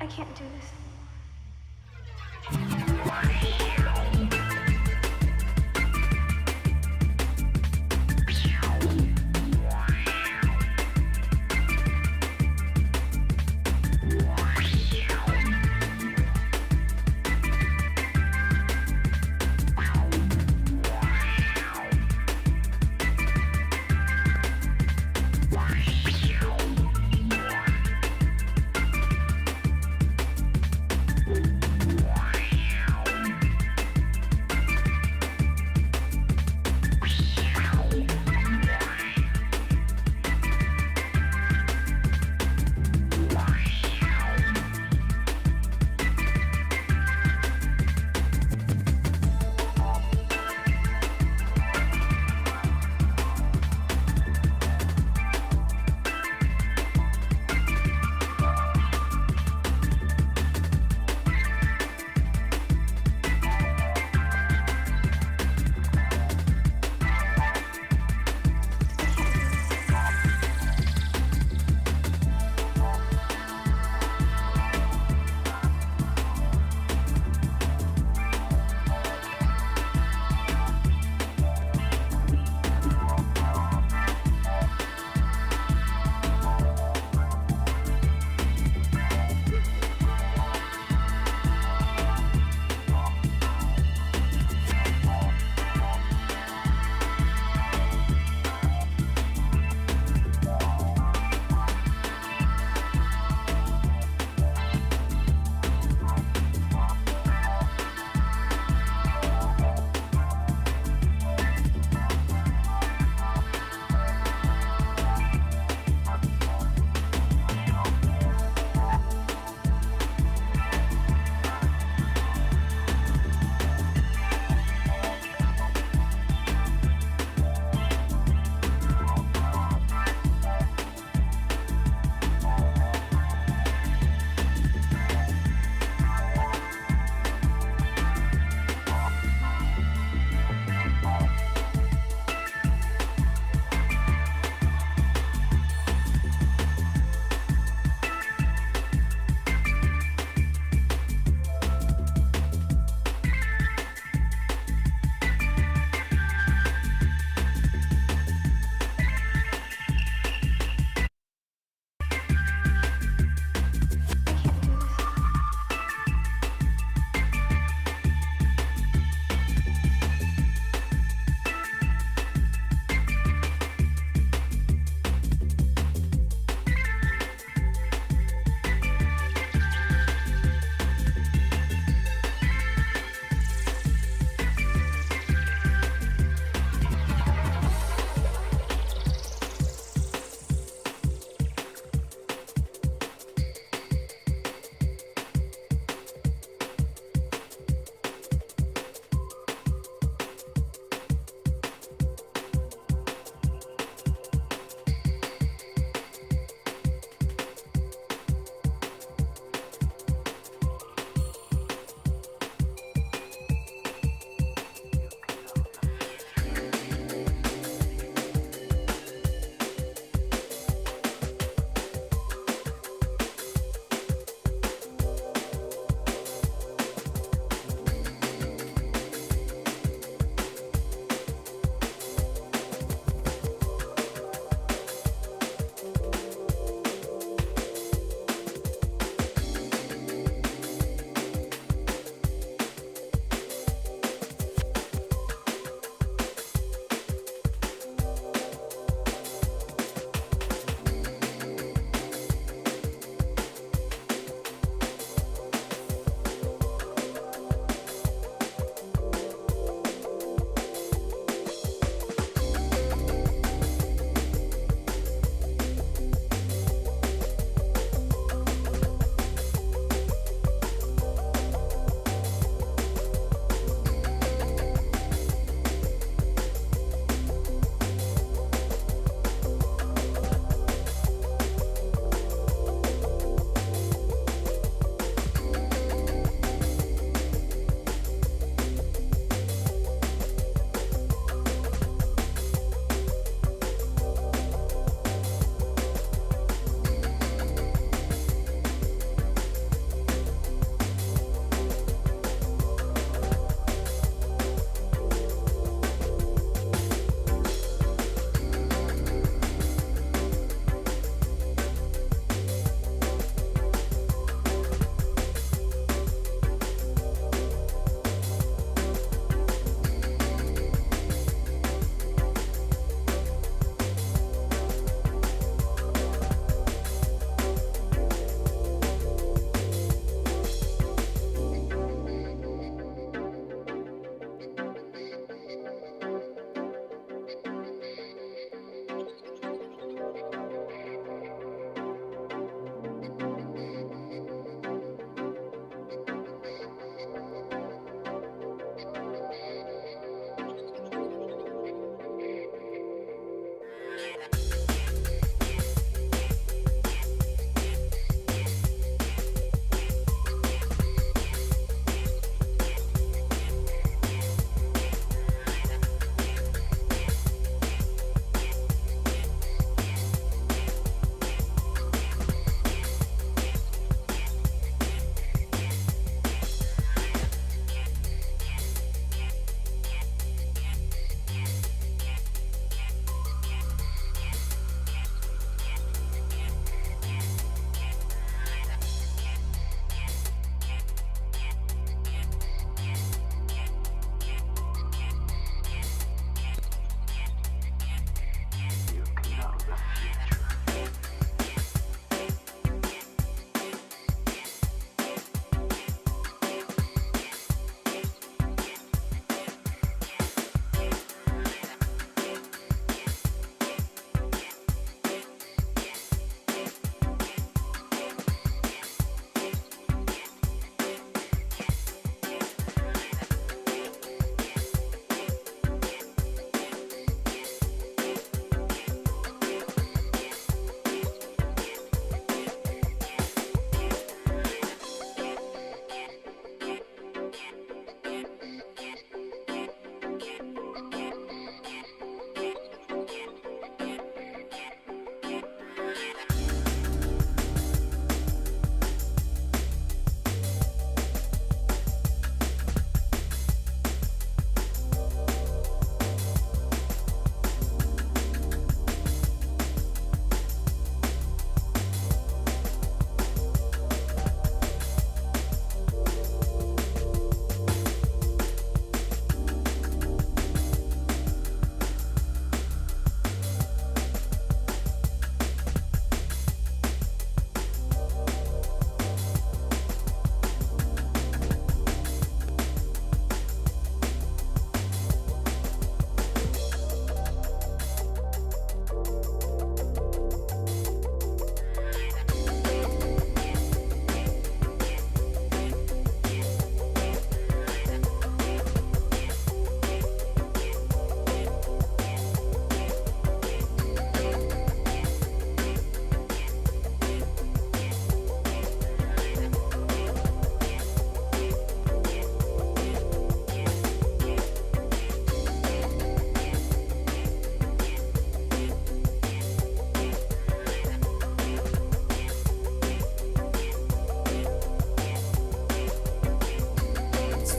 can't do this.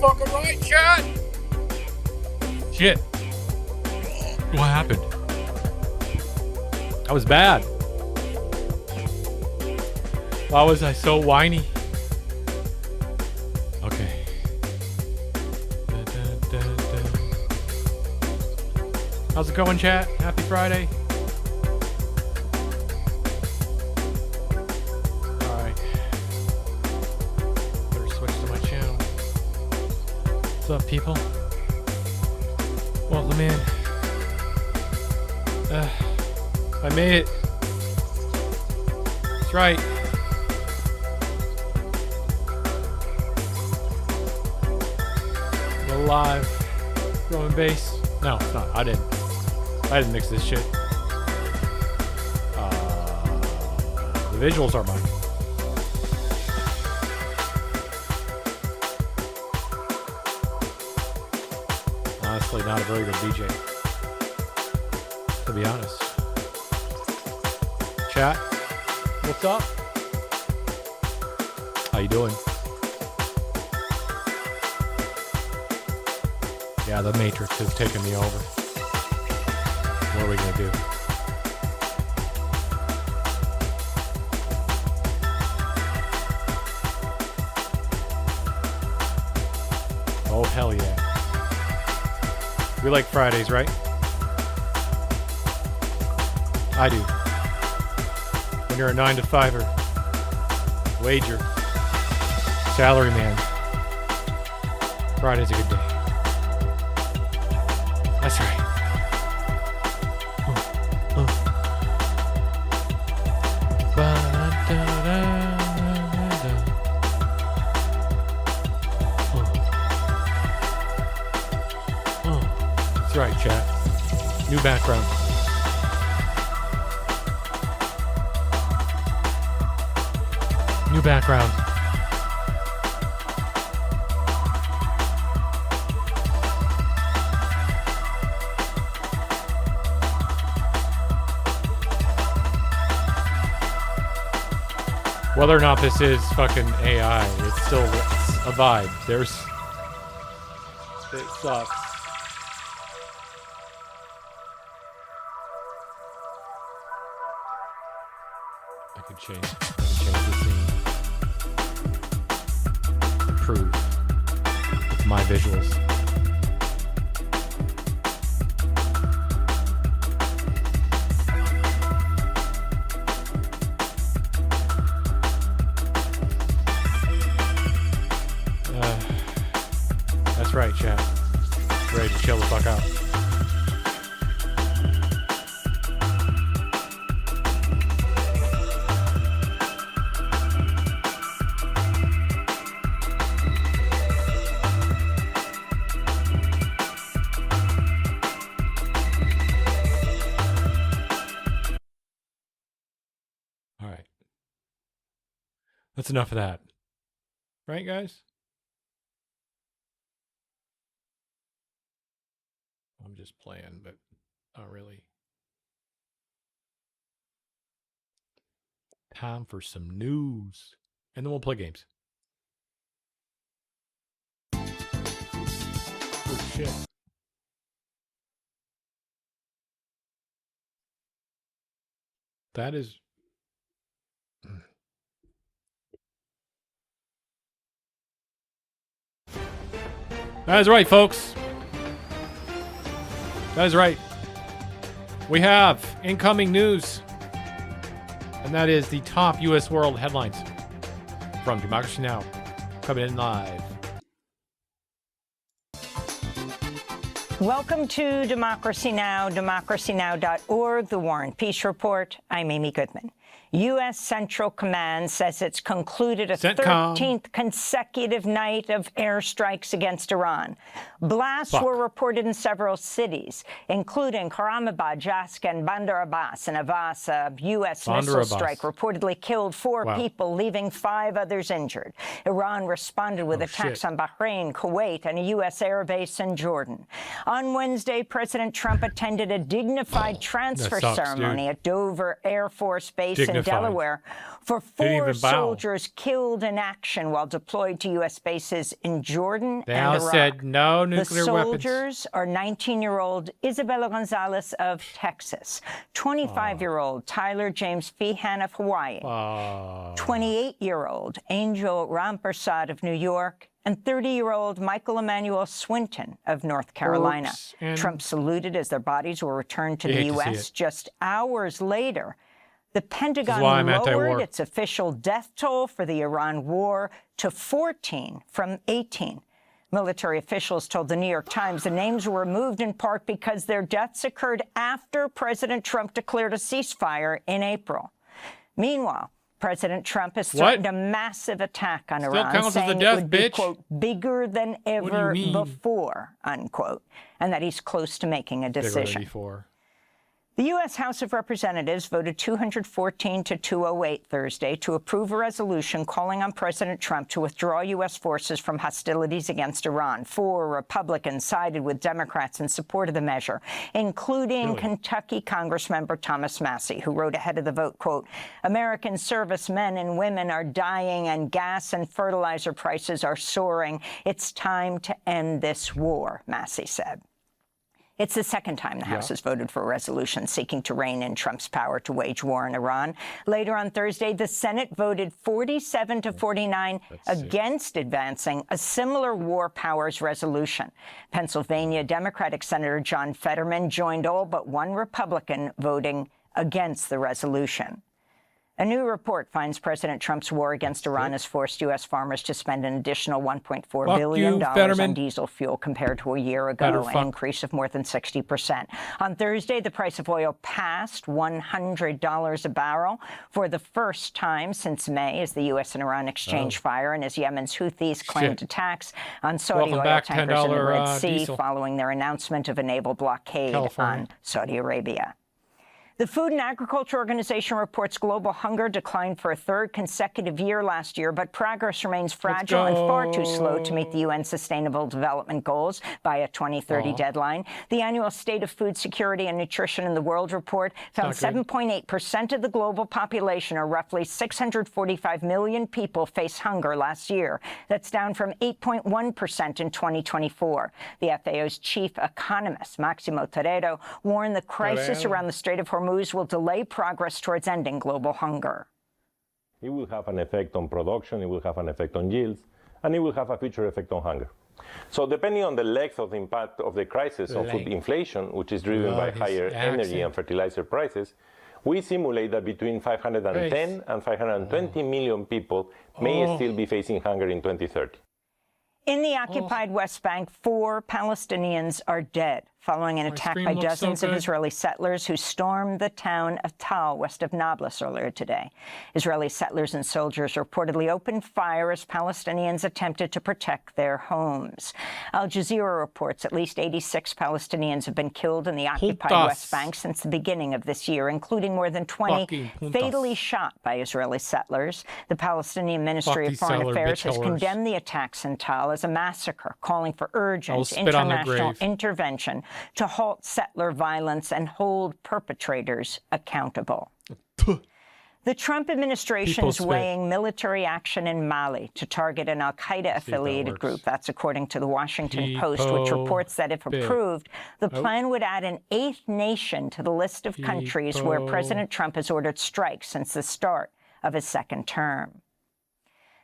fucking right, chat. Shit. What happened? That was bad. Why was I so whiny? Okay. How's it going, chat? Happy Friday. Alright. Better switch to my channel. What's up, people? Welcome in. I made it. That's right. We're live. Throwing bass. No, it's not. I didn't mix this shit. The visuals are mine. Honestly, not a very good DJ, to be honest. Chat, what's up? How you doing? Yeah, the Matrix has taken me over. What are we gonna do? Oh, hell yeah. We like Fridays, right? I do. When you're a 9-to-5er, wager, salary man, Friday's a good day. That's right. That's right, chat. New background. New background. Whether or not this is fucking AI, it's still a vibe. It sucks. I could change the scene. Improve with my visuals. That's right, chat. Ready to chill the fuck out. All right. That's enough of that. Right, guys? I'm just playing, but not really. Time for some news. And then we'll play games. Oh, shit. That is... That is right, folks. That is right. We have incoming news. And that is the top U.S. world headlines from Democracy Now! Coming in live. Welcome to Democracy Now!, democracynow.org, The War and Peace Report. I'm Amy Goodman. U.S. Central Command says it's concluded a 13th consecutive night of airstrikes against Iran. Blasts were reported in several cities, including Karamabad, Jaska, and Bandar Abbas. In Abbas, a U.S. missile strike reportedly killed 4 people, leaving 5 others injured. Iran responded with attacks on Bahrain, Kuwait, and a U.S. airbase in Jordan. On Wednesday, President Trump attended a dignified transfer ceremony at Dover Air Force Base in Delaware for 4 soldiers killed in action while deployed to U.S. bases in Jordan and Iraq. Said no nuclear weapons. The soldiers are 19-year-old Isabella Gonzalez of Texas, 25-year-old Tyler James Feehan of Hawaii, 28-year-old Angel Rampersad of New York, and 30-year-old Michael Emmanuel Swinton of North Carolina. Trump saluted as their bodies were returned to the U.S. Just hours later. The Pentagon lowered its official death toll for the Iran war to 14 from 18. Military officials told the New York Times the names were removed in part because their deaths occurred after President Trump declared a ceasefire in April. Meanwhile, President Trump has threatened a massive attack on Iran, saying it would be, quote, bigger than ever before, unquote, and that he's close to making a decision. The U.S. House of Representatives voted 214 to 208 Thursday to approve a resolution calling on President Trump to withdraw U.S. forces from hostilities against Iran. 4 Republicans sided with Democrats in support of the measure, including Kentucky Congressmember Thomas Massie, who wrote ahead of the vote, quote, American servicemen and women are dying and gas and fertilizer prices are soaring. It's time to end this war, Massie said. It's the second time the House has voted for a resolution seeking to rein in Trump's power to wage war in Iran. Later on Thursday, the Senate voted 47 to 49 against advancing a similar war powers resolution. Pennsylvania Democratic Senator John Fetterman joined all but one Republican voting against the resolution. A new report finds President Trump's war against Iran has forced U.S. farmers to spend an additional $1.4 billion on diesel fuel compared to a year ago, an increase of more than 60%. On Thursday, the price of oil passed $100 a barrel for the first time since May as the U.S. and Iran exchanged fire and as Yemen's Houthis claimed attacks on Saudi oil tankers in the Red Sea following their announcement of a naval blockade on Saudi Arabia. The Food and Agriculture Organization reports global hunger declined for a 3rd consecutive year last year, but progress remains fragile and far too slow to meet the UN Sustainable Development Goals by a 2030 deadline. The annual State of Food Security and Nutrition in the World report found 7.8% of the global population, or roughly 645 million people, face hunger last year. That's down from 8.1% in 2024. The FAO's chief economist, Maximo Toredo, warned the crisis around the Strait of Hormuz will delay progress towards ending global hunger. It will have an effect on production, it will have an effect on yields, and it will have a future effect on hunger. So depending on the length of the impact of the crisis of food inflation, which is driven by higher energy and fertilizer prices, we simulate that between 510 and 520 million people may still be facing hunger in 2030. In the occupied West Bank, 4 Palestinians are dead following an attack by dozens of Israeli settlers who stormed the town of Tal, west of Nablus, earlier today. Israeli settlers and soldiers reportedly opened fire as Palestinians attempted to protect their homes. Al Jazeera reports at least 86 Palestinians have been killed in the occupied West Bank since the beginning of this year, including more than 20 fatally shot by Israeli settlers. The Palestinian Ministry of Foreign Affairs has condemned the attacks in Tal as a massacre, calling for urgent international intervention to halt settler violence and hold perpetrators accountable. The Trump administration is weighing military action in Mali to target an al-Qaeda-affiliated group. That's according to the Washington Post, which reports that if approved, the plan would add an 8th nation to the list of countries where President Trump has ordered strikes since the start of his 2nd term.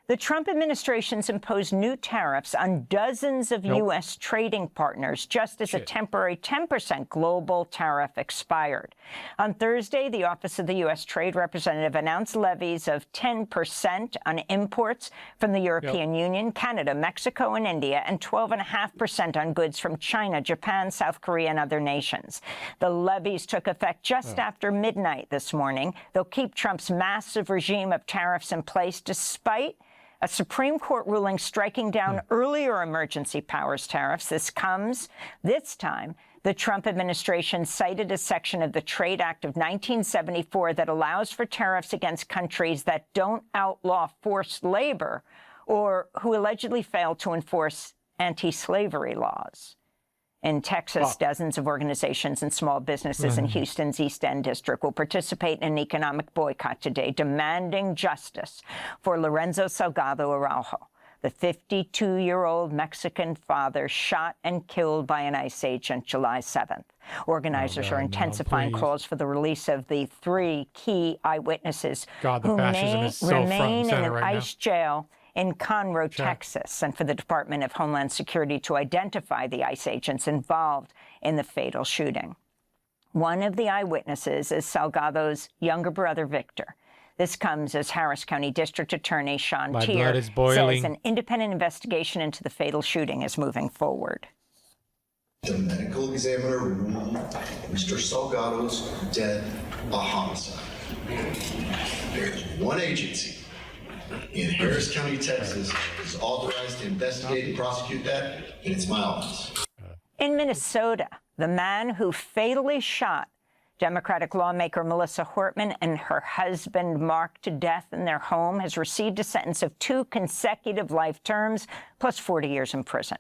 The Trump administration's imposed new tariffs on dozens of U.S. trading partners just as a temporary 10% global tariff expired. On Thursday, the Office of the U.S. Trade Representative announced levies of 10% on imports from the European Union, Canada, Mexico, and India, and 12.5% on goods from China, Japan, South Korea, and other nations. The levies took effect just after midnight this morning. They'll keep Trump's massive regime of tariffs in place despite a Supreme Court ruling striking down earlier emergency powers tariffs. This comes, this time, the Trump administration cited a section of the Trade Act of 1974 that allows for tariffs against countries that don't outlaw forced labor or who allegedly fail to enforce anti-slavery laws. In Texas, dozens of organizations and small businesses in Houston's East End district will participate in an economic boycott today, demanding justice for Lorenzo Salgado Araujo, the 52-year-old Mexican father shot and killed by an ICE agent July 7th. Organizers are intensifying calls for the release of the 3 key eyewitnesses who may remain in an ICE jail in Conroe, Texas, and for the Department of Homeland Security to identify the ICE agents involved in the fatal shooting. One of the eyewitnesses is Salgado's younger brother, Victor. This comes as Harris County District Attorney Sean Tier says an independent investigation into the fatal shooting is moving forward. The medical examiner ruled Mr. Salgado's death a homicide. There's one agency in Harris County, Texas, is authorized to investigate and prosecute that, and it's my office. In Minnesota, the man who fatally shot Democratic lawmaker Melissa Hortman and her husband Mark to death in their home has received a sentence of 2 consecutive life terms plus 40 years in prison.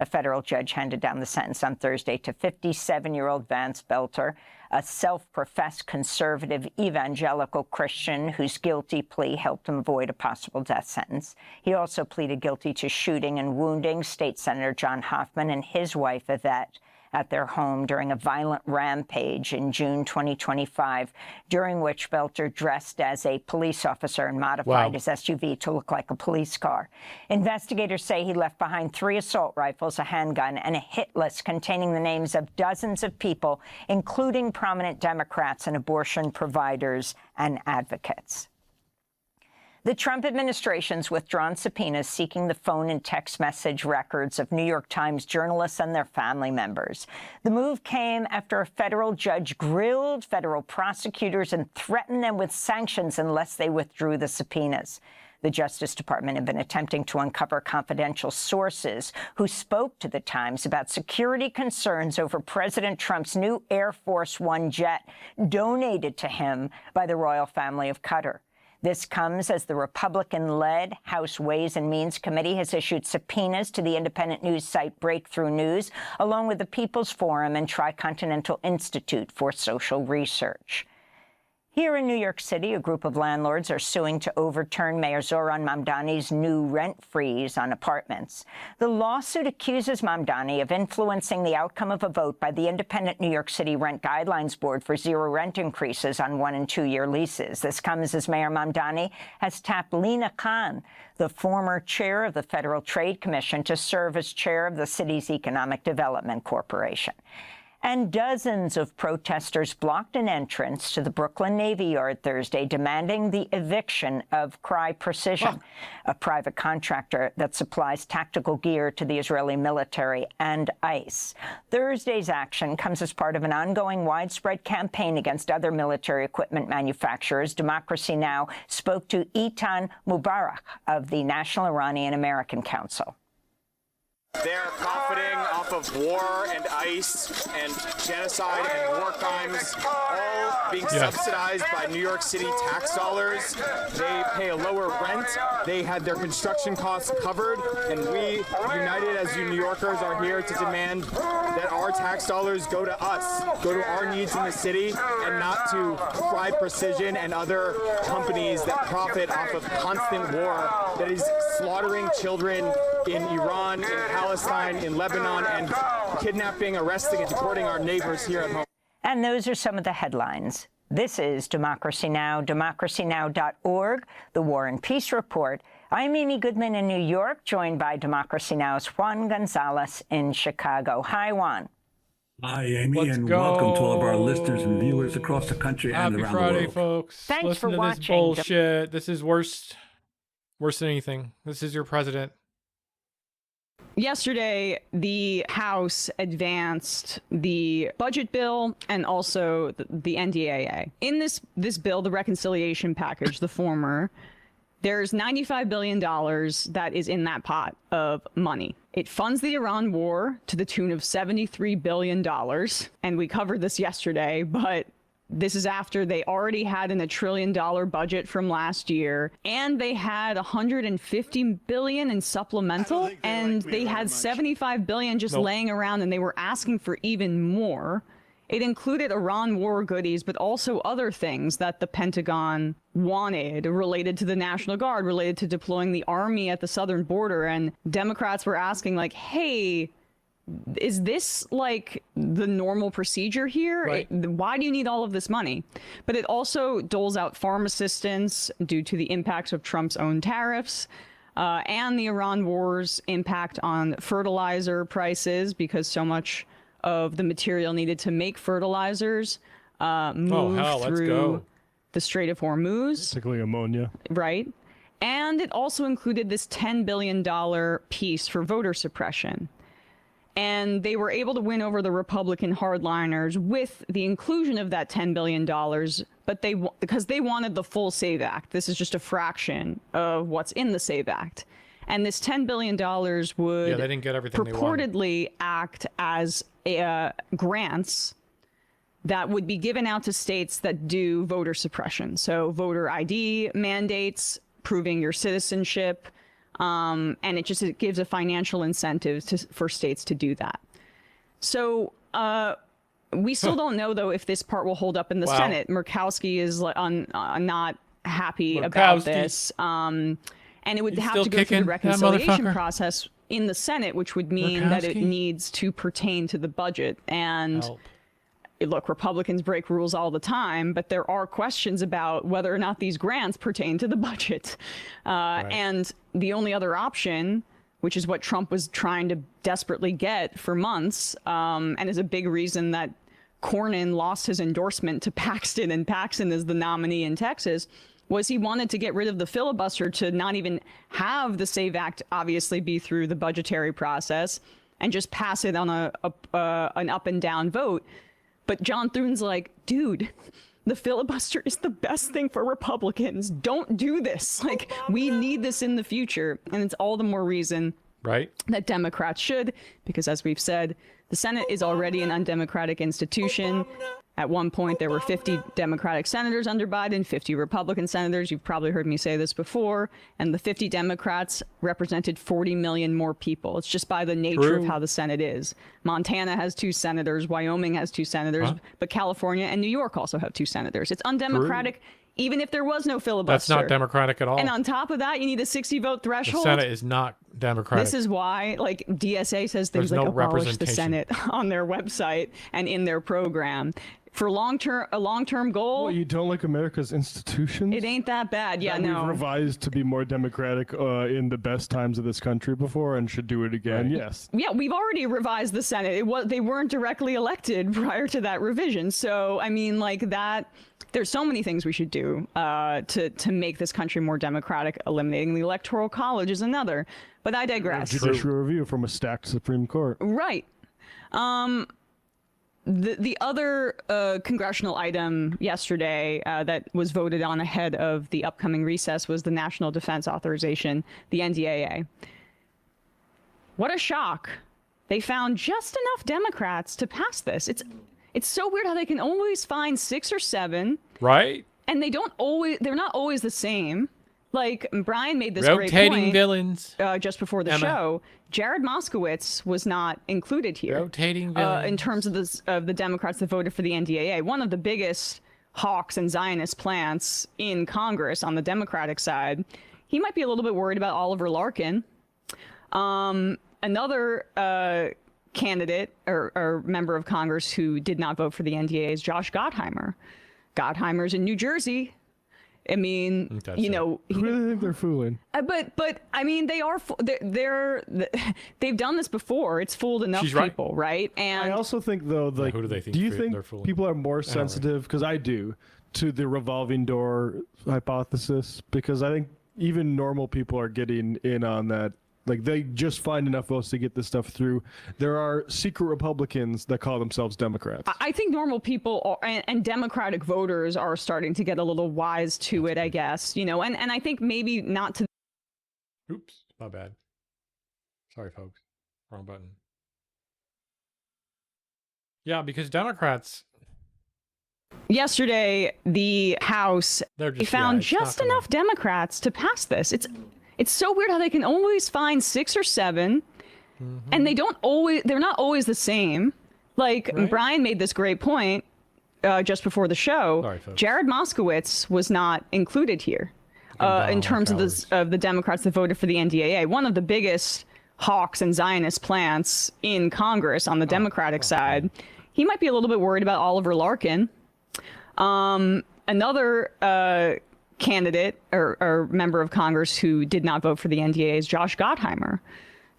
A federal judge handed down the sentence on Thursday to 57-year-old Vance Belter, a self-professed conservative evangelical Christian whose guilty plea helped him avoid a possible death sentence. He also pleaded guilty to shooting and wounding State Senator John Hoffman and his wife, Yvette, at their home during a violent rampage in June 2025, during which Belter dressed as a police officer and modified his SUV to look like a police car. Investigators say he left behind 3 assault rifles, a handgun, and a hit list containing the names of dozens of people, including prominent Democrats and abortion providers and advocates. The Trump administration's withdrawn subpoenas seeking the phone and text message records of New York Times journalists and their family members. The move came after a federal judge grilled federal prosecutors and threatened them with sanctions unless they withdrew the subpoenas. The Justice Department had been attempting to uncover confidential sources who spoke to the Times about security concerns over President Trump's new Air Force One jet donated to him by the royal family of Qatar. This comes as the Republican-led House Ways and Means Committee has issued subpoenas to the independent news site Breakthrough News, along with the People's Forum and Tricontinental Institute for Social Research. Here in New York City, a group of landlords are suing to overturn Mayor Zohran Mamdani's new rent freeze on apartments. The lawsuit accuses Mamdani of influencing the outcome of a vote by the independent New York City Rent Guidelines Board for 0 rent increases on 1- and 2-year leases. This comes as Mayor Mamdani has tapped Lina Khan, the former chair of the Federal Trade Commission, to serve as chair of the city's Economic Development Corporation. And dozens of protesters blocked an entrance to the Brooklyn Navy Yard Thursday, demanding the eviction of Cry Precision, a private contractor that supplies tactical gear to the Israeli military and ICE. Thursday's action comes as part of an ongoing widespread campaign against other military equipment manufacturers. Democracy Now! Spoke to Eitan Mubarak of the National Iranian American Council. They're profiting off of war and ICE and genocide and war crimes, all being subsidized by New York City tax dollars. They pay a lower rent. They had their construction costs covered, and we, united as you New Yorkers, are here to demand that our tax dollars go to us, go to our needs in the city, and not to Cry Precision and other companies that profit off of constant war that is slaughtering children in Iran, in Palestine, in Lebanon, and kidnapping, arresting, and deporting our neighbors here at home. And those are some of the headlines. This is Democracy Now!, democracynow.org, the War and Peace Report. I'm Amy Goodman in New York, joined by Democracy Now!'s Juan Gonzalez in Chicago. Hi, Juan. Hi, Amy, welcome to all of our listeners and viewers across the country and around Friday, the world. Folks. Thanks Listen for to watching. This bullshit. This is worse than anything. This is your president. Yesterday, the House advanced the budget bill and also the NDAA. In this bill, the reconciliation package, the former, there's $95 billion that is in that pot of money. It funds the Iran war to the tune of $73 billion. And we covered this yesterday, but This is after they already had $1 trillion budget from last year, and they had $150 billion in supplemental, and they had $75 billion just laying around, and they were asking for even more. It included Iran war goodies, but also other things that the Pentagon wanted related to the National Guard, related to deploying the army at the southern border. And Democrats were asking, like, hey, is this like the normal procedure here? Right. Why do you need all of this money? But it also doles out farm assistance due to the impacts of Trump's own tariffs and the Iran war's impact on fertilizer prices, because so much of the material needed to make fertilizers moved through the Strait of Hormuz. Particularly ammonia. Right. And it also included this $10 billion piece for voter suppression. And they were able to win over the Republican hardliners with the inclusion of that $10 billion, but because they wanted the full SAVE Act. This is just a fraction of what's in the SAVE Act. And this $10 billion would they didn't get everything purportedly act as grants that would be given out to states that do voter suppression. So voter ID mandates, proving your citizenship, and it gives a financial incentive for states to do that. So we still don't know, though, if this part will hold up in the Senate. Murkowski is not happy about this. And it would have to go through the reconciliation process in the Senate, which would mean that it needs to pertain to the budget. And look, Republicans break rules all the time, but there are questions about whether or not these grants pertain to the budget. And the only other option, which is what Trump was trying to desperately get for months, and is a big reason that Cornyn lost his endorsement to Paxton, and Paxton is the nominee in Texas, was he wanted to get rid of the filibuster, to not even have the SAVE Act obviously be through the budgetary process and just pass it on an up and down vote. But John Thune's like, dude, the filibuster is the best thing for Republicans. Don't do this. Like, we need this in the future. And it's all the more reason that Democrats should, because as we've said, the Senate is already an undemocratic institution. At one point, there were 50 Democratic senators under Biden, 50 Republican senators. You've probably heard me say this before. And the 50 Democrats represented 40 million more people. It's just by the nature of how the Senate is. Montana has 2 senators. Wyoming has 2 senators. But California and New York also have 2 senators. It's undemocratic, even if there was no filibuster. That's not democratic at all. And on top of that, you need a 60-vote threshold. The Senate is not democratic. This is why, like, DSA says things like abolish the Senate on their website and in their program. For a long-term goal. Well, you don't like America's institutions? It ain't that bad. Yeah, no. We've revised to be more democratic in the best times of this country before, and should do it again. Yes. Yeah, we've already revised the Senate. They weren't directly elected prior to that revision. So, I mean, like that. There's so many things we should do to make this country more democratic. Eliminating the Electoral College is another. But I digress. Judicial review from a stacked Supreme Court. Right. The other congressional item yesterday that was voted on ahead of the upcoming recess was the National Defense Authorization, the NDAA. What a shock. They found just enough Democrats to pass this. It's so weird how they can always find 6 or 7. Right. And they're not always the same. Like, Brian made this rotating great point villains just before the show. Jared Moskowitz was not included here. Rotating villains. In terms of the Democrats that voted for the NDAA. One of the biggest hawks and Zionist plants in Congress on the Democratic side. He might be a little bit worried about Oliver Larkin. Another candidate or member of Congress who did not vote for the NDAA is Josh Gottheimer. Gottheimer's in New Jersey. I mean, you know, who do they think they're fooling? But I mean, they've done this before. It's fooled enough people, right? And I also think, though, like, who do they think do you think they're fooling? People are more sensitive, because I do, to the revolving door hypothesis? Because I think even normal people are getting in on that. Like, they just find enough votes to get this stuff through. There are secret Republicans that call themselves Democrats. I think normal people and Democratic voters are starting to get a little wise to it, I guess. You know, and I think maybe not to. Oops, my bad. Sorry, folks. Wrong button. Yeah, because Democrats, yesterday, the House found just enough Democrats to pass this. It's so weird how they can always find 6 or 7, and they're not always the same. Like, Brian made this great point just before the show. Sorry, Jared Moskowitz was not included here in terms of the Democrats that voted for the NDAA. One of the biggest hawks and Zionist plants in Congress on the Democratic side. He might be a little bit worried about Oliver Larkin. Another candidate or member of Congress who did not vote for the NDAA is Josh Gottheimer.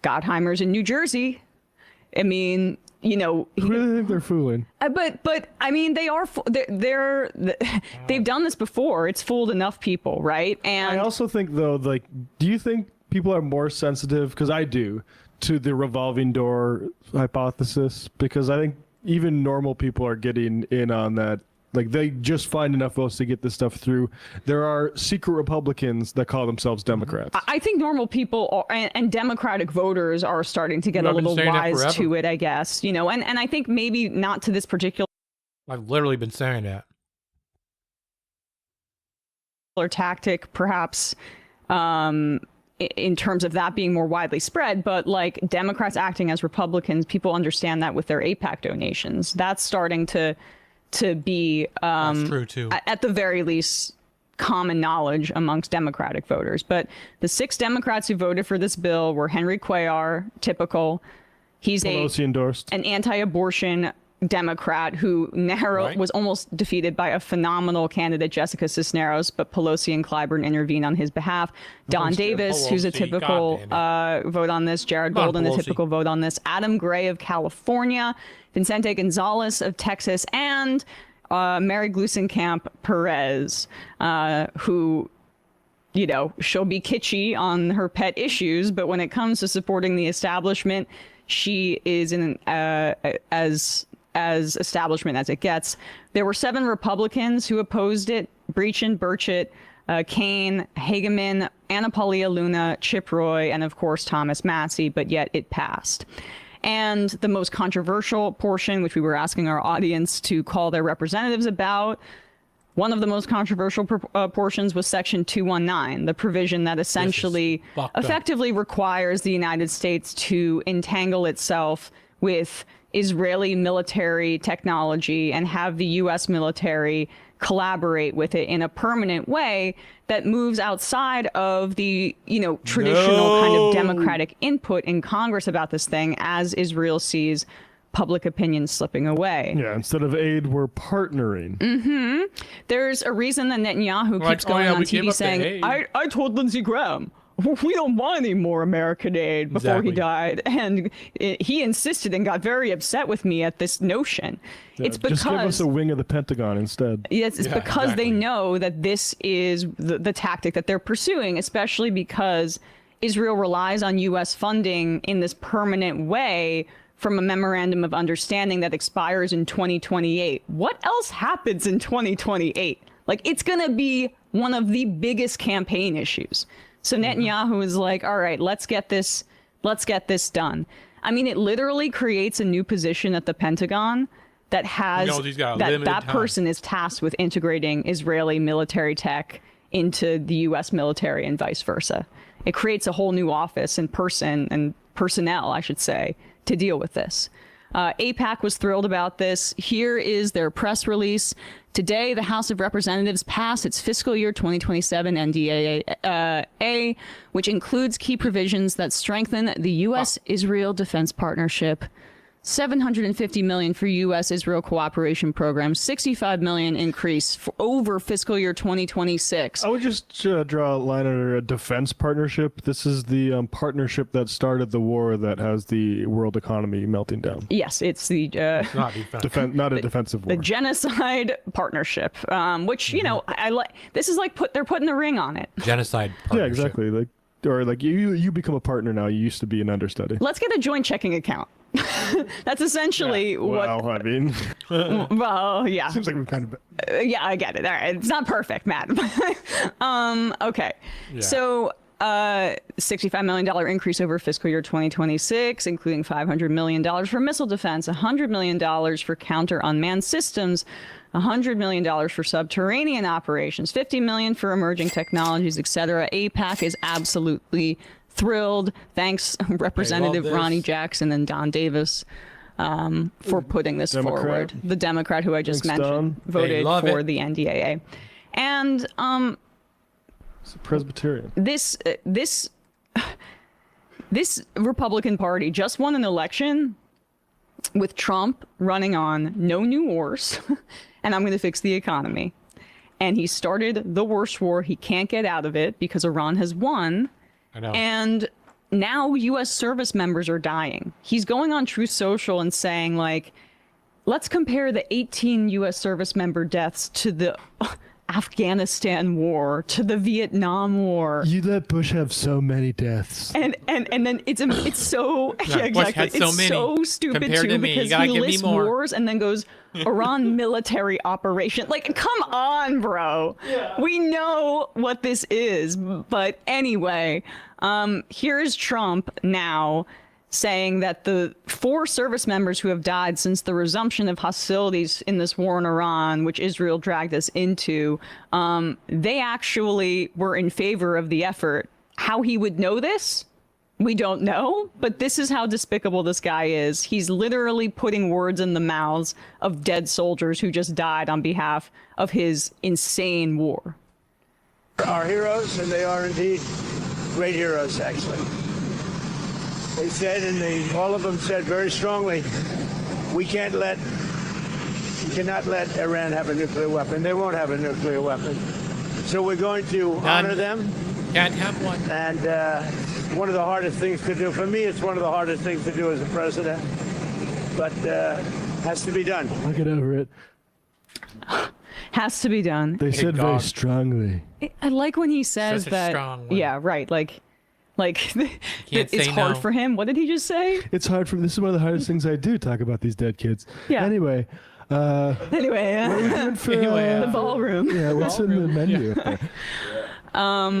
Gottheimer's in New Jersey. I mean, you know, who do they think they're fooling? But I mean, they've done this before. It's fooled enough people, right? And I also think, though, like, do you think people are more sensitive, because I do, to the revolving door hypothesis? Because I think even normal people are getting in on that. Like, they just find enough votes to get this stuff through. There are secret Republicans that call themselves Democrats. I think normal people and Democratic voters are starting to get a little wise to it, I guess. You know, and I think maybe not to this particular. I've literally been saying that. Tactic, perhaps, in terms of that being more widely spread, but like Democrats acting as Republicans, people understand that with their AIPAC donations. That's starting to be That's true too. At the very least common knowledge amongst Democratic voters. But the 6 Democrats who voted for this bill were Henry Cuellar, typical. He's Pelosi endorsed. An anti-abortion Democrat who was almost defeated by a phenomenal candidate, Jessica Cisneros, but Pelosi and Clyburn intervened on his behalf. Don Davis, who's a typical vote on this. Jared Golden, a typical vote on this. Adam Gray of California. Vicente Gonzalez of Texas, and Mary Gluesenkamp Perez, who, you know, she'll be kitschy on her pet issues, but when it comes to supporting the establishment, she is as establishment as it gets. There were 7 Republicans who opposed it: Breachin, Burchett, Kane, Hageman, Anna Paulina Luna, Chip Roy, and of course Thomas Massie, but yet it passed. And the most controversial portion, which we were asking our audience to call their representatives about, one of the most controversial portions was Section 219, the provision that essentially effectively requires the United States to entangle itself with Israeli military technology and have the U.S. military collaborate with it in a permanent way that moves outside of the, you know, traditional kind of democratic input in Congress about this thing as Israel sees public opinion slipping away. Yeah, instead of aid, we're partnering. There's a reason that Netanyahu keeps going on TV saying, I told Lindsey Graham, we don't want any more American aid before he died. And he insisted and got very upset with me at this notion. Yeah, it's because... Just give us a wing of the Pentagon instead. Yes, it's because they know that this is the tactic that they're pursuing, especially because Israel relies on U.S. funding in this permanent way from a memorandum of understanding that expires in 2028. What else happens in 2028? Like, it's going to be one of the biggest campaign issues. So Netanyahu is like, all right, let's get this done. I mean, it literally creates a new position at the Pentagon that has that person is tasked with integrating Israeli military tech into the U.S. military and vice versa. It creates a whole new office and personnel, I should say, to deal with this. AIPAC was thrilled about this. Here is their press release. Today, the House of Representatives passed its fiscal year 2027 NDAA, which includes key provisions that strengthen the U.S.-Israel defense partnership. $750 million for U.S.-Israel cooperation programs, $65 million increase over fiscal year 2026. I would just draw a line under a defense partnership. This is the partnership that started the war that has the world economy melting down. Yes, it's the not a defensive war. The genocide partnership, which you know, I like. This is like they're putting the ring on it. Genocide partnership. Yeah, exactly. Like, or like you become a partner now. You used to be an understudy. Let's get a joint checking account. That's essentially what. Well, I mean, well, yeah. Seems like we've kind of. Yeah, I get it. All right, it's not perfect, Matt. Okay, so $65 million increase over fiscal year 2026, including $500 million for missile defense, $100 million for counter unmanned systems, $100 million for subterranean operations, $50 million for emerging technologies, etc. AIPAC is absolutely thrilled. Thanks, Representative Ronnie Jackson and Don Davis, for putting this forward. The Democrat who I just mentioned voted for the NDAA. And it's a Presbyterian. This Republican Party just won an election with Trump running on no new wars, and I'm going to fix the economy. And he started the worst war. He can't get out of it because Iran has won. I know. And now U.S. service members are dying. He's going on Truth Social and saying, like, let's compare the 18 U.S. service member deaths to the Afghanistan war, to the Vietnam War. You let Bush have so many deaths. And then it's so yeah, exactly. It's so stupid too, because he lists wars and then goes Iran military operation. Like, come on, bro. Yeah. We know what this is. But anyway, here's Trump now saying that the 4 service members who have died since the resumption of hostilities in this war in Iran, which Israel dragged us into, they actually were in favor of the effort. How he would know this, we don't know, but this is how despicable this guy is. He's literally putting words in the mouths of dead soldiers who just died on behalf of his insane war. Are heroes, and they are indeed great heroes, actually. They said, and all of them said very strongly, we cannot let Iran have a nuclear weapon. They won't have a nuclear weapon. So we're going to honor them. Can't have one. And one of the hardest things to do, for me, it's one of the hardest things to do as a president, but has to be done. I'll get over it. Has to be done. They said very strongly. I like when he says that. Yeah, right. Like it's hard for him. What did he just say? It's hard for. This is one of the hardest things I do. Talk about these dead kids. Yeah. Anyway. What are we doing for the ballroom? Yeah. What's in the menu? Yeah.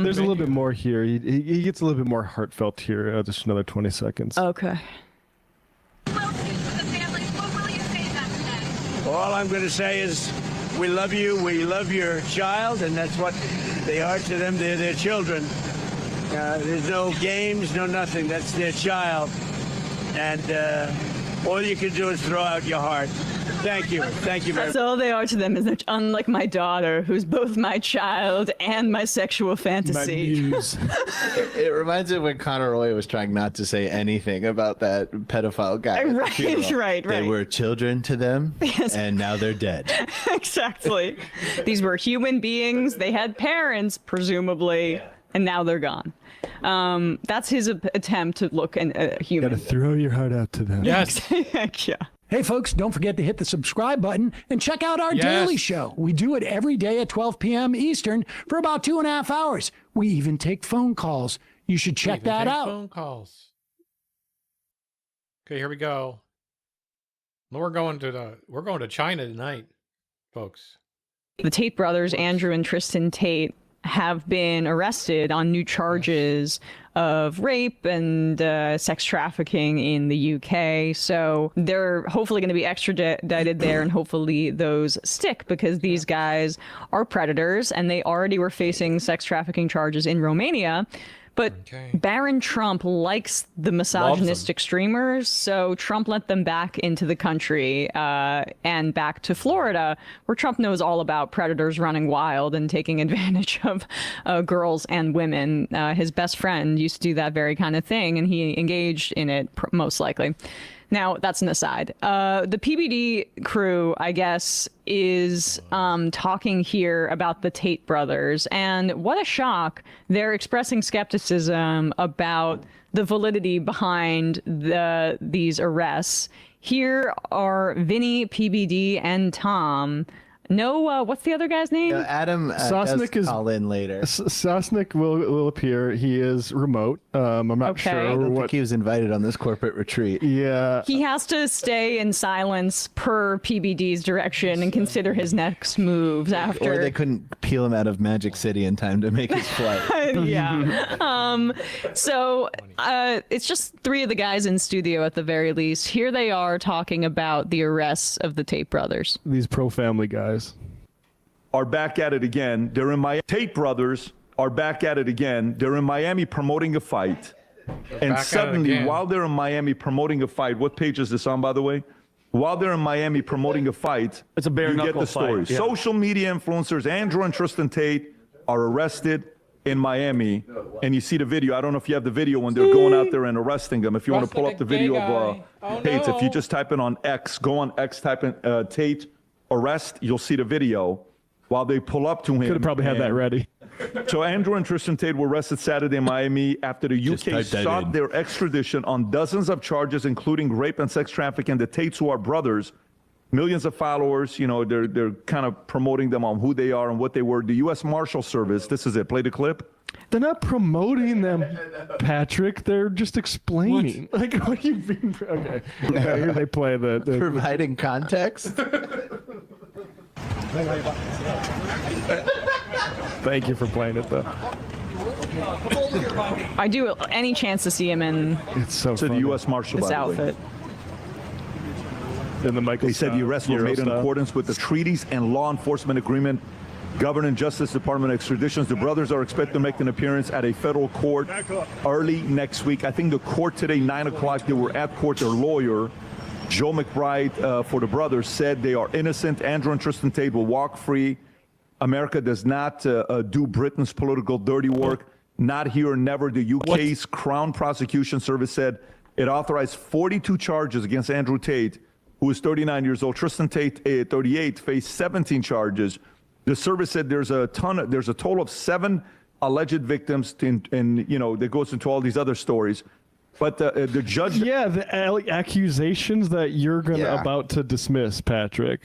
There's a little bit more here. He gets a little bit more heartfelt here. Just another 20 seconds. Okay. All I'm going to say is we love you. We love your child, and that's what they are to them. They're their children. There's no games, no nothing. That's their child. And all you can do is throw out your heart. Thank you. Thank you very much. That's all they are to them, is that unlike my daughter, who's both my child and my sexual fantasy. My muse. It reminds me of when Conor Roy was trying not to say anything about that pedophile guy. Right. They were children to them, yes. And now they're dead. Exactly. These were human beings. They had parents, presumably, and now they're gone. That's his attempt to look at human. Got to throw your heart out to them. Yes. Yeah. Hey, folks, don't forget to hit the subscribe button and check out our daily show. We do it every day at 12 p.m. Eastern for about 2.5 hours. We even take phone calls. You should check that out. Phone calls. Okay, here we go. We're going to China tonight, folks. The Tate brothers, Andrew and Tristan Tate, have been arrested on new charges of rape and sex trafficking in the UK. So they're hopefully going to be extradited there, and hopefully those stick, because these guys are predators and they already were facing sex trafficking charges in Romania. But Baron Trump likes the misogynistic streamers, so Trump let them back into the country and back to Florida, where Trump knows all about predators running wild and taking advantage of girls and women. His best friend used to do that very kind of thing, and he engaged in it most likely. Now, that's an aside. The PBD crew, I guess, is talking here about the Tate brothers. And what a shock. They're expressing skepticism about the validity behind these arrests. Here are Vinny, PBD, and Tom. No, what's the other guy's name? Adam Sosnick does call in later. Sosnick will appear. He is remote. I'm not sure. I don't think he was invited on this corporate retreat. Yeah. He has to stay in silence per PBD's direction and consider his next moves after. Or they couldn't peel him out of Magic City in time to make his flight. Yeah. So it's just 3 of the guys in studio at the very least. Here they are talking about the arrests of the Tate brothers. These pro-family guys. are back at it again. They're in Miami. Tate brothers are back at it again. They're in Miami promoting a fight. And suddenly, while they're in Miami promoting a fight, what page is this on, by the way? While they're in Miami promoting a fight, it's a bare you get the story. fight. Yeah. Social media influencers, Andrew and Tristan Tate, are arrested in Miami. And you see the video. I don't know if you have the video when they're going out there and arresting them. If you want to pull up the video of Tate, if you just type in on X, go on X, type in Tate arrest, you'll see the video while they pull up to him. Could have probably had that ready. So Andrew and Tristan Tate were arrested Saturday in Miami after the UK sought their extradition on dozens of charges, including rape and sex trafficking. The Tates, who are brothers, millions of followers, you know, they're kind of promoting them on who they are and what they were. The U.S. Marshal Service, this is it. Play the clip. They're not promoting them, Patrick. They're just explaining. What? Like, what do you mean? Okay. Here they play the providing context. Thank you for playing it, though. I do any chance to see him in the U.S. Marshal this outfit. In the Michael They said the arrests were made in style. accordance with the treaties and law enforcement agreement governing Justice Department extraditions. The brothers are expected to make an appearance at a federal court early next week. I think the court today, 9 o'clock, they were at court. Their lawyer, Joe McBride, for the brothers, said they are innocent. Andrew and Tristan Tate will walk free. America does not do Britain's political dirty work. Not here, never. The UK's Crown Prosecution Service said it authorized 42 charges against Andrew Tate, who is 39 years old. Tristan Tate, 38, faced 17 charges. The service said there's a total of 7 alleged victims, and you know, that goes into all these other stories. But the judge, the accusations that you're about to dismiss, Patrick.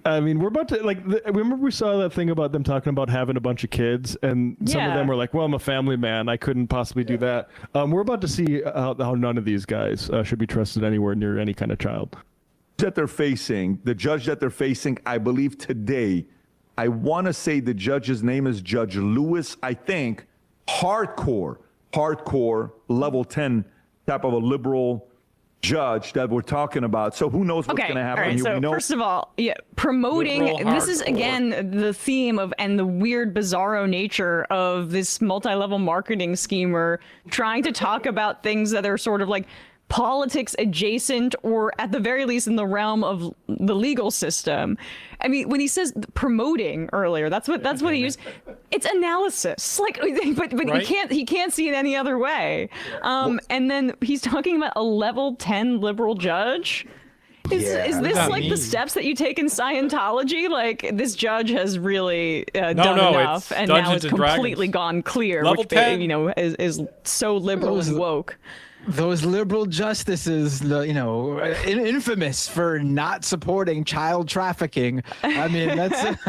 I mean, we're about to, remember we saw that thing about them talking about having a bunch of kids, and some of them were like, well, I'm a family man, I couldn't possibly do that. We're about to see how none of these guys should be trusted anywhere near any kind of child. the judge that they're facing, I believe today, I want to say the judge's name is Judge Lewis, I think, hardcore, level 10 type of a liberal judge that we're talking about. So who knows what's going to happen? All right, so first of all, promoting, this is again the theme of and the weird bizarro nature of this multi-level marketing schemer trying to talk about things that are sort of like politics adjacent, or at the very least in the realm of the legal system. I mean, when he says promoting earlier, that's what he used. It's analysis, but right? he can't see it any other way. And then he's talking about a level 10 liberal judge. Is this like the steps that you take in Scientology? Like, this judge has really done enough, and now it's completely gone clear. Level 10, is so liberal and woke. Those liberal justices, infamous for not supporting child trafficking. I mean, that's.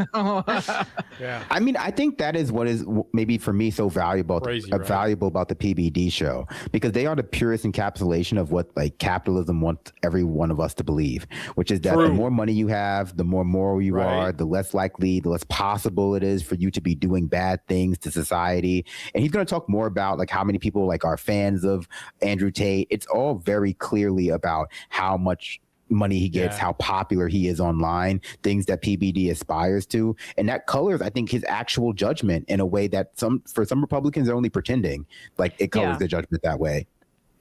Yeah. I mean, I think that is what is maybe for me so valuable about the PBD show, because they are the purest encapsulation of what capitalism wants every one of us to believe, which is that the more money you have, the more moral you are, the less likely, the less possible it is for you to be doing bad things to society. And he's going to talk more about how many people are fans of Andrew Tate. It's all very clearly about how much money he gets, how popular he is online, things that PBD aspires to, and that colors, I think, his actual judgment in a way that for some Republicans are only pretending it colors their judgment that way.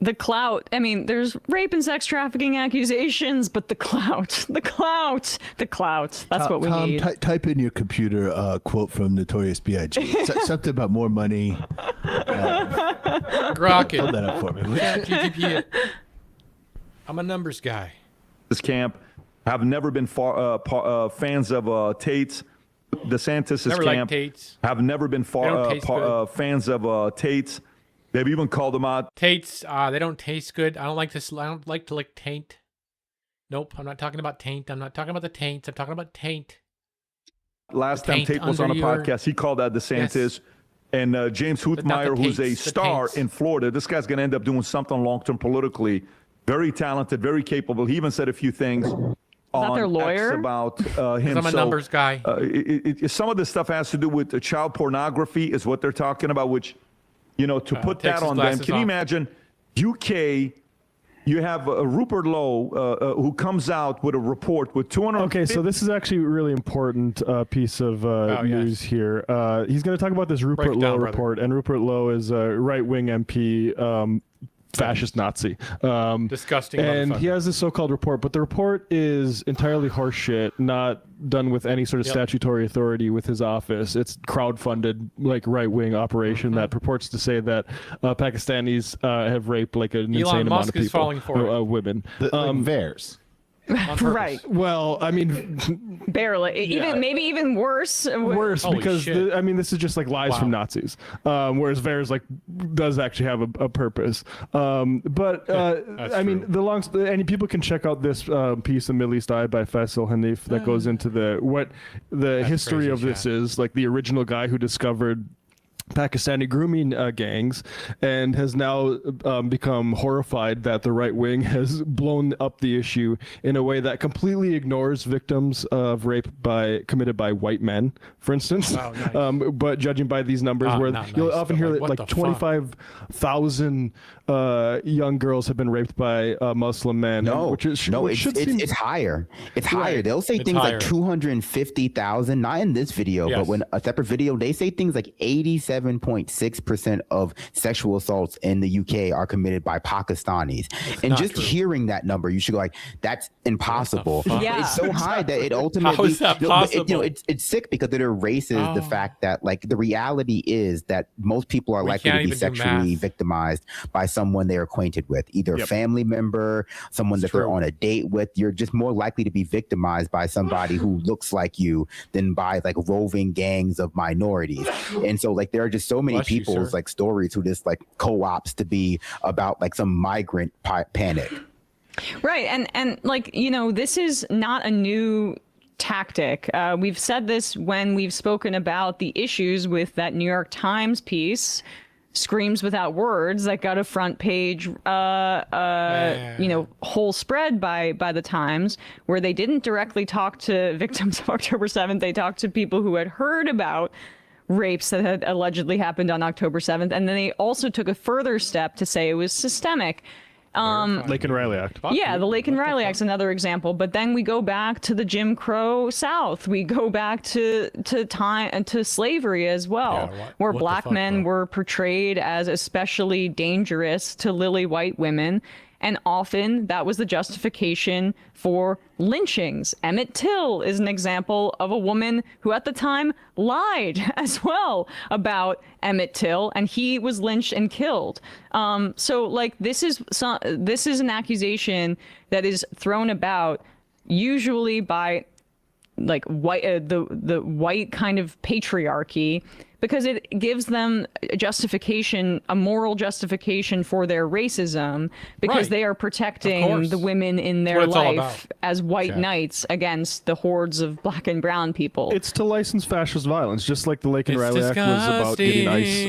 The clout. I mean, there's rape and sex trafficking accusations, but the clout. That's what we need. Type in your computer a quote from Notorious B.I.G. Something about more money. Rocket. Hold that up for me. GTP. I'm a numbers guy. This camp have never been fans of Tate's. DeSantis' never camp Tate's. have never been fans of Tate's. They've even called them out. Tate's, they don't taste good. I don't like this. I don't like to lick taint. Nope, I'm not talking about taint. I'm not talking about the taints. I'm talking about taint. Last time Tate was on a podcast, he called out DeSantis. Yes. And James Huthmeyer, who's a star in Florida, this guy's going to end up doing something long-term politically. Very talented, very capable. He even said a few things on their lawyer? X about him. I'm a numbers guy. Some of this stuff has to do with child pornography is what they're talking about, which, to put that on them. Can you imagine UK You have Rupert Lowe, who comes out with a report with 200. Okay, so this is actually a really important piece of news here. He's going to talk about this Rupert Lowe report, and Rupert Lowe is a right-wing MP, fascist Nazi. Disgusting. And he has this so-called report, but the report is entirely horseshit, not done with any sort of statutory authority with his office. It's crowdfunded, like right-wing operation that purports to say that Pakistanis have raped like an insane amount of people, women. Like VAERS. Right. Well, I mean, barely. Maybe even worse. Worse because I mean, this is just like lies from Nazis. Whereas VAERS like does actually have a purpose. I mean, and people can check out this piece in Middle East Eye by Faisal Hanif that goes into the history of this is, like the original guy who discovered Pakistani grooming gangs and has now become horrified that the right wing has blown up the issue in a way that completely ignores victims of rape committed by white men, for instance. Oh, nice. But judging by these numbers, you'll often hear that like 25,000 young girls have been raped by Muslim men. It's higher. It's higher. They'll say things like 250,000, not in this video, but when a separate video, they say things like 87.6% of sexual assaults in the UK are committed by Pakistanis. And just hearing that number, you should go like, that's impossible. It's so high that it ultimately, how is that possible? It's sick because it erases the fact that like the reality is that most people are likely to be sexually victimized by someone they're acquainted with, either a family member, someone that they're on a date with. You're just more likely to be victimized by somebody who looks like you than by like roving gangs of minorities. And so like there are just so many people's like stories who just like co-ops to be about like some migrant panic. Right. And like, you know, this is not a new tactic. We've said this when we've spoken about the issues with that New York Times piece, Screams Without Words, that got a front page, whole spread by the Times, where they didn't directly talk to victims of October 7th. They talked to people who had heard about rapes that had allegedly happened on October 7th. And then they also took a further step to say it was systemic. Lake and Riley Act. Yeah, the Lake and Riley Act's another example. But then we go back to the Jim Crow South. We go back to time and to slavery as well, where black men were portrayed as especially dangerous to lily white women. And often that was the justification for lynchings. Emmett Till is an example of a woman who at the time lied as well about Emmett Till, and he was lynched and killed. So like this is an accusation that is thrown about usually by like the white kind of patriarchy, because it gives them a moral justification for their racism, because they are protecting the women in their life as white knights against the hordes of black and brown people. It's to license fascist violence, just like the Lake and Riley Act was about getting ICE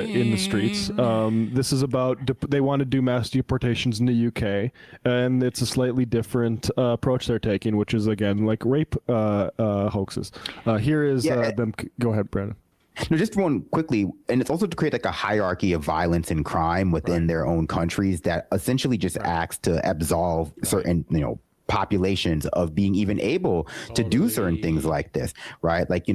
in the streets. This is about, they want to do mass deportations in the UK, and it's a slightly different approach they're taking, which is, again, like rape hoaxes. Here is them. Go ahead, Brandon. No, just one quickly, and it's also to create like a hierarchy of violence and crime within their own countries that essentially just acts to absolve certain, populations of being even able to do certain things like this, right? Like,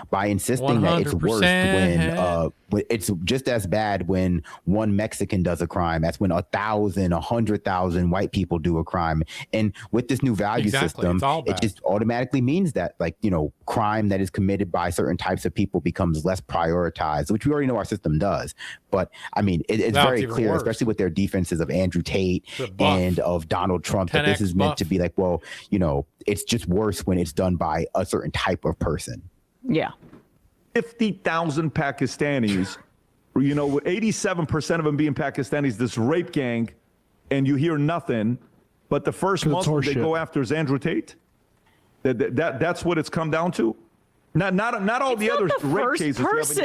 by insisting that it's worse when it's just as bad when one Mexican does a crime as when 100,000 white people do a crime. And with this new value system, it just automatically means that, like, crime that is committed by certain types of people becomes less prioritized, which we already know our system does. But I mean, it's very clear, especially with their defenses of Andrew Tate and of Donald Trump, that this is meant to be like, well, it's just worse when it's done by a certain type of person. Yeah. 50,000 Pakistanis, with 87% of them being Pakistanis, this rape gang, and you hear nothing. But the first Muslim they go after is Andrew Tate. That's what it's come down to. Not all the other rape cases the first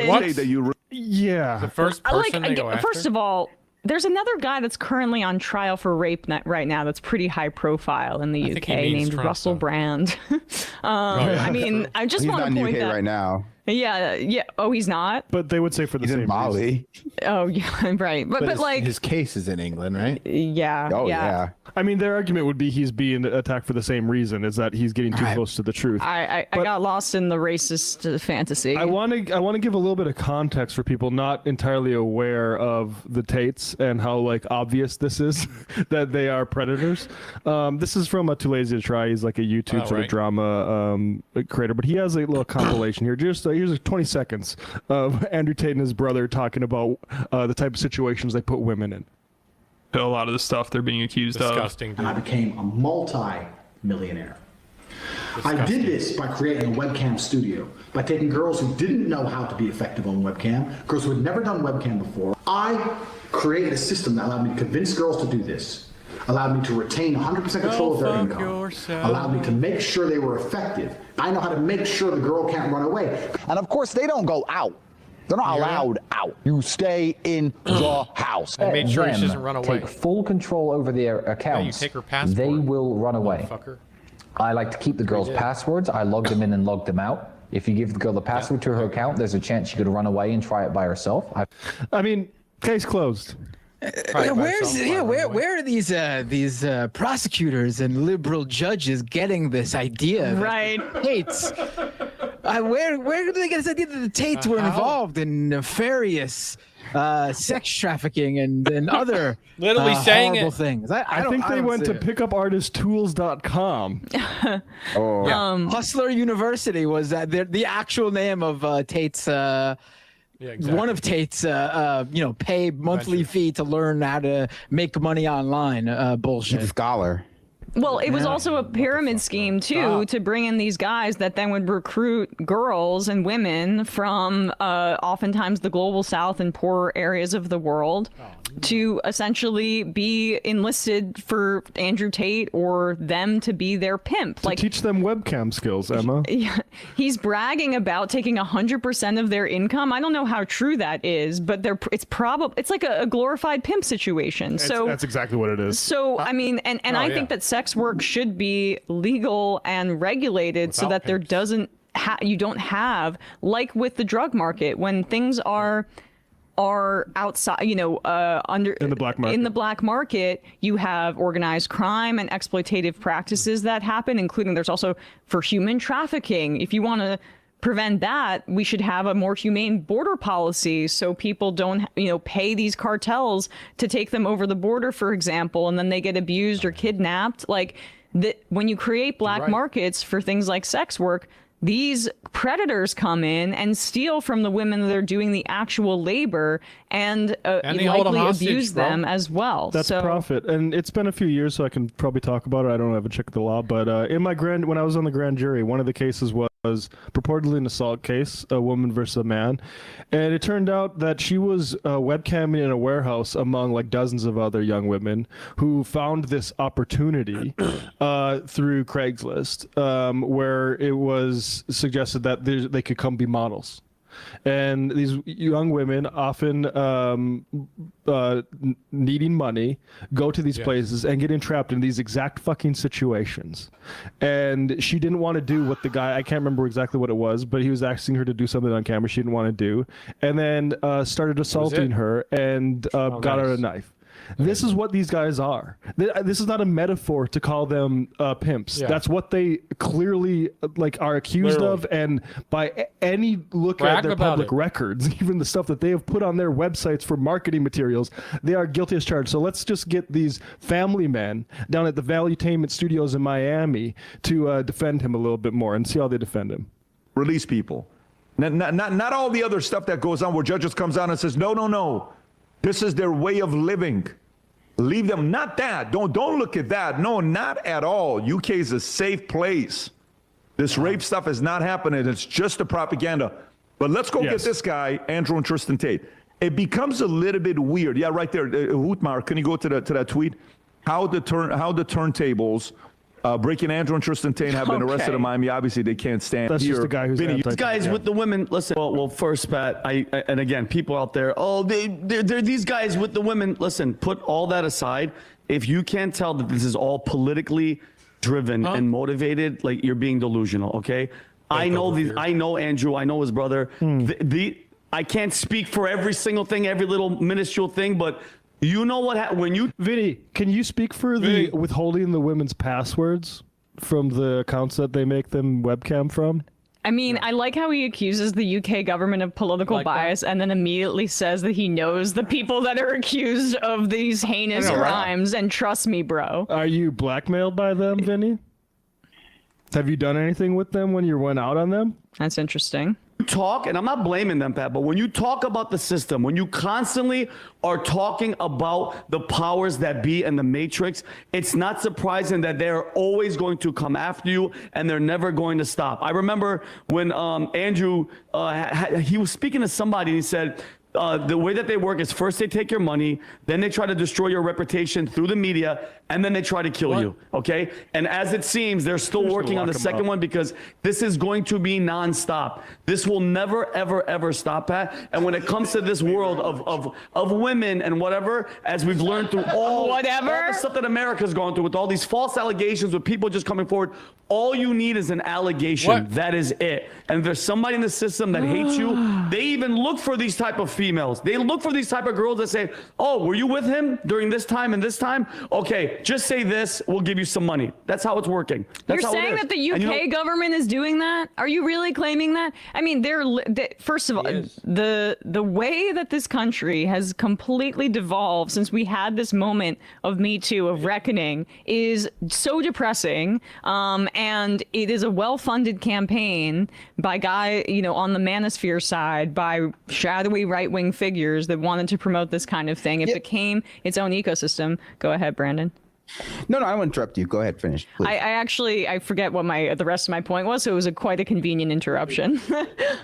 person they go after? First of all, there's another guy that's currently on trial for rape right now that's pretty high profile in the UK named Russell Brand. I mean, I just want to point that right now. Yeah. Oh, he's not. But they would say for the same Mali. Oh, yeah, right. But like his case is in England, right? Yeah. Oh yeah. I mean, their argument would be he's being attacked for the same reason, is that he's getting too close to the truth. I got lost in the racist fantasy. I want to give a little bit of context for people not entirely aware of the Tates and how like obvious this is that they are predators. This is from Too Lazy to Try. He's like a YouTube sort of drama creator, but he has a little compilation here. Just here's 20 seconds of Andrew Tate and his brother talking about the type of situations they put women in. A lot of the stuff they're being accused of. And I became a multi-millionaire. I did this by creating a webcam studio, by taking girls who didn't know how to be effective on webcam, girls who had never done webcam before. I created a system that allowed me to convince girls to do this, allowed me to retain 100% control of their income, allowed me to make sure they were effective. I know how to make sure the girl can't run away. And of course, they don't go out. They're not allowed out. You stay in the house. I made sure she doesn't run away. Take full control over their accounts. You take her passport. They will run away. I like to keep the girls' passwords. I log them in and log them out. If you give the girl the password to her account, there's a chance she could run away and try it by herself. I mean, case closed. Where are these prosecutors and liberal judges getting this idea? Right. Tates. Where do they get this idea that the Tates were involved in nefarious sex trafficking and other literally saying horrible it. things? I think they went to pickupartisttools.com. Hustler University was the actual name of Tate's. One of Tate's, pay monthly fee to learn how to make money online. Bullshit. He's a scholar. Well, it was also a pyramid scheme, too, to bring in these guys that then would recruit girls and women from oftentimes the global south and poorer areas of the world to essentially be enlisted for Andrew Tate or them to be their pimp. To teach them webcam skills, Emma. He's bragging about taking 100% of their income. I don't know how true that is, but it's like a glorified pimp situation. So that's exactly what it is. So, I mean, and I think that sex work should be legal and regulated so that there doesn't you don't have, like with the drug market, when things are outside, under in the black market, you have organized crime and exploitative practices that happen, including there's also for human trafficking. If you want to prevent that, we should have a more humane border policy so people don't, pay these cartels to take them over the border, for example, and then they get abused or kidnapped. Like when you create black markets for things like sex work, these predators come in and steal from the women that are doing the actual labor and likely abuse them as well. That's profit. And it's been a few years, so I can probably talk about it. I don't have checked the law, but when I was on the grand jury, one of the cases was purportedly an assault case, a woman versus a man. And it turned out that she was webcamming in a warehouse among like dozens of other young women who found this opportunity through Craigslist, where it was suggested that they could come be models. And these young women, often needing money, go to these places and get entrapped in these exact fucking situations. And she didn't want to do what the guy, I can't remember exactly what it was, but he was asking her to do something on camera she didn't want to do. And then started assaulting her and got her a knife. This is what these guys are. This is not a metaphor to call them pimps. Yeah. That's what they clearly are accused of, and by any look at their public records, even the stuff that they have put on their websites for marketing materials, they are guilty as charged. So let's just get these family men down at the Valuetainment Studios in Miami to defend him a little bit more and see how they defend him. Release people. Not all the other stuff that goes on where judges comes out and says, no. This is their way of living. Leave them. Not that. Don't look at that. No, not at all. UK is a safe place. This rape stuff is not happening. It's just a propaganda. But let's go get this guy, Andrew and Tristan Tate. It becomes a little bit weird. Yeah, right there. Hootmar, can you go to that tweet? How the turntables. Breaking Andrew and Tristan Tate have been arrested in Miami. Obviously, they can't stand That's here. just the guy who's These guys with the women. Listen. Well, first, Pat. And again, people out there. They're these guys with the women. Listen. Put all that aside. If you can't tell that this is all politically driven and motivated, like you're being delusional. Okay. I know Andrew. I know his brother. I can't speak for every single thing, every little minuscule thing, but you know what? When you Vinny, can you speak for the withholding the women's passwords from the accounts that they make them webcam from? I mean, I like how he accuses the UK government of political bias and then immediately says that he knows the people that are accused of these heinous crimes. And trust me, bro. Are you blackmailed by them, Vinny? Have you done anything with them when you went out on them? That's interesting. Talk, and I'm not blaming them, Pat, but when you talk about the system, when you constantly are talking about the powers that be and the matrix, it's not surprising that they're always going to come after you and they're never going to stop. I remember when Andrew, he was speaking to somebody and he said, the way that they work is first they take your money, then they try to destroy your reputation through the media, and then they try to kill you, okay? And as it seems, they're still working on the second one because this is going to be nonstop. This will never, ever, ever stop, Pat. And when it comes to this world of women and whatever, as we've learned through all the stuff that America's gone through with all these false allegations with people just coming forward, all you need is an allegation. That is it. And if there's somebody in the system that hates you, they even look for these type of females. They look for these type of girls that say, oh, were you with him during this time and this time? Okay, just say this, we'll give you some money. That's how it's working. That's You're saying that the UK government is doing that? Are you really claiming that? I mean, first of all, the way that this country has completely devolved since we had this moment of Me Too, of reckoning, is so depressing. And it is a well-funded campaign by on the manosphere side, by shadowy right-wing figures that wanted to promote this kind of thing. It became its own ecosystem. Go ahead, Brandon. No, I won't interrupt you. Go ahead, finish. Please. I forget what the rest of my point was, so it was quite a convenient interruption.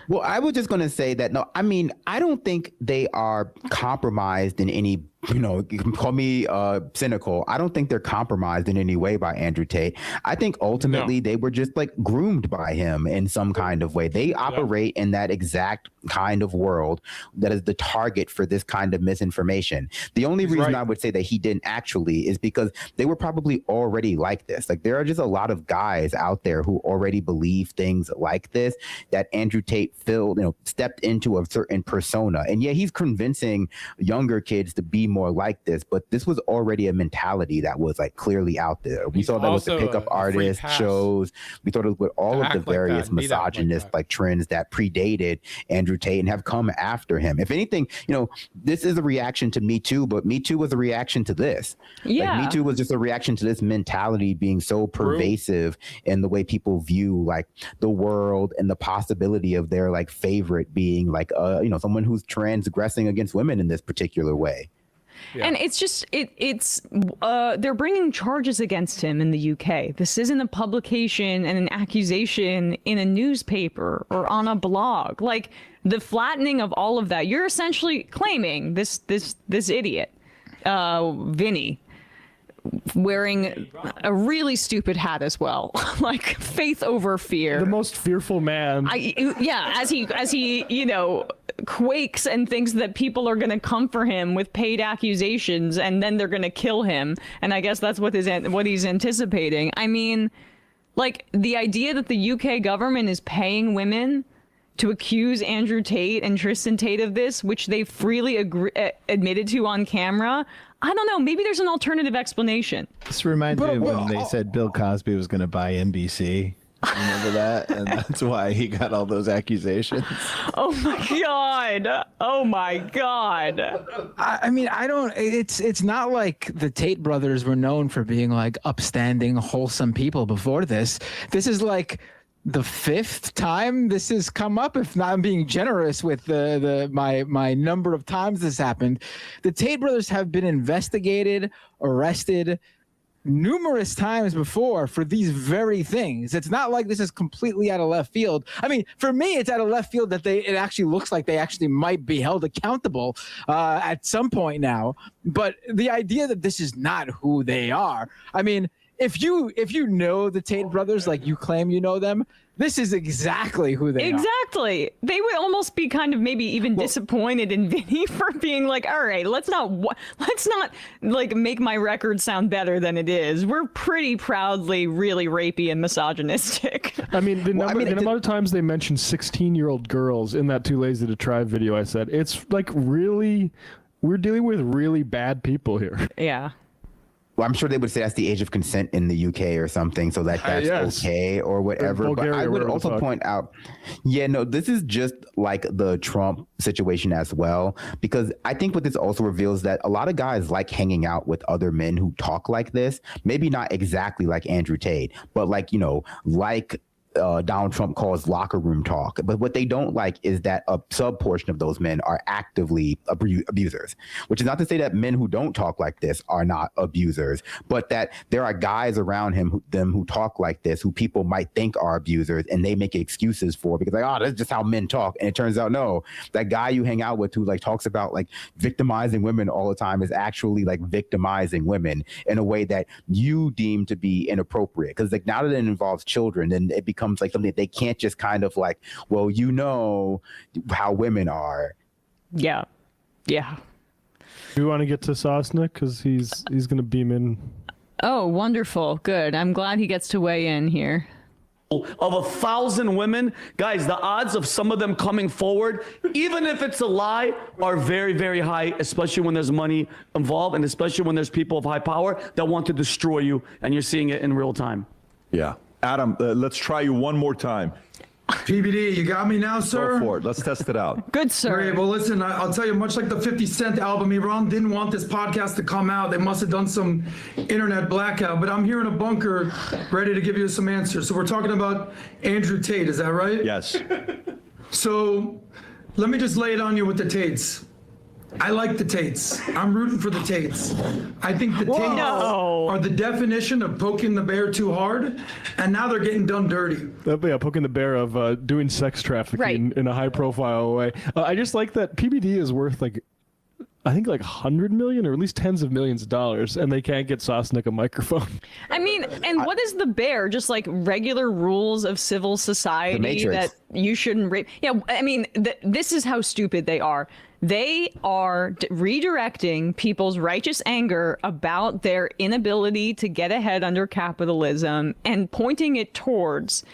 Well, I was just going to say that, no, I mean, I don't think they are compromised in any, you can call me cynical. I don't think they're compromised in any way by Andrew Tate. I think ultimately they were just like groomed by him in some kind of way. They operate in that exact kind of world that is the target for this kind of misinformation. The only reason I would say that he didn't actually is because they were probably already like this. Like there are just a lot of guys out there who already believe things like this that Andrew Tate stepped into a certain persona. And yeah, he's convincing younger kids to be more like this, but this was already a mentality that was like clearly out there. We saw that with the pickup artist shows. We thought it was with all of the various misogynist like trends that predated Andrew Tate and have come after him. If anything, this is a reaction to Me Too, but Me Too was a reaction to this. Yeah. Like, Me Too was just a reaction to this mentality being so pervasive in the way people view like the world and the possibility of their like favorite being like someone who's transgressing against women in this particular way. Yeah. And it's just they're bringing charges against him in the UK. This isn't a publication and an accusation in a newspaper or on a blog. Like the flattening of all of that, you're essentially claiming this idiot, Vinny, wearing a really stupid hat as well, like faith over fear. The most fearful man. As he quakes and thinks that people are going to come for him with paid accusations and then they're going to kill him. And I guess that's what he's anticipating. I mean, like the idea that the UK government is paying women to accuse Andrew Tate and Tristan Tate of this, which they freely admitted to on camera. I don't know. Maybe there's an alternative explanation. This reminds me of when they said Bill Cosby was going to buy NBC. Remember that? And that's why he got all those accusations. Oh my God. Oh my God. I mean, it's not like the Tate brothers were known for being like upstanding, wholesome people before this. This is like the fifth time this has come up, if not, I'm being generous with my number of times this happened. The Tate brothers have been investigated, arrested numerous times before for these very things. It's not like this is completely out of left field. I mean, for me, it's out of left field that it actually looks like they actually might be held accountable at some point now. But the idea that this is not who they are, I mean, if you know the Tate brothers, like you claim you know them, this is exactly who they are. Exactly. They would almost be kind of maybe even disappointed in Vinny for being like, all right, let's not like make my record sound better than it is. We're pretty proudly really rapey and misogynistic. I mean, the amount of times they mentioned 16-year-old girls in that Too Lazy to Try video, I said, it's like really, we're dealing with really bad people here. Yeah. Well, I'm sure they would say that's the age of consent in the UK or something, so that's okay or whatever. Bulgaria, but I would also point out, this is just like the Trump situation as well, because I think what this also reveals that a lot of guys like hanging out with other men who talk like this, maybe not exactly like Andrew Tate, but like Donald Trump calls locker room talk. But what they don't like is that a sub portion of those men are actively abusers, which is not to say that men who don't talk like this are not abusers, but that there are guys around who talk like this, who people might think are abusers, and they make excuses for because that's just how men talk. And it turns out, no, that guy you hang out with who like talks about like victimizing women all the time is actually like victimizing women in a way that you deem to be inappropriate. Because like now that it involves children, then it becomes like something that they can't just kind of like, well, you know how women are. Yeah. Do you want to get to Sosnick? Because he's going to beam in. Oh, wonderful. Good. I'm glad he gets to weigh in here. Of 1,000 women, guys, the odds of some of them coming forward, even if it's a lie, are very, very high, especially when there's money involved and especially when there's people of high power that want to destroy you, and you're seeing it in real time. Yeah. Adam, let's try you one more time. PBD, you got me now, sir? Go for it. Let's test it out. Good, sir. Great. Well, listen, I'll tell you, much like the 50 Cent album, Iran didn't want this podcast to come out. They must have done some internet blackout, but I'm here in a bunker ready to give you some answers. So we're talking about Andrew Tate, is that right? Yes. So let me just lay it on you with the Tates. I like the Tates. I'm rooting for the Tates. I think the Tates are the definition of poking the bear too hard, and now they're getting done dirty. Yeah, poking the bear of doing sex trafficking in a high-profile way. I just like that PBD is worth like, I think like 100 million or at least tens of millions of dollars, and they can't get Sosnick a microphone. I mean, and what is the bear? Just like regular rules of civil society that you shouldn't rape. Yeah, I mean, this is how stupid they are. They are redirecting people's righteous anger about their inability to get ahead under capitalism and pointing it towards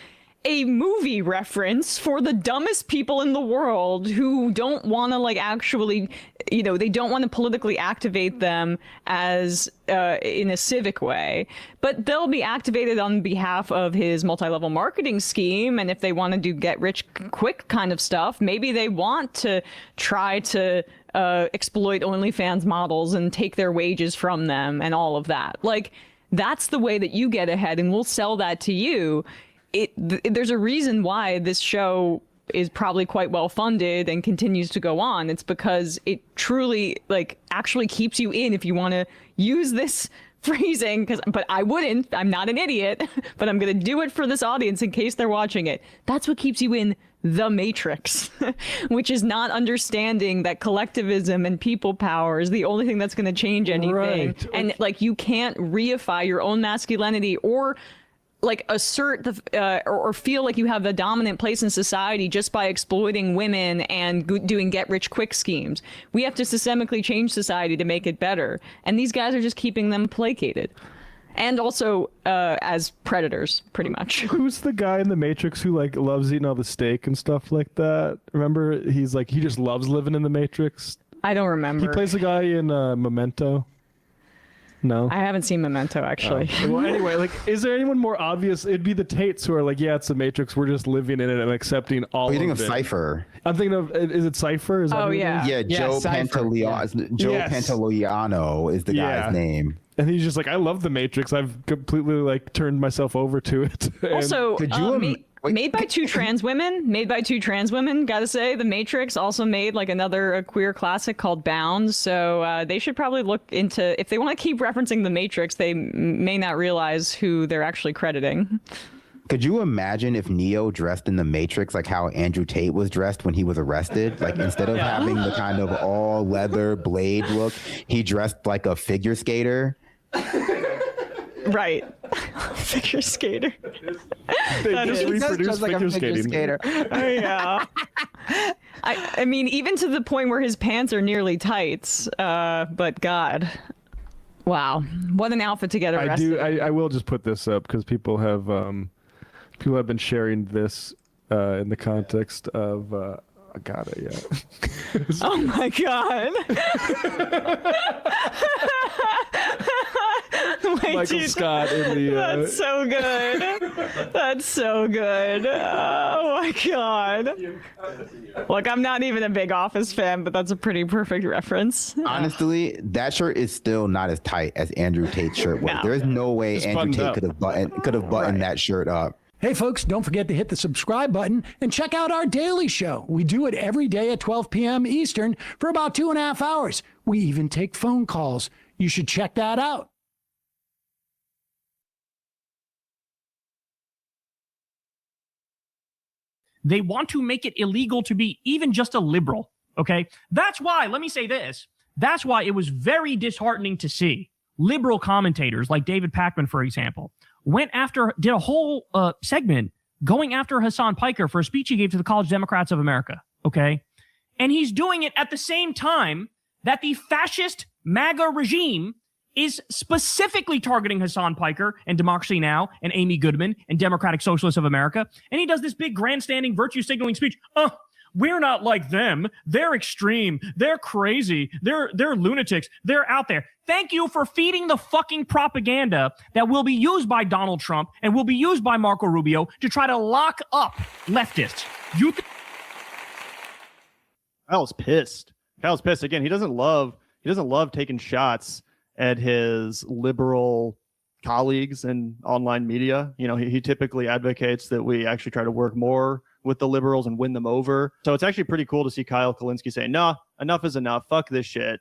a movie reference for the dumbest people in the world who don't want to like actually, they don't want to politically activate them as in a civic way, but they'll be activated on behalf of his multi-level marketing scheme. And if they want to do get rich quick kind of stuff, maybe they want to try to exploit OnlyFans models and take their wages from them and all of that. Like, that's the way that you get ahead, and we'll sell that to you. There's a reason why this show is probably quite well funded and continues to go on. It's because it truly actually keeps you in if you want to use this phrasing. But I wouldn't. I'm not an idiot, but I'm going to do it for this audience in case they're watching it. That's what keeps you in the Matrix, which is not understanding that collectivism and people power is the only thing that's going to change anything. Right. And you can't reify your own masculinity or assert or feel like you have a dominant place in society just by exploiting women and doing get rich quick schemes. We have to systemically change society to make it better. And these guys are just keeping them placated. And also as predators, pretty much. Who's the guy in the Matrix who loves eating all the steak and stuff like that? Remember, he just loves living in the Matrix. I don't remember. He plays a guy in Memento. No, I haven't seen Memento, actually. Well, anyway, is there anyone more obvious? It'd be the Tates who are it's the Matrix. We're just living in it and accepting all of it. You're thinking of Cypher. I'm thinking of, is it Cypher? Is that Yeah, Joe Pantoliano. Joe Pantoliano is the guy's name. And he's just I love the Matrix. I've completely turned myself over to it. Also, made by two trans women. Gotta say, The Matrix also made another queer classic called Bound. So they should probably look into, if they want to keep referencing The Matrix, they may not realize who they're actually crediting. Could you imagine if Neo dressed in The Matrix like how Andrew Tate was dressed when he was arrested? Instead of having the kind of all leather blade look, he dressed like a figure skater. Right. Figure skater. They just reproduced figure skating. Yeah. I mean, even to the point where his pants are nearly tights. But God. Wow. What an outfit to get arrested. I will just put this up because people have been sharing this in the context of I got it, yeah. Oh my God. Wait, Michael Scott in the That's so good. That's so good. Oh my God. Look, I'm not even a big Office fan, but that's a pretty perfect reference. Honestly, that shirt is still not as tight as Andrew Tate's shirt was. No. There is no way Andrew Tate could have buttoned that shirt up. Hey, folks, don't forget to hit the subscribe button and check out our daily show. We do it every day at 12 p.m. Eastern for about 2.5 hours. We even take phone calls. You should check that out. They want to make it illegal to be even just a liberal, okay? That's why, let me say this, that's why it was very disheartening to see liberal commentators like David Pakman, for example, did a whole segment going after Hasan Piker for a speech he gave to the College Democrats of America, okay? And he's doing it at the same time that the fascist MAGA regime is specifically targeting Hasan Piker and Democracy Now! And Amy Goodman and Democratic Socialists of America. And he does this big grandstanding virtue signaling speech. We're not like them. They're extreme. They're crazy. They're lunatics. They're out there. Thank you for feeding the fucking propaganda that will be used by Donald Trump and will be used by Marco Rubio to try to lock up leftists. Kyle's pissed. Kyle's pissed. Again, he doesn't love taking shots at his liberal colleagues in online media. You know, he typically advocates that we actually try to work more with the liberals and win them over. So it's actually pretty cool to see Kyle Kulinski say, nah, enough is enough. Fuck this shit.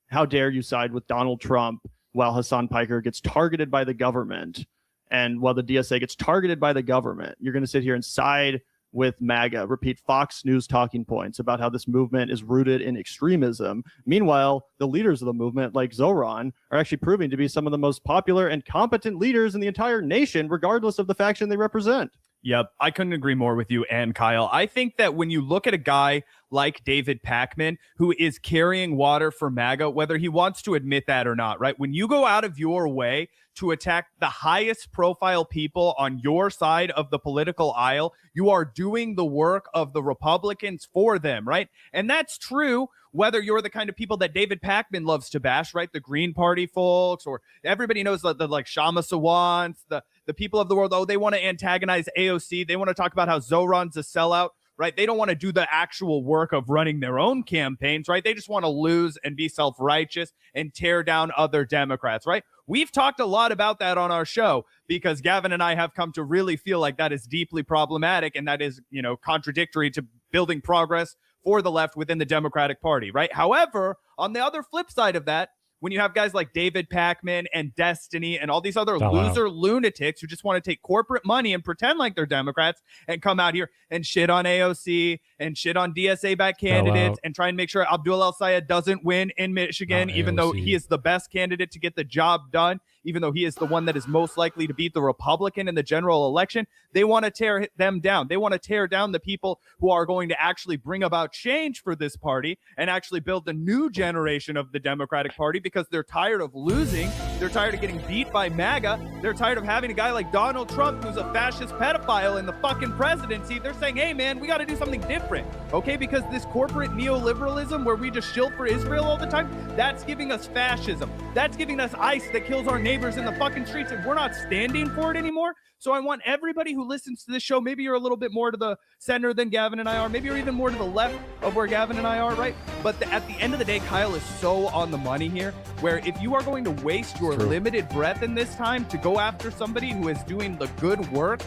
How dare you side with Donald Trump while Hasan Piker gets targeted by the government and while the DSA gets targeted by the government? You're going to sit here and side with MAGA, repeat Fox News talking points about how this movement is rooted in extremism. Meanwhile, the leaders of the movement, like Zoran, are actually proving to be some of the most popular and competent leaders in the entire nation, regardless of the faction they represent. Yep, I couldn't agree more with you and Kyle. I think that when you look at a guy like David Pakman, who is carrying water for MAGA, whether he wants to admit that or not, right? When you go out of your way to attack the highest profile people on your side of the political aisle, you are doing the work of the Republicans for them, right? And that's true whether you're the kind of people that David Pakman loves to bash, right? The Green Party folks, or everybody knows the like Shama Sawants, the people of the world, they want to antagonize AOC. They want to talk about how Zoran's a sellout, right? They don't want to do the actual work of running their own campaigns, right? They just want to lose and be self-righteous and tear down other Democrats, right? We've talked a lot about that on our show because Gavin and I have come to really feel like that is deeply problematic and that is, contradictory to building progress for the left within the Democratic Party, right? However, on the other flip side of that, when you have guys like David Pakman and Destiny and all these other loser lunatics who just want to take corporate money and pretend like they're Democrats and come out here and shit on AOC and shit on DSA-backed candidates and try and make sure Abdul El-Sayed doesn't win in Michigan, even though he is the best candidate to get the job done, even though he is the one that is most likely to beat the Republican in the general election. They want to tear them down. They want to tear down the people who are going to actually bring about change for this party and actually build the new generation of the Democratic Party because they're tired of losing. They're tired of getting beat by MAGA. They're tired of having a guy like Donald Trump, who's a fascist pedophile in the fucking presidency. They're saying, hey, man, we got to do something different, okay? Because this corporate neoliberalism where we just shield for Israel all the time, that's giving us fascism. That's giving us ICE that kills our neighbors in the fucking streets, and we're not standing for it anymore. So I want everybody who listens to this show, maybe you're a little bit more to the center than Gavin and I are, maybe you're even more to the left of where Gavin and I are, right? But at the end of the day, Kyle is so on the money here, where if you are going to waste your limited breath in this time to go after somebody who is doing the good work,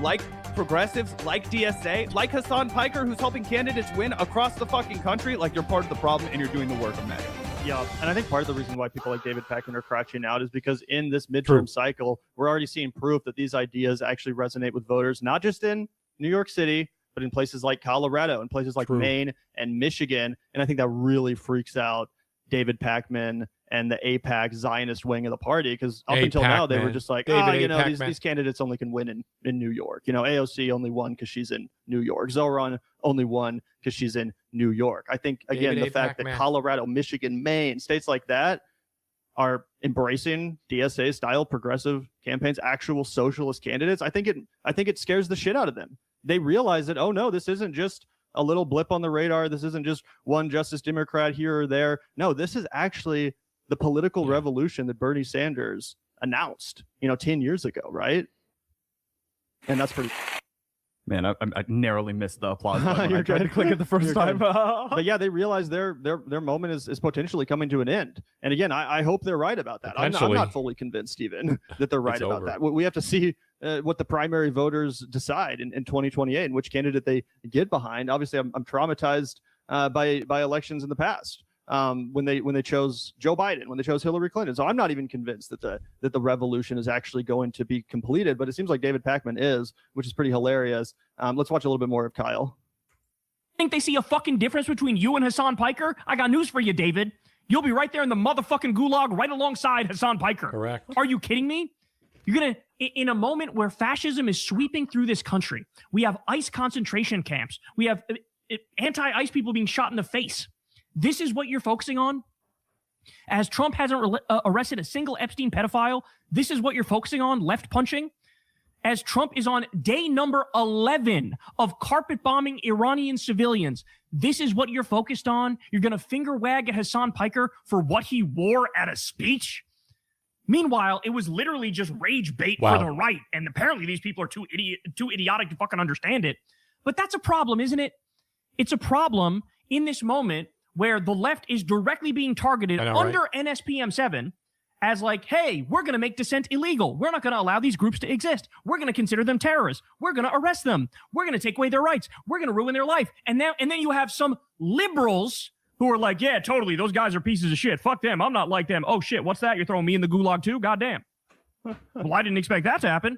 like progressives, like DSA, like Hasan Piker, who's helping candidates win across the fucking country, like you're part of the problem and you're doing the work of MAGA. Yeah, and I think part of the reason why people like David Pakman are crashing out is because in this midterm cycle, we're already seeing proof that these ideas actually resonate with voters, not just in New York City, but in places like Colorado and places like Maine and Michigan. And I think that really freaks out David Pakman and the AIPAC Zionist wing of the party, because up AIPAC, until now they were man. just like, David these candidates only can win in New York. AOC only won because she's in New York. Zoran only won because she's in New York. I think, again, David the fact AIPAC, that man. Colorado, Michigan, Maine, states like that are embracing DSA style progressive campaigns, actual socialist candidates, I think it scares the shit out of them. They realize that, oh no, this isn't just a little blip on the radar. This isn't just one Justice Democrat here or there. No, this is actually the political revolution that Bernie Sanders announced, 10 years ago, right? And that's pretty. Man, I narrowly missed the applause button. You're I tried to good. click it the 1st time. But yeah, they realize their moment is potentially coming to an end. And again, I hope they're right about that. I'm not fully convinced even that they're right about that. We have to see what the primary voters decide in 2028 and which candidate they get behind. Obviously, I'm traumatized by elections in the past. When they chose Joe Biden, when they chose Hillary Clinton. So I'm not even convinced that the revolution is actually going to be completed, but it seems like David Pakman is, which is pretty hilarious. Let's watch a little bit more of Kyle. Think they see a fucking difference between you and Hassan Piker? I got news for you, David. You'll be right there in the motherfucking gulag right alongside Hassan Piker. Correct. Are you kidding me? You're going to, in a moment where fascism is sweeping through this country, we have ICE concentration camps. We have anti-ICE people being shot in the face. This is what you're focusing on? As Trump hasn't arrested a single Epstein pedophile, this is what you're focusing on, left punching? As Trump is on day number 11 of carpet bombing Iranian civilians, this is what you're focused on? You're going to finger wag at Hassan Piker for what he wore at a speech? Meanwhile, it was literally just rage bait for the right, and apparently these people are too idiotic to fucking understand it. But that's a problem, isn't it? It's a problem in this moment where the left is directly being targeted under NSPM 7 as like, hey, we're going to make dissent illegal. We're not going to allow these groups to exist. We're going to consider them terrorists. We're going to arrest them. We're going to take away their rights. We're going to ruin their life. And then you have some liberals who are like, yeah, totally, those guys are pieces of shit. Fuck them. I'm not like them. Oh, shit, what's that? You're throwing me in the gulag too? Goddamn. Well, I didn't expect that to happen.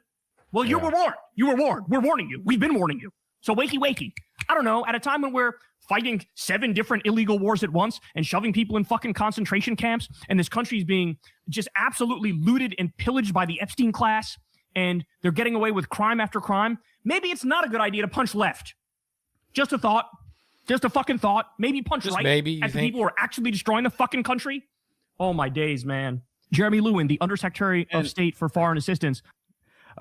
Well, you were warned. You were warned. We're warning you. We've been warning you. So wakey, wakey. I don't know, at a time when we're fighting 7 different illegal wars at once and shoving people in fucking concentration camps, and this country is being just absolutely looted and pillaged by the Epstein class, and they're getting away with crime after crime, maybe it's not a good idea to punch left. Just a thought. Just a fucking thought. Maybe punch just right maybe, at the people who are actually destroying the fucking country. Oh, my days, man. Jeremy Lewin, the Undersecretary of State for Foreign Assistance.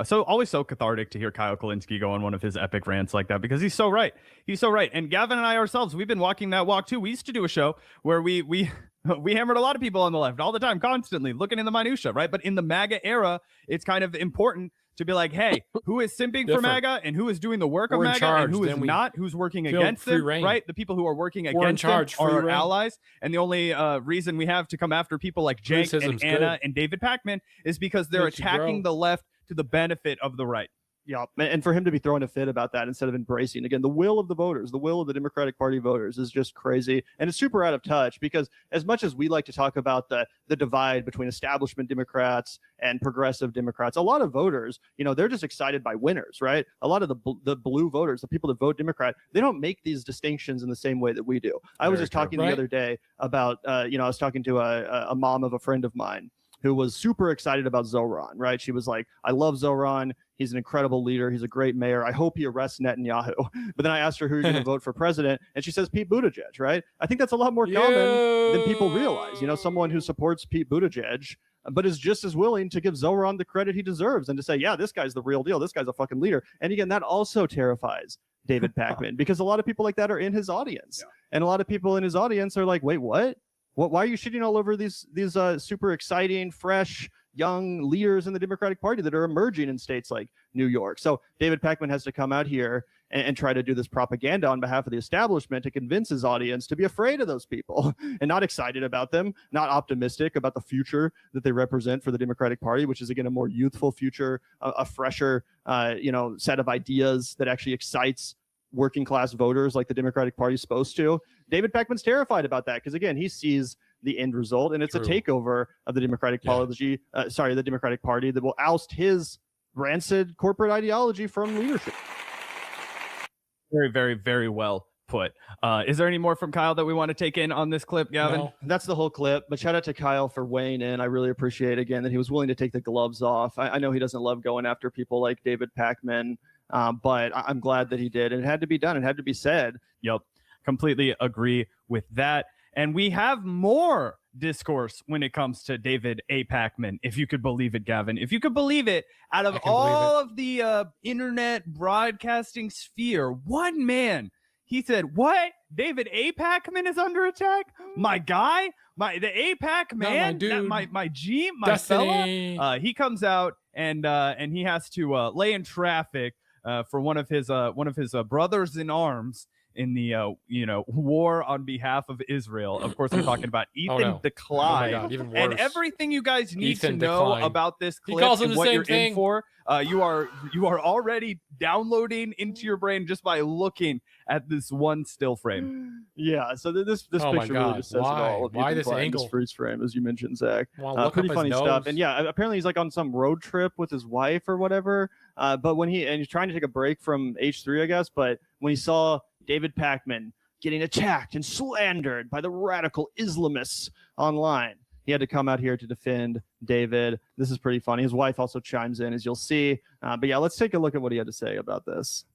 So always so cathartic to hear Kyle Kulinski go on one of his epic rants like that, because he's so right. He's so right. And Gavin and I ourselves, we've been walking that walk too. We used to do a show where we hammered a lot of people on the left all the time, constantly looking in the minutia, right? But in the MAGA era, it's kind of important to be like, hey, who is simping for MAGA and who is doing the work of MAGA and who is not, who's working against them, right? The people who are working against them are our allies. And the only reason we have to come after people like Jake and Anna and David Pakman is because they're attacking the left to the benefit of the right. Yeah, and for him to be throwing a fit about that instead of embracing, again, the will of the voters, the will of the Democratic Party voters is just crazy. And it's super out of touch, because as much as we like to talk about the divide between establishment Democrats and progressive Democrats, a lot of voters, they're just excited by winners, right? A lot of the blue voters, the people that vote Democrat, they don't make these distinctions in the same way that we do. I was just talking the other day about, I was talking to a mom of a friend of mine who was super excited about Zoran, right? She was like, I love Zoran. He's an incredible leader. He's a great mayor. I hope he arrests Netanyahu. But then I asked her who you're going to vote for president, and she says Pete Buttigieg, right? I think that's a lot more common than people realize. Someone who supports Pete Buttigieg, but is just as willing to give Zoran the credit he deserves and to say, yeah, this guy's the real deal. This guy's a fucking leader. And again, that also terrifies David Pakman, because a lot of people like that are in his audience. Yeah. And a lot of people in his audience are like, wait, what? Why are you shitting all over these super exciting, fresh, young leaders in the Democratic Party that are emerging in states like New York? So David Pakman has to come out here and try to do this propaganda on behalf of the establishment to convince his audience to be afraid of those people and not excited about them, not optimistic about the future that they represent for the Democratic Party, which is, again, a more youthful future, a fresher, set of ideas that actually excites working class voters like the Democratic Party is supposed to. David Pakman's terrified about that because, again, he sees the end result, and it's a takeover of the Democratic the Democratic Party that will oust his rancid corporate ideology from leadership. Very, very, very well put. Is there any more from Kyle that we want to take in on this clip, Gavin? No. That's the whole clip. But shout out to Kyle for weighing in. I really appreciate, again, that he was willing to take the gloves off. I know he doesn't love going after people like David Pakman, but I'm glad that he did. And it had to be done. It had to be said. Yep. Completely agree with that. And we have more discourse when it comes to David A. Pakman, if you could believe it, Gavin. If you could believe it, out of all of the internet broadcasting sphere, one man, he said, what? David A. Pakman is under attack? My guy? The A. Pakman? dude. My G? My Destiny. fella? He comes out and he has to lay in traffic for one of his brothers in arms in the war on behalf of Israel. Of course, we're talking about Ethan Decline. Oh my God, even worse. And everything you guys need Ethan to know Decline. about this He clip calls him and the what same you're thing. in for, you are already downloading into your brain just by looking at this one still frame. Yeah, so this Oh my picture really God, just says why? it all. Why this Decline, angle? This freeze frame, as you mentioned, Zach. Well, look pretty up his funny stuff. nose. And yeah, apparently he's like on some road trip with his wife or whatever. But when he's trying to take a break from H3, I guess. But when he saw David Pakman getting attacked and slandered by the radical Islamists online, he had to come out here to defend David. This is pretty funny. His wife also chimes in, as you'll see. But yeah, let's take a look at what he had to say about this.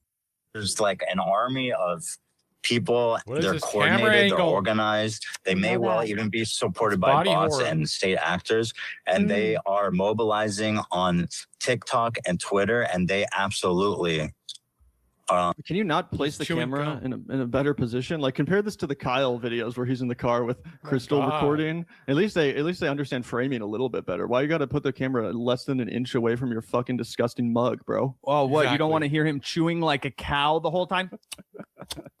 There's like an army of people. What is They're this camera coordinated, they're angle? organized. They may well that. even be supported It's by body bots horror. and state actors. And they are mobilizing on TikTok and Twitter, and they absolutely Can you not place the chewing camera gum. in a better position? Like, compare this to the Kyle videos where he's in the car with Crystal God. recording. At least they understand framing a little bit better. Why you got to put the camera less than an inch away from your fucking disgusting mug, bro? Oh, what? You Exactly. don't want to hear him chewing like a cow the whole time?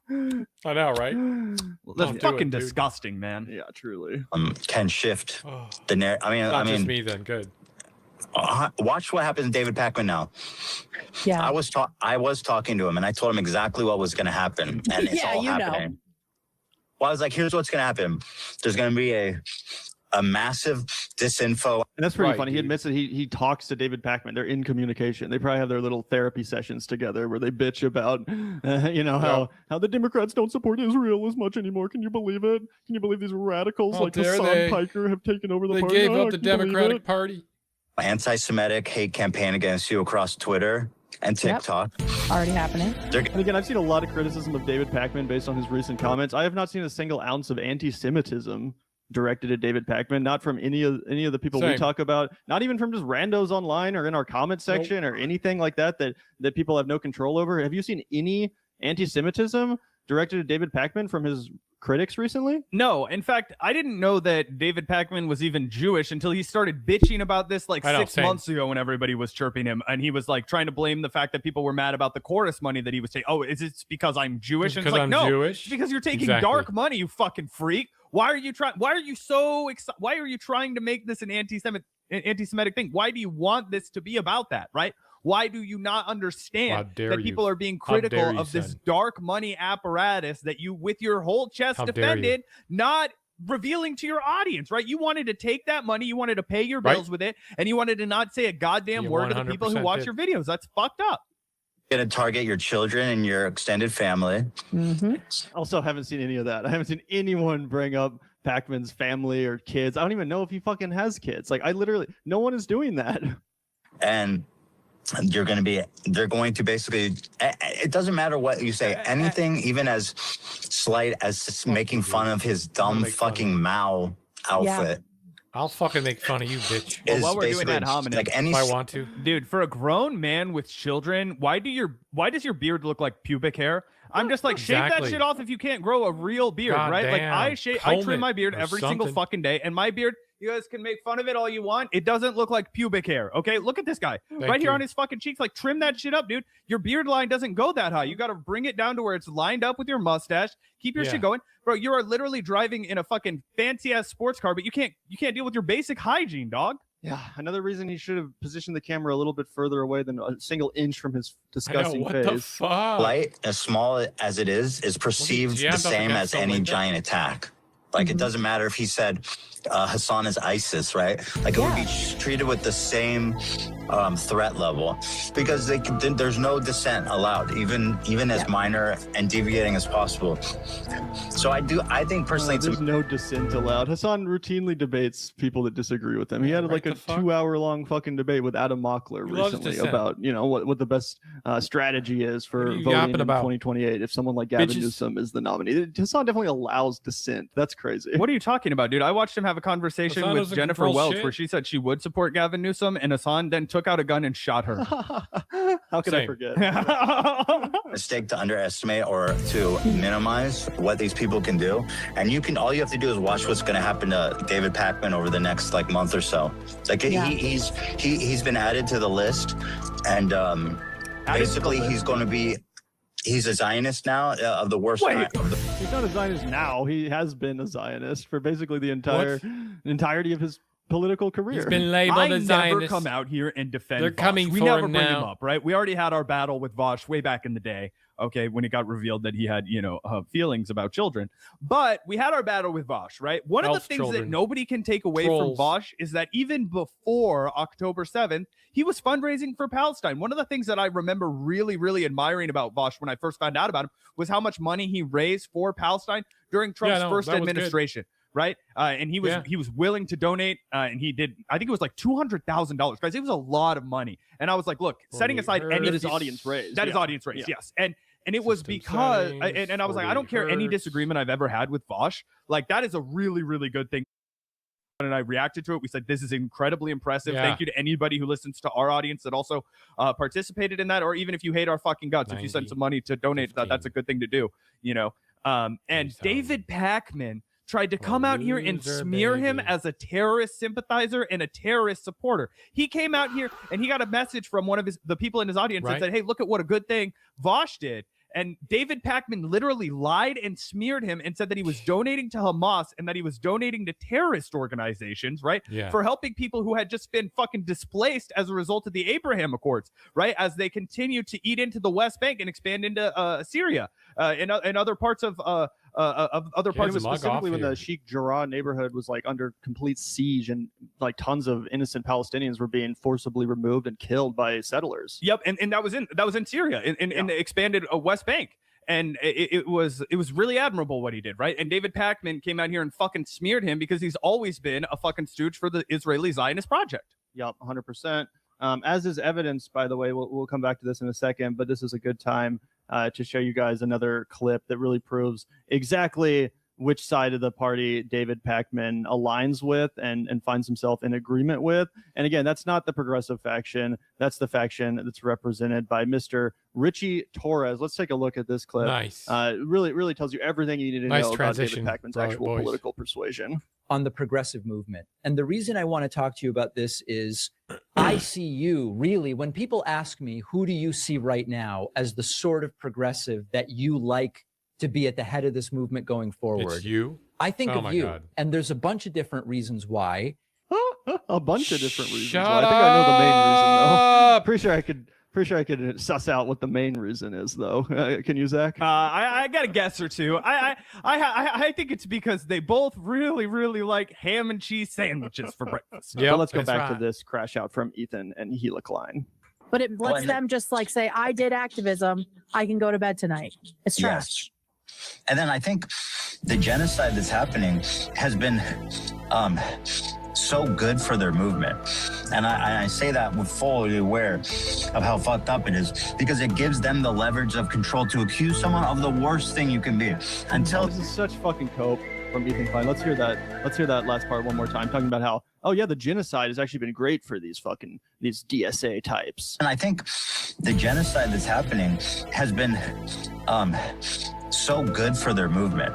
I know, right? That's Don't do fucking it, dude. disgusting, man. Yeah, truly. can shift Oh, the narrative. not just me then. Good. Watch what happens to David Pakman now. Yeah. I was talking to him, and I told him exactly what was going to happen, and it's Yeah, all you know. happening. Well, I was like, here's what's going to happen. There's going to be a massive disinfo. And that's pretty Right, funny. He dude. admits that he talks to David Pakman. They're in communication. They probably have their little therapy sessions together where they bitch about, how the Democrats don't support Israel as much anymore. Can you believe it? Can you believe these radicals How like dare Hassan they? Piker have taken over the They party? gave Oh, up the can you believe Democratic it? Party. Anti-Semitic hate campaign against you across Twitter and Yep. TikTok. Already happening. They're And again, I've seen a lot of criticism of David Pakman based on his recent comments. I have not seen a single ounce of anti-Semitism directed at David Pakman, not from any of the people we Same. talk about, not even from just randos online or in our comment section or anything like that people have no control over. Have you seen any anti-Semitism directed at David Pakman from his critics recently? No, in fact, I didn't know that David Pakman was even Jewish until he started bitching about this like I know, 6 same. months ago when everybody was chirping him. And he was like trying to blame the fact that people were mad about the chorus money that he was taking. Oh, is it because I'm Jewish? It's And it's because like, I'm no, Jewish? it's because you're taking Exactly. dark money, you fucking freak. Why are you trying? Why are you so excited? Why are you trying to make this an anti-Semitic thing? Why do you want this to be about that, right? Why do you not How understand dare that you. people are being How dare critical you, of this son. dark money apparatus that you, with your whole chest, How dare you. defended, not revealing to your audience, right? You wanted to take that money, you wanted to pay your Right. bills with it, and you wanted to not say a goddamn You word to the people who 100% watch did. your videos. That's fucked up. going to target your children and your extended family. Also, haven't seen any of that. I haven't seen anyone bring up Pakman's family or kids. I don't even know if he fucking has kids. Like, no one is doing that. And they're going to basically, it doesn't matter what you say, anything even as slight as making fun of his dumb fucking Mao outfit. I'll fucking make fun of you, bitch. Well, is while we're doing that, basically hominin, like any If I want to. dude, for a grown man with children, why does your beard look like pubic hair? I'm just like, shave that Exactly. shit off if you can't grow a real beard, God right? Like damn. I Comb trim it my beard or every single something. fucking day, and my beard, you guys can make fun of it all you want. It doesn't look like pubic hair. Okay, look at this guy right here you. on his fucking cheeks. Like, trim that shit up, dude. Your beard line doesn't go that high. You got to bring it down to where it's lined up with your mustache. Keep your Yeah. shit going, bro. You are literally driving in a fucking fancy ass sports car, but you can't deal with your basic hygiene, dog. Yeah, another reason he should have positioned the camera a little bit further away than a single inch from his disgusting what face. the fuck? light, as small as it is perceived the jammed up same against as any something like that? giant attack. Like, it doesn't matter if he said Hassan is ISIS, right? Like, it would be treated with the same threat level, because there's no dissent allowed, even as minor and deviating as possible. So I think personally, there's no dissent allowed. Hasan routinely debates people that disagree with him. He had like a 2-hour-long fucking debate with Adam Mockler recently about what the best strategy is for voting in 2028 if someone like Gavin Newsom is the nominee. Hasan definitely allows dissent. That's crazy. What are you talking about, dude? I watched him have a conversation Hasan with Jennifer Welch where she said she would support Gavin Newsom, and Hasan then took out a gun and shot her. How could I forget? Mistake to underestimate or to minimize what these people can do. And all you have to do is watch what's going to happen to David Pakman over the next month or so. It's like he's been added to the list, and basically he's a Zionist now of the worst kind. He's not a Zionist now. He has been a Zionist for basically the entirety of his political career. He's been labeled a Zionist. I never come out here and defend They're Vosh. coming We for never him bring him now. up, right? We already had our battle with Vosh way back in the day, okay, when it got revealed that he had, feelings about children. But we had our battle with Vosh, right? One of the things that nobody can take away from Vosh is that even before October 7th, he was fundraising for Palestine. One of the things that I remember really, really admiring about Vosh when I first found out about him was how much money he raised for Palestine during Trump's first administration. Right. And he was willing to donate. And he did. I think it was like $200,000, guys. It was a lot of money. And I was like, look, setting aside any that his audience raised. That is audience raised. Yes. And it was because and I was like, I don't care any disagreement I've ever had with Vosh. Like, that is a really, really good thing. And I reacted to it. We said, this is incredibly impressive. Thank you to anybody who listens to our audience that also participated in that. Or even if you hate our fucking guts, if you send some money to donate, that's a good thing to do, and David Pakman tried to come out here and smear him as a terrorist sympathizer and a terrorist supporter. He came out here and he got a message from one of the people in his audience that said, hey, look at what a good thing Vosh did. And David Pakman literally lied and smeared him and said that he was donating to Hamas and that he was donating to terrorist organizations, right? For helping people who had just been fucking displaced as a result of the Abraham Accords, right? As they continue to eat into the West Bank and expand into Syria and other parts of other parts of specifically when the Sheikh Jarrah neighborhood was under complete siege and tons of innocent Palestinians were being forcibly removed and killed by settlers. Yep, and that was in Syria in the expanded West Bank. And it was really admirable what he did, right? And David Pakman came out here and fucking smeared him because he's always been a fucking stooge for the Israeli Zionist project. Yep, 100%. As is evidenced, by the way, we'll come back to this in a second, but this is a good time to show you guys another clip that really proves exactly which side of the party David Pakman aligns with and finds himself in agreement with. And again, that's not the progressive faction. That's the faction that's represented by Mr. Richie Torres. Let's take a look at this clip. Nice. Really tells you everything you need to know about David Pakman's actual political persuasion. On the progressive movement. And the reason I want to talk to you about this is I see you really, when people ask me, who do you see right now as the sort of progressive that you like to be at the head of this movement going forward? It's you? I think of you. God. And there's a bunch of different reasons why. A bunch of different reasons. Shut I think I know the main reason, though. Pretty sure I could suss out what the main reason is, though. Can you, Zach? I got a guess or two. I think it's because they both really, really like ham and cheese sandwiches for breakfast. Yeah, let's go back to this crash out from Ethan and Gila Klein. But it lets them just say, I did activism. I can go to bed tonight. It's trash. And then I think the genocide that's happening has been so good for their movement. And I say that with fully aware of how fucked up it is, because it gives them the leverage of control to accuse someone of the worst thing you can be. Until this is such fucking cope from Ethan Klein. Let's hear that last part one more time, talking about how, oh yeah, the genocide has actually been great for these DSA types. And I think the genocide that's happening has been so good for their movement.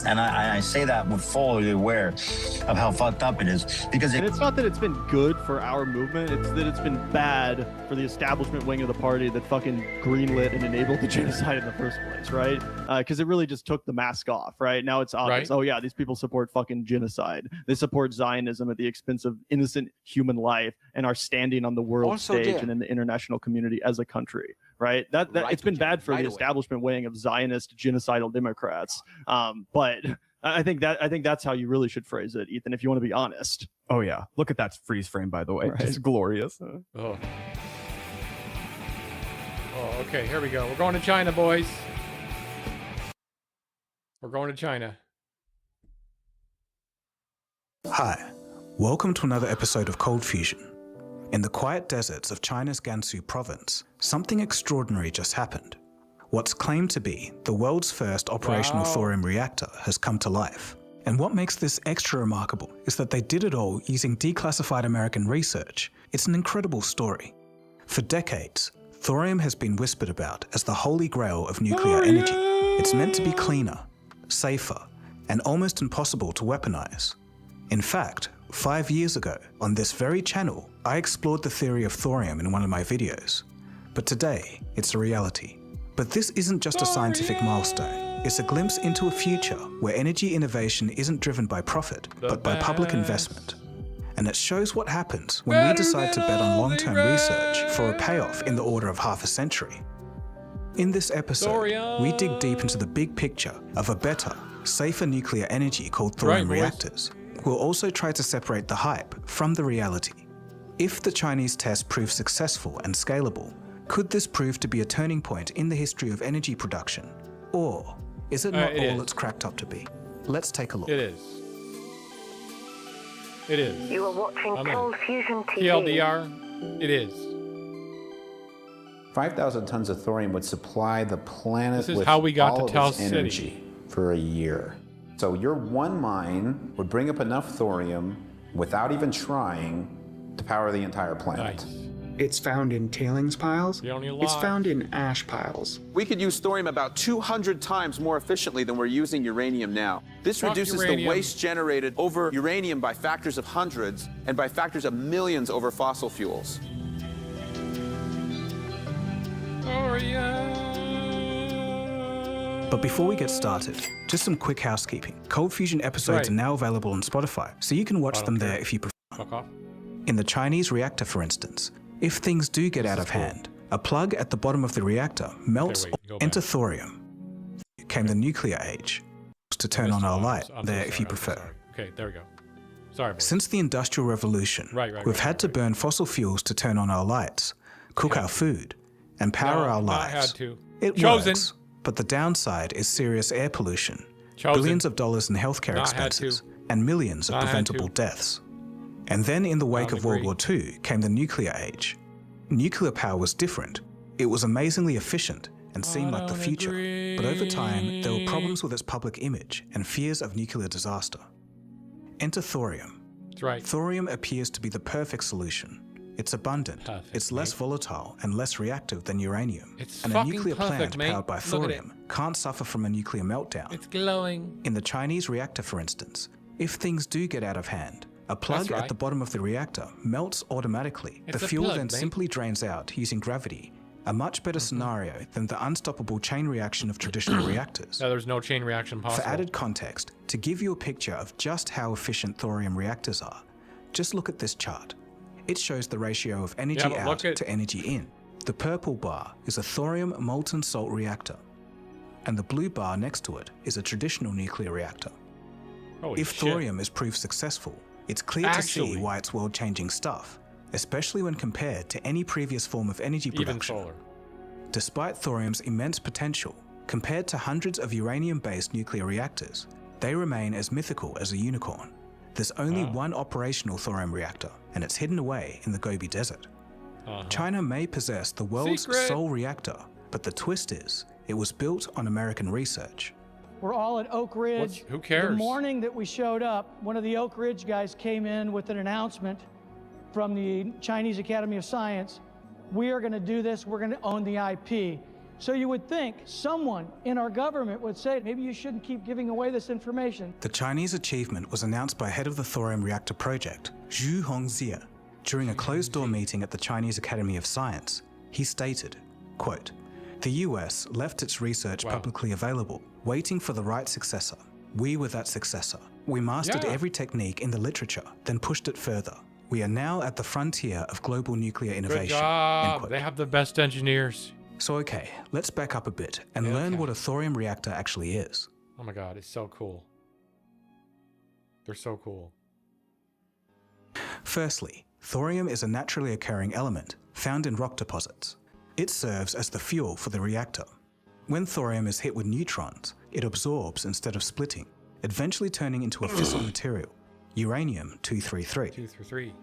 And I say that with fully aware of how fucked up it is, because it's not that it's been good for our movement, it's that it's been bad for the establishment wing of the party that fucking greenlit and enabled the genocide in the first place, right? Because it really just took the mask off, right? Now it's obvious, oh yeah, these people support fucking genocide. They support Zionism at the expense of innocent human life and are standing on the world stage and in the international community as a country, right? That it's been bad for the establishment wing of Zionist genocidal Democrats. But I think that's how you really should phrase it, Ethan, if you want to be honest. Oh yeah, look at that freeze frame, by the way. Right. It's glorious. Oh, okay, here we go. We're going to China, boys. We're going to China. Hi, welcome to another episode of Cold Fusion. In the quiet deserts of China's Gansu province, something extraordinary just happened. What's claimed to be the world's first operational thorium reactor has come to life. And what makes this extra remarkable is that they did it all using declassified American research. It's an incredible story. For decades, thorium has been whispered about as the holy grail of nuclear energy. It's meant to be cleaner, safer, and almost impossible to weaponize. In fact, 5 years ago, on this very channel, I explored the theory of thorium in one of my videos. But today, it's a reality. But this isn't just a scientific milestone. It's a glimpse into a future where energy innovation isn't driven by profit, but by public investment. And it shows what happens when we decide to bet on long-term research for a payoff in the order of half a century. In this episode, we dig deep into the big picture of a better, safer nuclear energy called thorium reactors. We'll also try to separate the hype from the reality. If the Chinese test proves successful and scalable, could this prove to be a turning point in the history of energy production? Or is it not all it's cracked up to be? Let's take a look. It is. It is. You are watching Cold Fusion TV. TLDR, it is. 5,000 tons of thorium would supply the planet This is with how we got all to of Tau its City. energy for a year. So your one mine would bring up enough thorium without even trying to power the entire planet. It's found in tailings piles. It's found in ash piles. We could use thorium about 200 times more efficiently than we're using uranium now. This Fuck reduces uranium. the waste generated over uranium by factors of hundreds and by factors of millions over fossil fuels. But before we get started, just some quick housekeeping. Cold Fusion episodes are now available on Spotify, so you can watch them there if you prefer. Fuck off. In the Chinese reactor, for instance, if things do get out of hand, a plug at the bottom of the reactor melts into thorium. Came the nuclear age. To turn on our light there if you prefer. Okay, there we go. Sorry. Boys. Since the Industrial Revolution, we've had to burn fossil fuels to turn on our lights, cook our food, and power our lives. Had to. It works, but the downside is serious air pollution, billions of dollars in healthcare expenses, and millions of preventable deaths. And then in the wake of World War II came the nuclear age. Nuclear power was different. It was amazingly efficient and seemed like the future. But over time, there were problems with its public image and fears of nuclear disaster. Enter thorium. That's right. Thorium appears to be the perfect solution. It's abundant, it's less volatile and less reactive than uranium. It's and a fucking nuclear perfect, plant mate. powered by Look at thorium can't suffer from a nuclear meltdown. It's glowing. In the Chinese reactor, for instance, if things do get out of hand, a plug at the bottom of the reactor melts automatically. It's the a fuel plug, then mate. simply drains out using gravity, a much better scenario than the unstoppable chain reaction of traditional reactors. No, there's no chain reaction possible. For added context, to give you a picture of just how efficient thorium reactors are, just look at this chart. It shows the ratio of energy out to energy in. The purple bar is a thorium molten salt reactor, and the blue bar next to it is a traditional nuclear reactor. Holy If shit. thorium is proved successful, it's clear to see why it's world-changing stuff, especially when compared to any previous form of energy production. Even solar. Despite thorium's immense potential, compared to hundreds of uranium-based nuclear reactors, they remain as mythical as a unicorn. There's only one operational thorium reactor, and it's hidden away in the Gobi Desert. China may possess the world's sole reactor, but the twist is, it was built on American research. We're all at Oak Ridge. Who cares? The morning that we showed up, one of the Oak Ridge guys came in with an announcement from the Chinese Academy of Science. We are going to do this. We're going to own the IP. So you would think someone in our government would say, maybe you shouldn't keep giving away this information. The Chinese achievement was announced by head of the thorium reactor project, Zhu Hongxie, during a closed-door meeting at the Chinese Academy of Science. He stated, quote, "The US left its research publicly available, waiting for the right successor. We were that successor. We mastered every technique in the literature, then pushed it further. We are now at the frontier of global nuclear innovation." Good job. They have the best engineers. So okay, let's back up a bit and learn what a thorium reactor actually is. Oh my god, it's so cool. They're so cool. Firstly, thorium is a naturally occurring element found in rock deposits. It serves as the fuel for the reactor. When thorium is hit with neutrons, it absorbs instead of splitting, eventually turning into a fissile material, uranium-233. 233.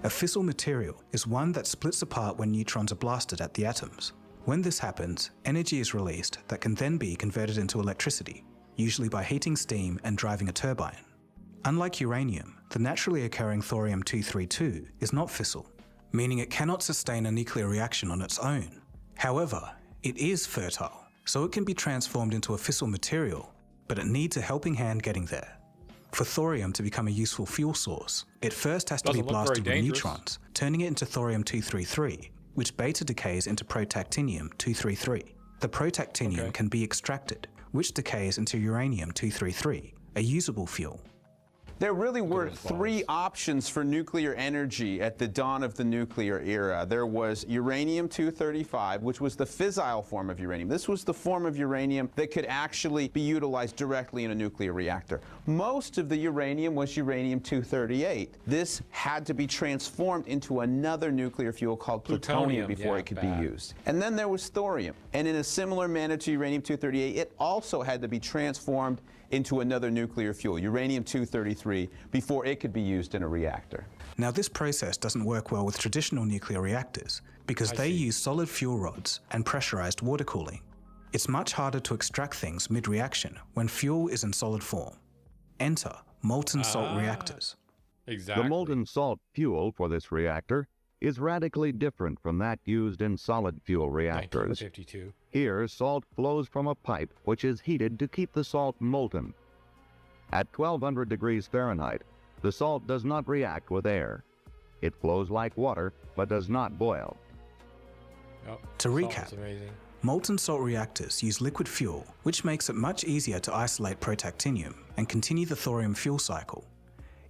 A fissile material is one that splits apart when neutrons are blasted at the atoms. When this happens, energy is released that can then be converted into electricity, usually by heating steam and driving a turbine. Unlike uranium, the naturally occurring thorium-232 is not fissile, meaning it cannot sustain a nuclear reaction on its own. However, it is fertile, so it can be transformed into a fissile material, but it needs a helping hand getting there. For thorium to become a useful fuel source, it first has to be blasted with neutrons, turning it into thorium-233, which beta decays into protactinium-233. The protactinium can be extracted, which decays into uranium-233, a usable fuel. There really were three options for nuclear energy at the dawn of the nuclear era. There was uranium-235, which was the fissile form of uranium. This was the form of uranium that could actually be utilized directly in a nuclear reactor. Most of the uranium was uranium-238. This had to be transformed into another nuclear fuel called plutonium before it could be used. And then there was thorium. And in a similar manner to uranium-238, it also had to be transformed into another nuclear fuel, uranium-233, before it could be used in a reactor. Now, this process doesn't work well with traditional nuclear reactors because they use solid fuel rods and pressurized water cooling. It's much harder to extract things mid-reaction when fuel is in solid form. Enter molten salt reactors. Exactly. The molten salt fuel for this reactor is radically different from that used in solid fuel reactors. 1952. Here, salt flows from a pipe which is heated to keep the salt molten. At 1200 degrees Fahrenheit, the salt does not react with air. It flows like water, but does not boil. To recap, molten salt reactors use liquid fuel, which makes it much easier to isolate protactinium and continue the thorium fuel cycle.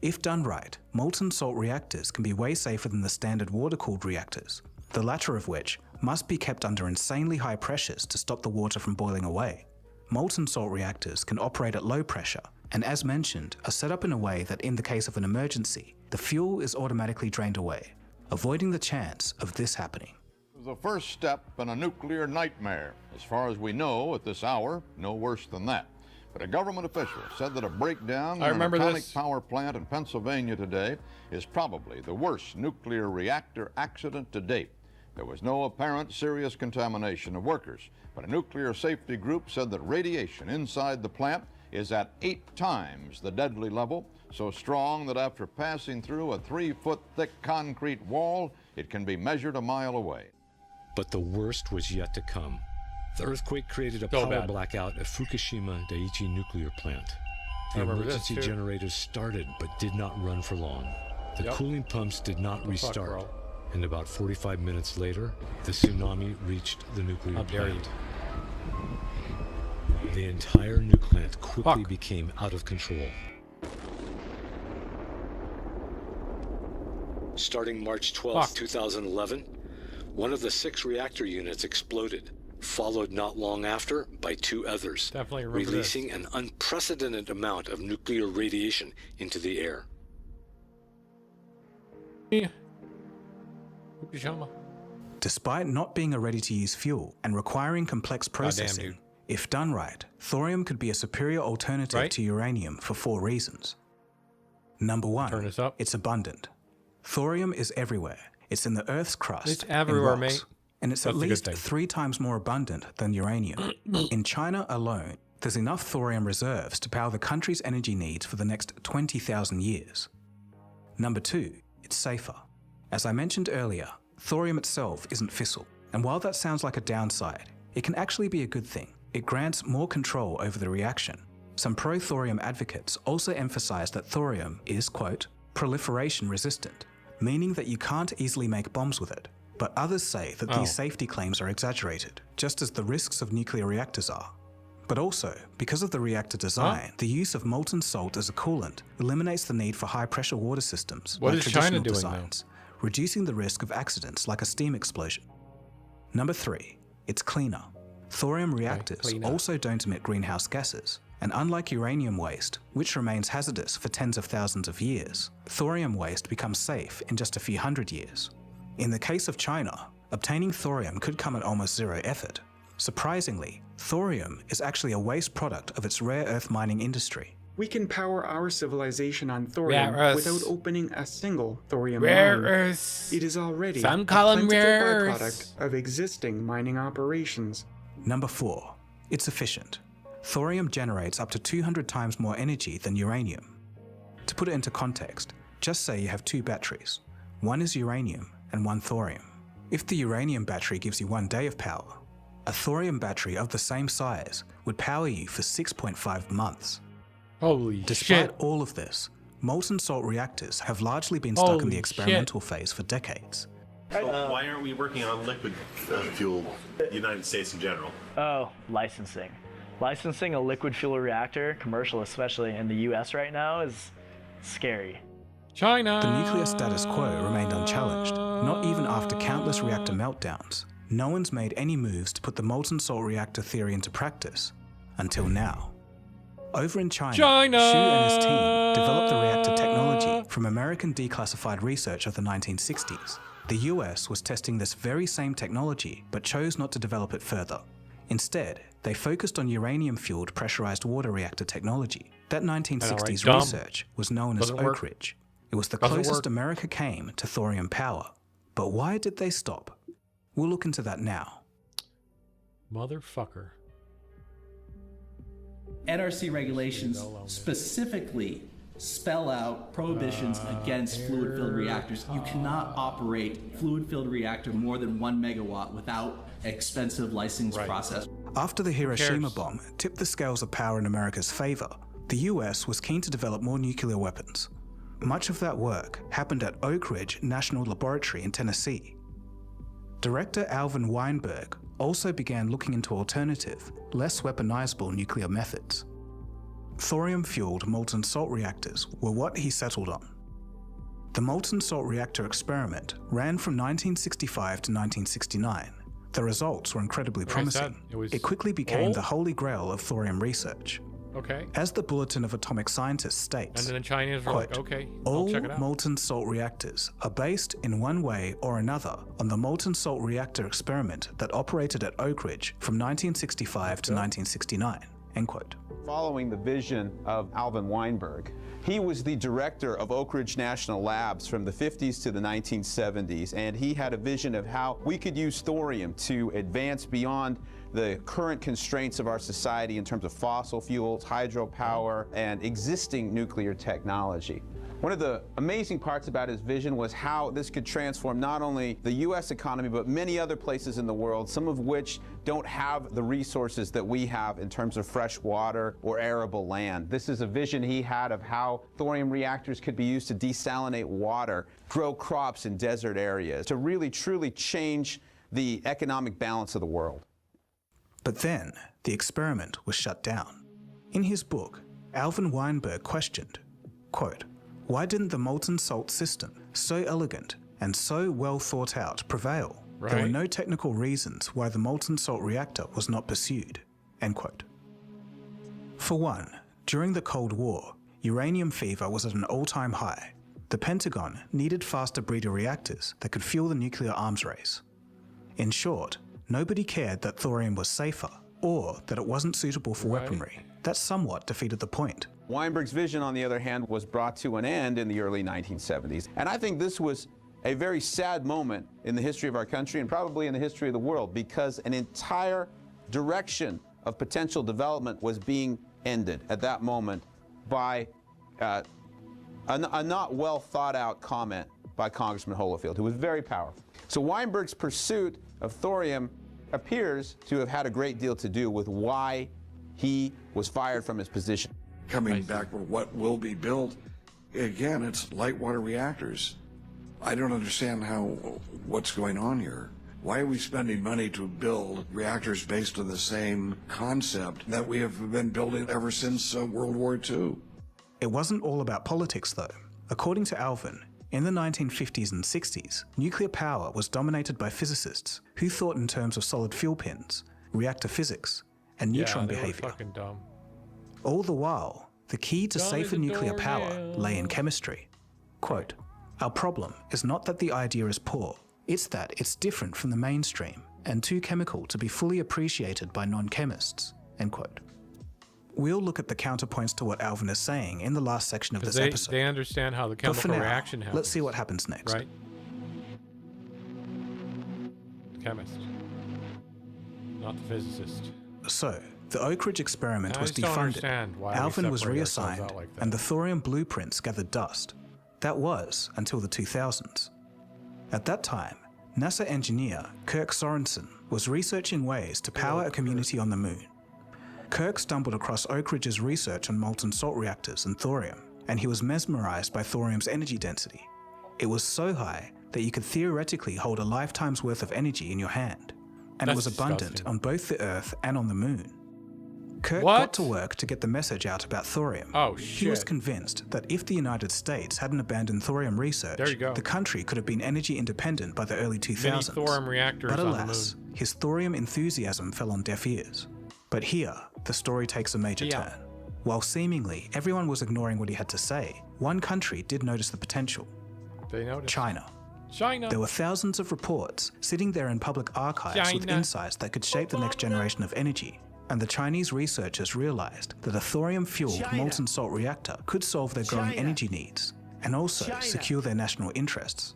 If done right, molten salt reactors can be way safer than the standard water-cooled reactors, the latter of which must be kept under insanely high pressures to stop the water from boiling away. Molten salt reactors can operate at low pressure, and as mentioned, are set up in a way that in the case of an emergency, the fuel is automatically drained away, avoiding the chance of this happening. It was the first step in a nuclear nightmare. As far as we know at this hour, no worse than that. But a government official said that a breakdown in an atomic power plant in Pennsylvania today is probably the worst nuclear reactor accident to date. There was no apparent serious contamination of workers, but a nuclear safety group said that radiation inside the plant is at 8 times the deadly level, so strong that after passing through a 3-foot thick concrete wall, it can be measured a mile away. But the worst was yet to come. The earthquake created a power blackout at Fukushima Daiichi nuclear plant. The emergency generators started but did not run for long. The cooling pumps did not restart. And about 45 minutes later, the tsunami reached the nuclear plant. The entire nuclear plant quickly became out of control. Starting March 12, 2011, one of the 6 reactor units exploded, followed not long after by 2 others, releasing an unprecedented amount of nuclear radiation into the air. Despite not being a ready-to-use fuel and requiring complex processing, if done right, thorium could be a superior alternative to uranium for 4 reasons. Number 1, it's abundant. Thorium is everywhere. It's in the Earth's crust. It's everywhere, and rocks, mate. And it's at least 3 times more abundant than uranium. In China alone, there's enough thorium reserves to power the country's energy needs for the next 20,000 years. Number 2, it's safer. As I mentioned earlier, thorium itself isn't fissile, and while that sounds like a downside, it can actually be a good thing. It grants more control over the reaction. Some pro-thorium advocates also emphasize that thorium is, quote, proliferation resistant, meaning that you can't easily make bombs with it. But others say that these safety claims are exaggerated, just as the risks of nuclear reactors are. But also, because of the reactor design, the use of molten salt as a coolant eliminates the need for high-pressure water systems like traditional designs, reducing the risk of accidents like a steam explosion. Number 3, it's cleaner. Thorium reactors also don't emit greenhouse gases, And unlike uranium waste, which remains hazardous for tens of thousands of years, thorium waste becomes safe in just a few hundred years. In the case of China, obtaining thorium could come at almost zero effort. Surprisingly, thorium is actually a waste product of its rare earth mining industry. We can power our civilization on thorium without opening a single thorium rare mine. Earths. It is already Some a call them plentiful rare byproduct earths. of existing mining operations. Number 4. It's efficient. Thorium generates up to 200 times more energy than uranium. To put it into context, just say you have 2 batteries. One is uranium and one thorium. If the uranium battery gives you 1 day of power, a thorium battery of the same size would power you for 6.5 months. Holy Despite shit. all of this, molten salt reactors have largely been stuck in Holy the experimental phase for decades. So why aren't we working on liquid fuel, the United States in general? Oh, licensing. Licensing a liquid fuel reactor, commercial especially in the US right now, is scary. China. The nuclear status quo remained unchallenged, not even after countless reactor meltdowns. No one's made any moves to put the molten salt reactor theory into practice until now. Over in China, Xu and his team developed the reactor technology from American declassified research of the 1960s. The US was testing this very same technology, but chose not to develop it further. Instead, they focused on uranium-fueled pressurized water reactor technology. That 1960s research was known as Oak Ridge. It was the closest America came to thorium power. But why did they stop? We'll look into that now. Motherfucker. NRC regulations specifically spell out prohibitions against fluid-filled reactors. You cannot operate a fluid-filled reactor more than 1 megawatt without an expensive license process. After the Hiroshima bomb tipped the scales of power in America's favor, the US was keen to develop more nuclear weapons. Much of that work happened at Oak Ridge National Laboratory in Tennessee. Director Alvin Weinberg also began looking into alternative, less weaponizable nuclear methods. Thorium-fueled molten salt reactors were what he settled on. The molten salt reactor experiment ran from 1965 to 1969. The results were incredibly promising. It quickly became the holy grail of thorium research. Okay. As the Bulletin of Atomic Scientists states, And then the Chinese were quote, like, okay, all I'll check it out. molten salt reactors are based in one way or another on the molten salt reactor experiment that operated at Oak Ridge from 1965 to 1969, end quote. Following the vision of Alvin Weinberg, he was the director of Oak Ridge National Labs from the 50s to the 1970s, and he had a vision of how we could use thorium to advance beyond the current constraints of our society in terms of fossil fuels, hydropower, and existing nuclear technology. One of the amazing parts about his vision was how this could transform not only the U.S. economy, but many other places in the world, some of which don't have the resources that we have in terms of fresh water or arable land. This is a vision he had of how thorium reactors could be used to desalinate water, grow crops in desert areas, to really truly change the economic balance of the world. But then, the experiment was shut down. In his book, Alvin Weinberg questioned, quote, why didn't the molten salt system, so elegant and so well thought out, prevail? There were no technical reasons why the molten salt reactor was not pursued, end quote. For one, during the Cold War, uranium fever was at an all-time high. The Pentagon needed faster breeder reactors that could fuel the nuclear arms race. In short, nobody cared that thorium was safer or that it wasn't suitable for weaponry. That somewhat defeated the point. Weinberg's vision, on the other hand, was brought to an end in the early 1970s. And I think this was a very sad moment in the history of our country and probably in the history of the world, because an entire direction of potential development was being ended at that moment by a not well thought out comment by Congressman Holyfield, who was very powerful. So Weinberg's pursuit of thorium appears to have had a great deal to do with why he was fired from his position. Coming back for what will be built, again, it's light water reactors. I don't understand what's going on here. Why are we spending money to build reactors based on the same concept that we have been building ever since World War II? It wasn't all about politics, though. According to Alvin, in the 1950s and 60s, nuclear power was dominated by physicists who thought in terms of solid fuel pins, reactor physics, and neutron behavior. Fucking dumb. All the while, the key to safer nuclear power lay in chemistry. Quote, "Our problem is not that the idea is poor, it's that it's different from the mainstream and too chemical to be fully appreciated by non-chemists." End quote. We'll look at the counterpoints to what Alvin is saying in the last section of this episode. They understand how the But for chemical now, reaction happens. let's see what happens next. Right? The chemist, not the physicist. So, the Oak Ridge experiment I was just don't defunded, understand why we Alvin was separate ourselves reassigned, out like that. and the thorium blueprints gathered dust. That was until the 2000s. At that time, NASA engineer Kirk Sorensen was researching ways to power a community on the moon. Kirk stumbled across Oak Ridge's research on molten salt reactors and thorium, and he was mesmerized by thorium's energy density. It was so high that you could theoretically hold a lifetime's worth of energy in your hand, and it was abundant on both the Earth and on the moon. Kirk got to work to get the message out about thorium. He was convinced that if the United States hadn't abandoned thorium research, the country could have been energy independent by the early 2000s. Mini thorium reactors but on the alas, his thorium enthusiasm fell on deaf ears. But here, the story takes a major turn. While seemingly everyone was ignoring what he had to say, one country did notice the potential. They noticed. China. China. There were thousands of reports sitting there in public archives with insights that could shape the next generation of energy. And the Chinese researchers realized that a thorium-fueled molten salt reactor could solve their growing energy needs and also secure their national interests.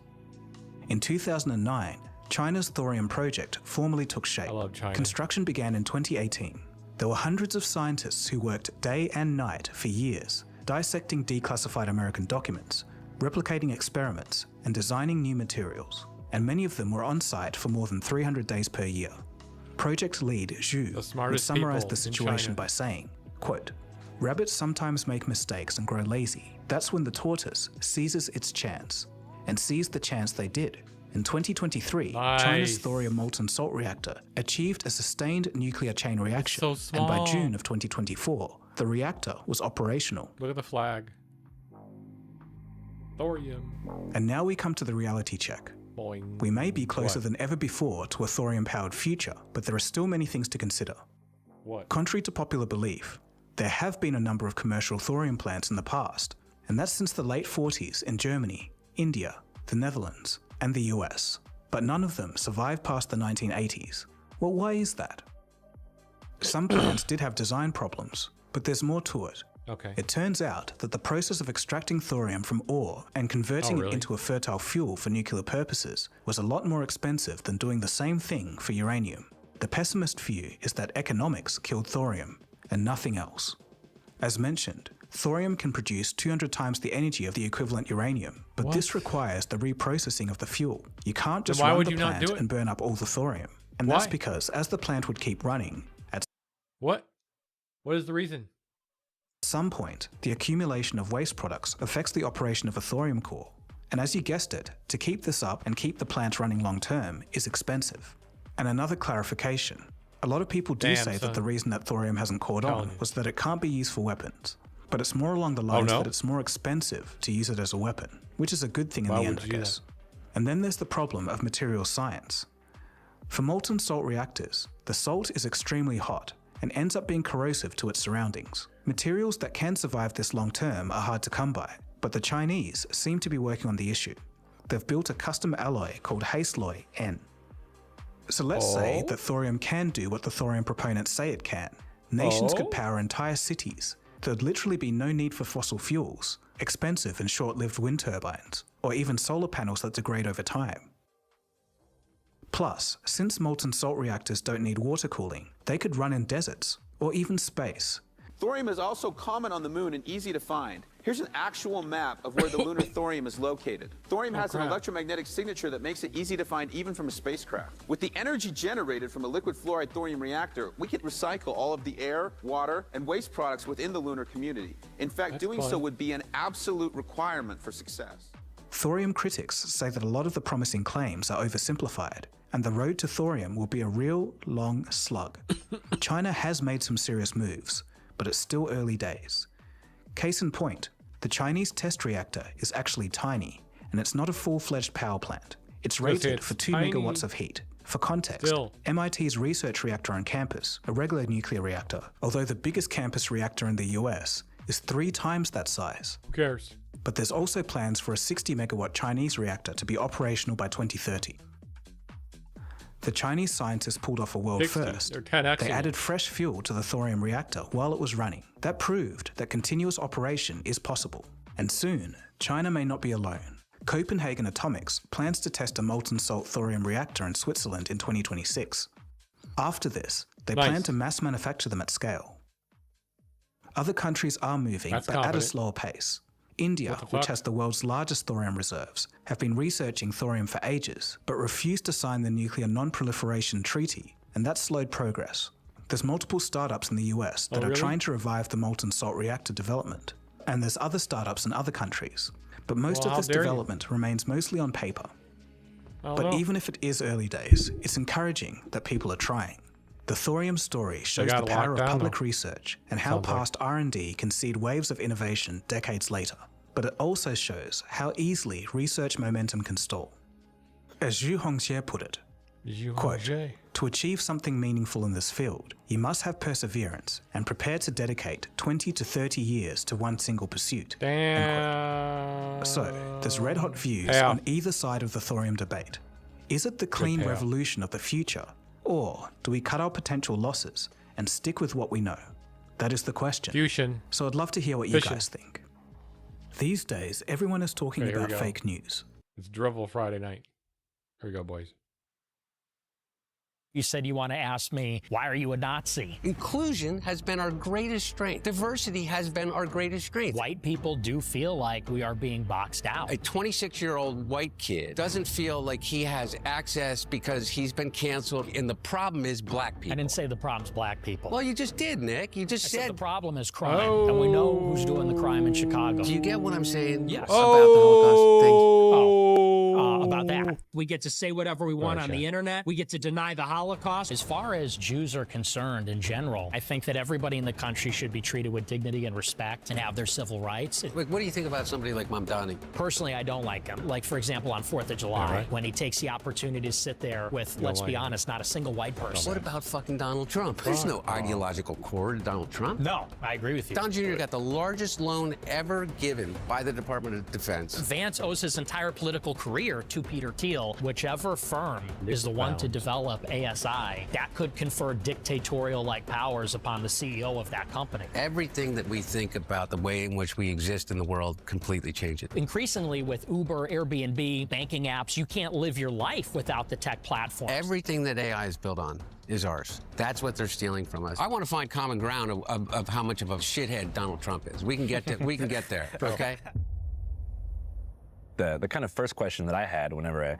In 2009, China's thorium project formally took shape. Construction began in 2018. There were hundreds of scientists who worked day and night for years, dissecting declassified American documents, replicating experiments, and designing new materials. And many of them were on site for more than 300 days per year. Project lead Zhu would summarize the situation by saying, quote, "Rabbits sometimes make mistakes and grow lazy. That's when the tortoise seizes its chance, and seized the chance they did. In 2023, China's thorium molten salt reactor achieved a sustained nuclear chain reaction, and by June of 2024, the reactor was operational." Look at the flag. Thorium. And now we come to the reality check. Boing. We may be closer than ever before to a thorium-powered future, but there are still many things to consider. What? Contrary to popular belief, there have been a number of commercial thorium plants in the past, and that's since the late 40s in Germany, India, the Netherlands, and the US. But none of them survived past the 1980s. Well, why is that? Some plants did have design problems, but there's more to it. Okay. It turns out that the process of extracting thorium from ore and converting it into a fertile fuel for nuclear purposes was a lot more expensive than doing the same thing for uranium. The pessimist view is that economics killed thorium, and nothing else. As mentioned, thorium can produce 200 times the energy of the equivalent uranium, but this requires the reprocessing of the fuel. You can't just run the plant and burn up all the thorium. And that's because as the plant would keep running, at What is the reason? At some point, the accumulation of waste products affects the operation of a thorium core. And as you guessed it, to keep this up and keep the plant running long term is expensive. And another clarification, a lot of people do say that the reason that thorium hasn't caught on was that it can't be used for weapons. But it's more along the lines that it's more expensive to use it as a weapon, which is a good thing in the end, I guess. And then there's the problem of materials science. For molten salt reactors, the salt is extremely hot and ends up being corrosive to its surroundings. Materials that can survive this long term are hard to come by, but the Chinese seem to be working on the issue. They've built a custom alloy called Haseloy N. So let's say that thorium can do what the thorium proponents say it can. Nations could power entire cities. There'd literally be no need for fossil fuels, expensive and short-lived wind turbines, or even solar panels that degrade over time. Plus, since molten salt reactors don't need water cooling, they could run in deserts, or even space. Thorium is also common on the moon and easy to find. Here's an actual map of where the lunar thorium is located. Thorium has an electromagnetic signature that makes it easy to find even from a spacecraft. With the energy generated from a liquid fluoride thorium reactor, we could recycle all of the air, water, and waste products within the lunar community. In fact, doing so would be an absolute requirement for success. Thorium critics say that a lot of the promising claims are oversimplified, and the road to thorium will be a real long slug. China has made some serious moves, but it's still early days. Case in point, the Chinese test reactor is actually tiny, and it's not a full-fledged power plant. It's rated for 2 megawatts of heat, For context, MIT's research reactor on campus, a regular nuclear reactor, although the biggest campus reactor in the US, is 3 times that size. Who cares? But there's also plans for a 60 megawatt Chinese reactor to be operational by 2030. The Chinese scientists pulled off a world 60. first. They're 10X-ing They it. added fresh fuel to the thorium reactor while it was running. That proved that continuous operation is possible. And soon, China may not be alone. Copenhagen Atomics plans to test a molten salt thorium reactor in Switzerland in 2026. After this, they plan to mass manufacture them at scale. Other countries are moving, but at a slower pace. India, which has the world's largest thorium reserves, have been researching thorium for ages, but refused to sign the Nuclear Non-Proliferation Treaty, and that slowed progress. There's multiple startups in the US that are trying to revive the molten salt reactor development, and there's other startups in other countries, but most of this development remains mostly on paper. But even if it is early days, it's encouraging that people are trying. The thorium story shows the power of public research and how past R&D can seed waves of innovation decades later. But it also shows how easily research momentum can stall. As Zhu Hongxie put it, quote, "To achieve something meaningful in this field, you must have perseverance and prepare to dedicate 20 to 30 years to one single pursuit." So, there's red-hot views on either side of the thorium debate. Is it the clean revolution of the future, or do we cut our potential losses and stick with what we know? That is the question. So I'd love to hear what you guys think. These days, everyone is talking about fake news. It's Drivel Friday night. Here we go, boys. You said you want to ask me, why are you a Nazi? Inclusion has been our greatest strength. Diversity has been our greatest strength. White people do feel like we are being boxed out. A 26-year-old white kid doesn't feel like he has access because he's been canceled, and the problem is black people. I didn't say the problem's black people. Well, you just did, Nick. You just said the problem is crime, and we know who's doing the crime in Chicago. Do you get what I'm saying? Yes. About the Holocaust things. About that. We get to say whatever we want on the internet. We get to deny the Holocaust. As far as Jews are concerned in general, I think that everybody in the country should be treated with dignity and respect and have their civil rights. What do you think about somebody like Mamdani? Personally, I don't like him. Like, for example, on 4th of July, when he takes the opportunity to sit there with, let's be honest, not a single white person. What about fucking Donald Trump? There's no ideological core to Donald Trump. No, I agree with you. Don Jr. got the largest loan ever given by the Department of Defense. Vance owes his entire political career to Peter Thiel. Whichever firm is the one to develop ASI, that could confer dictatorial-like powers upon the CEO of that company. Everything that we think about the way in which we exist in the world completely changes. Increasingly with Uber, Airbnb, banking apps, you can't live your life without the tech platforms. Everything that AI is built on is ours. That's what they're stealing from us. I want to find common ground of how much of a shithead Donald Trump is. We can get there, okay? The kind of first question that I had whenever I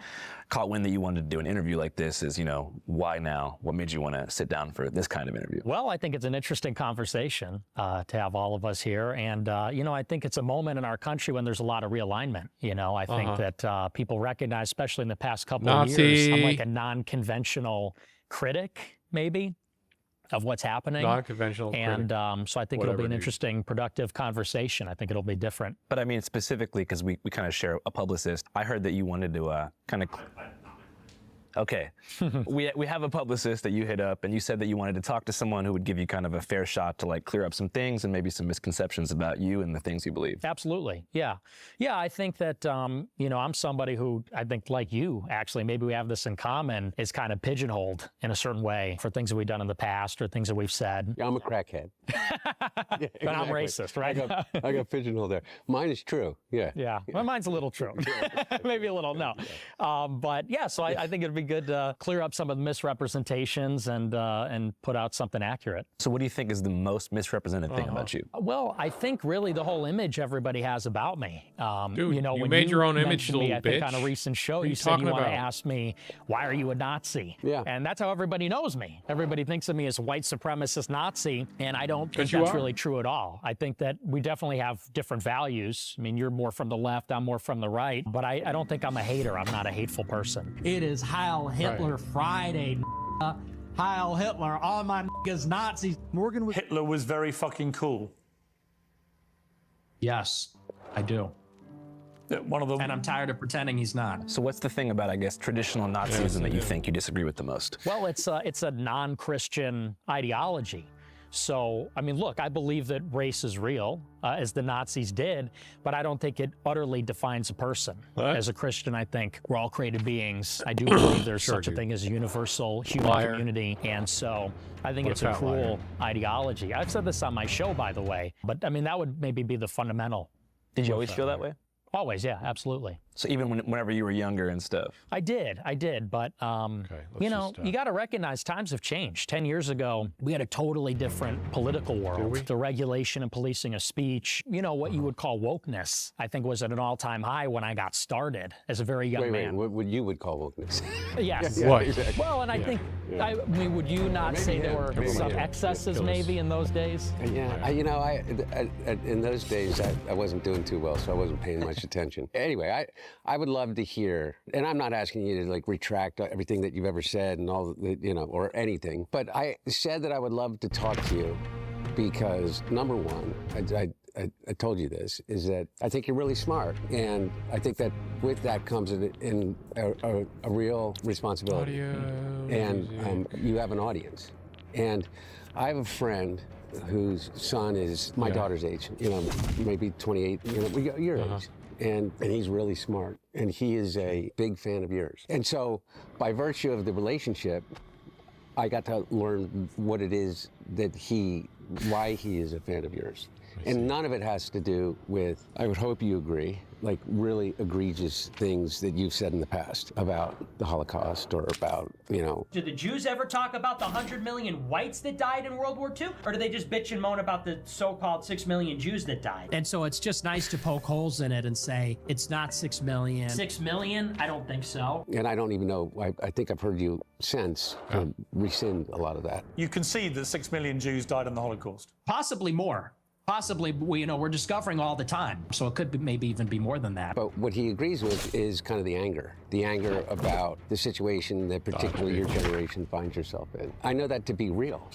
caught wind that you wanted to do an interview like this is, why now? What made you want to sit down for this kind of interview? Well, I think it's an interesting conversation to have all of us here. And, I think it's a moment in our country when there's a lot of realignment. I think that people recognize, especially in the past couple of years, I'm like a non-conventional critic, maybe, of what's happening. Non-conventional. And so I think it'll be an interesting, productive conversation. I think it'll be different. But I mean, specifically, because we kind of share a publicist, I heard that you wanted to kind of... Okay, we have a publicist that you hit up, and you said that you wanted to talk to someone who would give you kind of a fair shot to clear up some things and maybe some misconceptions about you and the things you believe. Absolutely, yeah. I think that I'm somebody who I think, like you, actually, maybe we have this in common, is kind of pigeonholed in a certain way for things that we've done in the past or things that we've said. Yeah, I'm a crackhead. But I'm racist, right? I got pigeonholed there. Mine is true. Yeah. Yeah, well, mine's a little true. Maybe a little, no. But yeah, so I think it'd be good to clear up some of the misrepresentations and put out something accurate. So what do you think is the most misrepresented thing about you? Well, I think really the whole image everybody has about me. Dude, you when made your own image, me, little I think bitch. on a recent show, you said you want to ask me, why are you a Nazi? Yeah. And that's how everybody knows me. Everybody thinks of me as white supremacist Nazi, and I don't think that's really true at all. I think that we definitely have different values. I mean, you're more from the left, I'm more from the right, but I don't think I'm a hater. I'm not a hateful person. It is Heil Hitler Friday, Heil Hitler, all my niggas Nazis. Hitler was very fucking cool. Yes, I do. one of the. And I'm tired of pretending he's not. So what's the thing about, I guess, traditional Nazism that you think you disagree with the most? Well, it's a non-Christian ideology. So, I mean, look, I believe that race is real, as the Nazis did, but I don't think it utterly defines a person. What? As a Christian, I think we're all created beings. I do believe there's such a thing as a universal human community, and so I think it's a cruel ideology. I've said this on my show, by the way, but I mean, that would maybe be the fundamental. Did you always feel that way? Always, yeah, absolutely. So even whenever you were younger and stuff? I did, but you know, you got to recognize times have changed. 10 years ago, we had a totally different political world. The regulation and policing of speech, you know, what you would call wokeness, I think was at an all-time high when I got started as a very young man. What you would call wokeness? Yes. What? Exactly. Well, and I think, I mean, would you not say there were some excesses maybe in those days? Yeah, you know, in those days, I wasn't doing too well, so I wasn't paying much attention. Anyway, I would love to hear, and I'm not asking you to like retract everything that you've ever said and all the, you know, or anything, but I said that I would love to talk to you because number one, I told you this, is that I think you're really smart, and I think that with that comes in a real responsibility, and you have an audience, and I have a friend whose son is my daughter's age, you know, maybe 28, you know, your age. And he's really smart, and he is a big fan of yours. And so, by virtue of the relationship, I got to learn what it is that why he is a fan of yours. And none of it has to do with, I would hope you agree, like really egregious things that you've said in the past about the Holocaust or about, you know. Did the Jews ever talk about the 100 million whites that died in World War II? Or do they just bitch and moan about the so-called 6 million Jews that died? And so it's just nice to poke holes in it and say, it's not 6 million. 6 million? I don't think so. And I don't even know, I think I've heard you since rescind a lot of that. You concede that 6 million Jews died in the Holocaust? Possibly more. Possibly, we're discovering all the time, so it could be, maybe even be more than that. But what he agrees with is kind of the anger about the situation that particularly your generation finds yourself in. I know that to be real,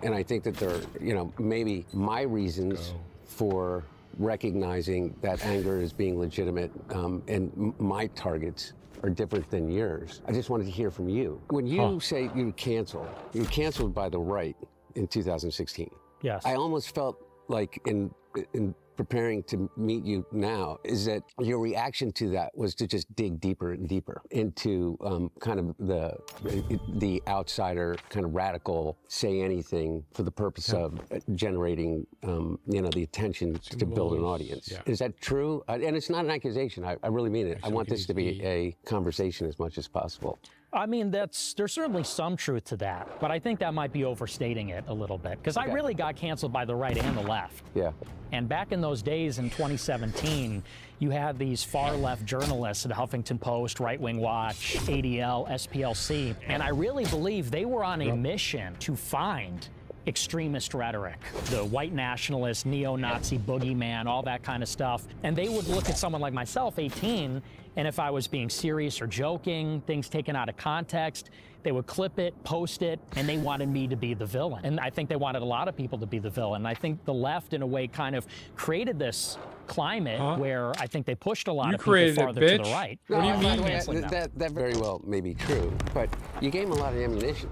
and I think that there are, you know, maybe my reasons for recognizing that anger as being legitimate, and my targets are different than yours. I just wanted to hear from you. When you say you were canceled by the right in 2016. Yes. I almost felt like in preparing to meet you now, is that your reaction to that was to just dig deeper and deeper into kind of the outsider, kind of radical, say anything for the purpose of generating, you know, the attention to build an audience. Yeah. Is that true? And it's not an accusation. I really mean it. I want this to be a conversation as much as possible. I mean, there's certainly some truth to that, but I think that might be overstating it a little bit, because I really got canceled by the right and the left. Yeah. And back in those days in 2017, you had these far-left journalists at Huffington Post, Right Wing Watch, ADL, SPLC, and I really believe they were on a mission to find extremist rhetoric, the white nationalist, neo-Nazi boogeyman, all that kind of stuff. And they would look at someone like myself, 18, and if I was being serious or joking, things taken out of context, they would clip it, post it, and they wanted me to be the villain. And I think they wanted a lot of people to be the villain. And I think the left, in a way, kind of created this climate where I think they pushed a lot of people farther to the right. No, what do you mean? That very well may be true, but you gave them a lot of ammunition.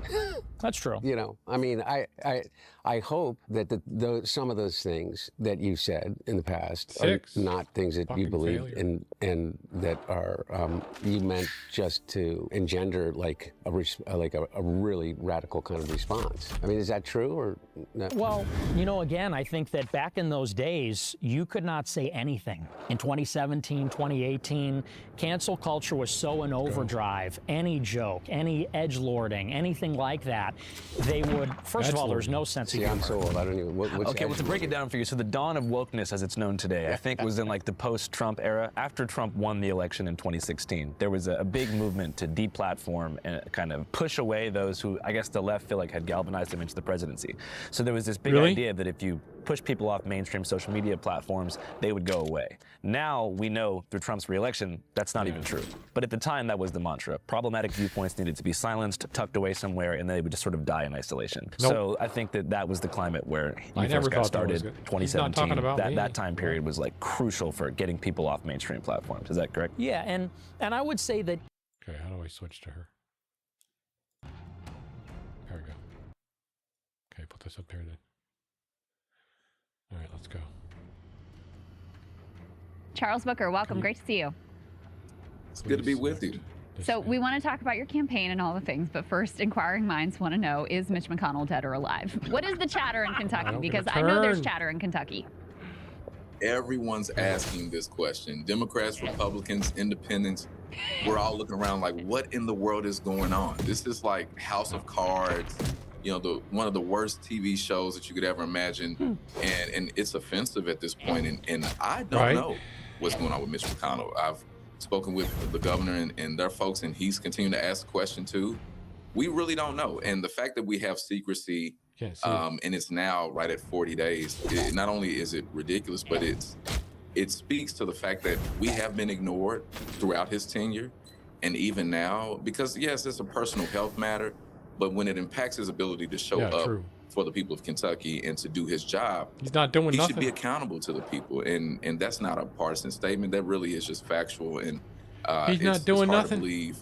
That's true. You know, I mean, I hope that some of those things that you said in the past are not things that you believe and that are you meant just to engender like a really radical kind of response. I mean, is that true or not? Well, you know, again, I think that back in those days, you could not say anything. In 2017, 2018, cancel culture was so in overdrive. Any joke, any edgelording, anything like that, they would, first of all, there's no sense of humor. I'm so old, I don't even, what's okay, well, to break it down for you, so the dawn of wokeness as it's known today, I think was in like the post-Trump era. After Trump won the election in 2016, there was a big movement to deplatform and kind of push away those who, I guess the left feel like had galvanized them into the presidency. So there was this big idea that if you push people off mainstream social media platforms, they would go away. Now we know through Trump's reelection, that's not even true. But at the time, that was the mantra. Problematic viewpoints needed to be silenced, tucked away somewhere, and they would just sort of die in isolation. Nope. So I think that was the climate where I you never first got thought that was started. good. He's not 2017, talking about me. that time period was like crucial for getting people off mainstream platforms. Is that correct? Yeah, and I would say that. Okay, how do I switch to her? There we go. Okay, put this up here then. All right, let's go. Charles Booker, welcome. Great to see you. It's good to be with you. So we want to talk about your campaign and all the things, but first, inquiring minds want to know, is Mitch McConnell dead or alive? What is the chatter in Kentucky? Because I know there's chatter in Kentucky. Everyone's asking this question. Democrats, Republicans, independents, we're all looking around like, what in the world is going on? This is like House of Cards, you know, one of the worst TV shows that you could ever imagine. And it's offensive at this point. And I don't know what's going on with Mitch McConnell. I've spoken with the governor and their folks, and he's continuing to ask the question too. We really don't know. And the fact that we have secrecy, and it's now right at 40 days, not only is it ridiculous, but it speaks to the fact that we have been ignored throughout his tenure. And even now, because yes, it's a personal health matter, but when it impacts his ability to show up for the people of Kentucky and to do his job, he's not doing he nothing. Should be accountable to the people. And that's not a partisan statement. That really is just factual. And he's not doing hard nothing. To believe,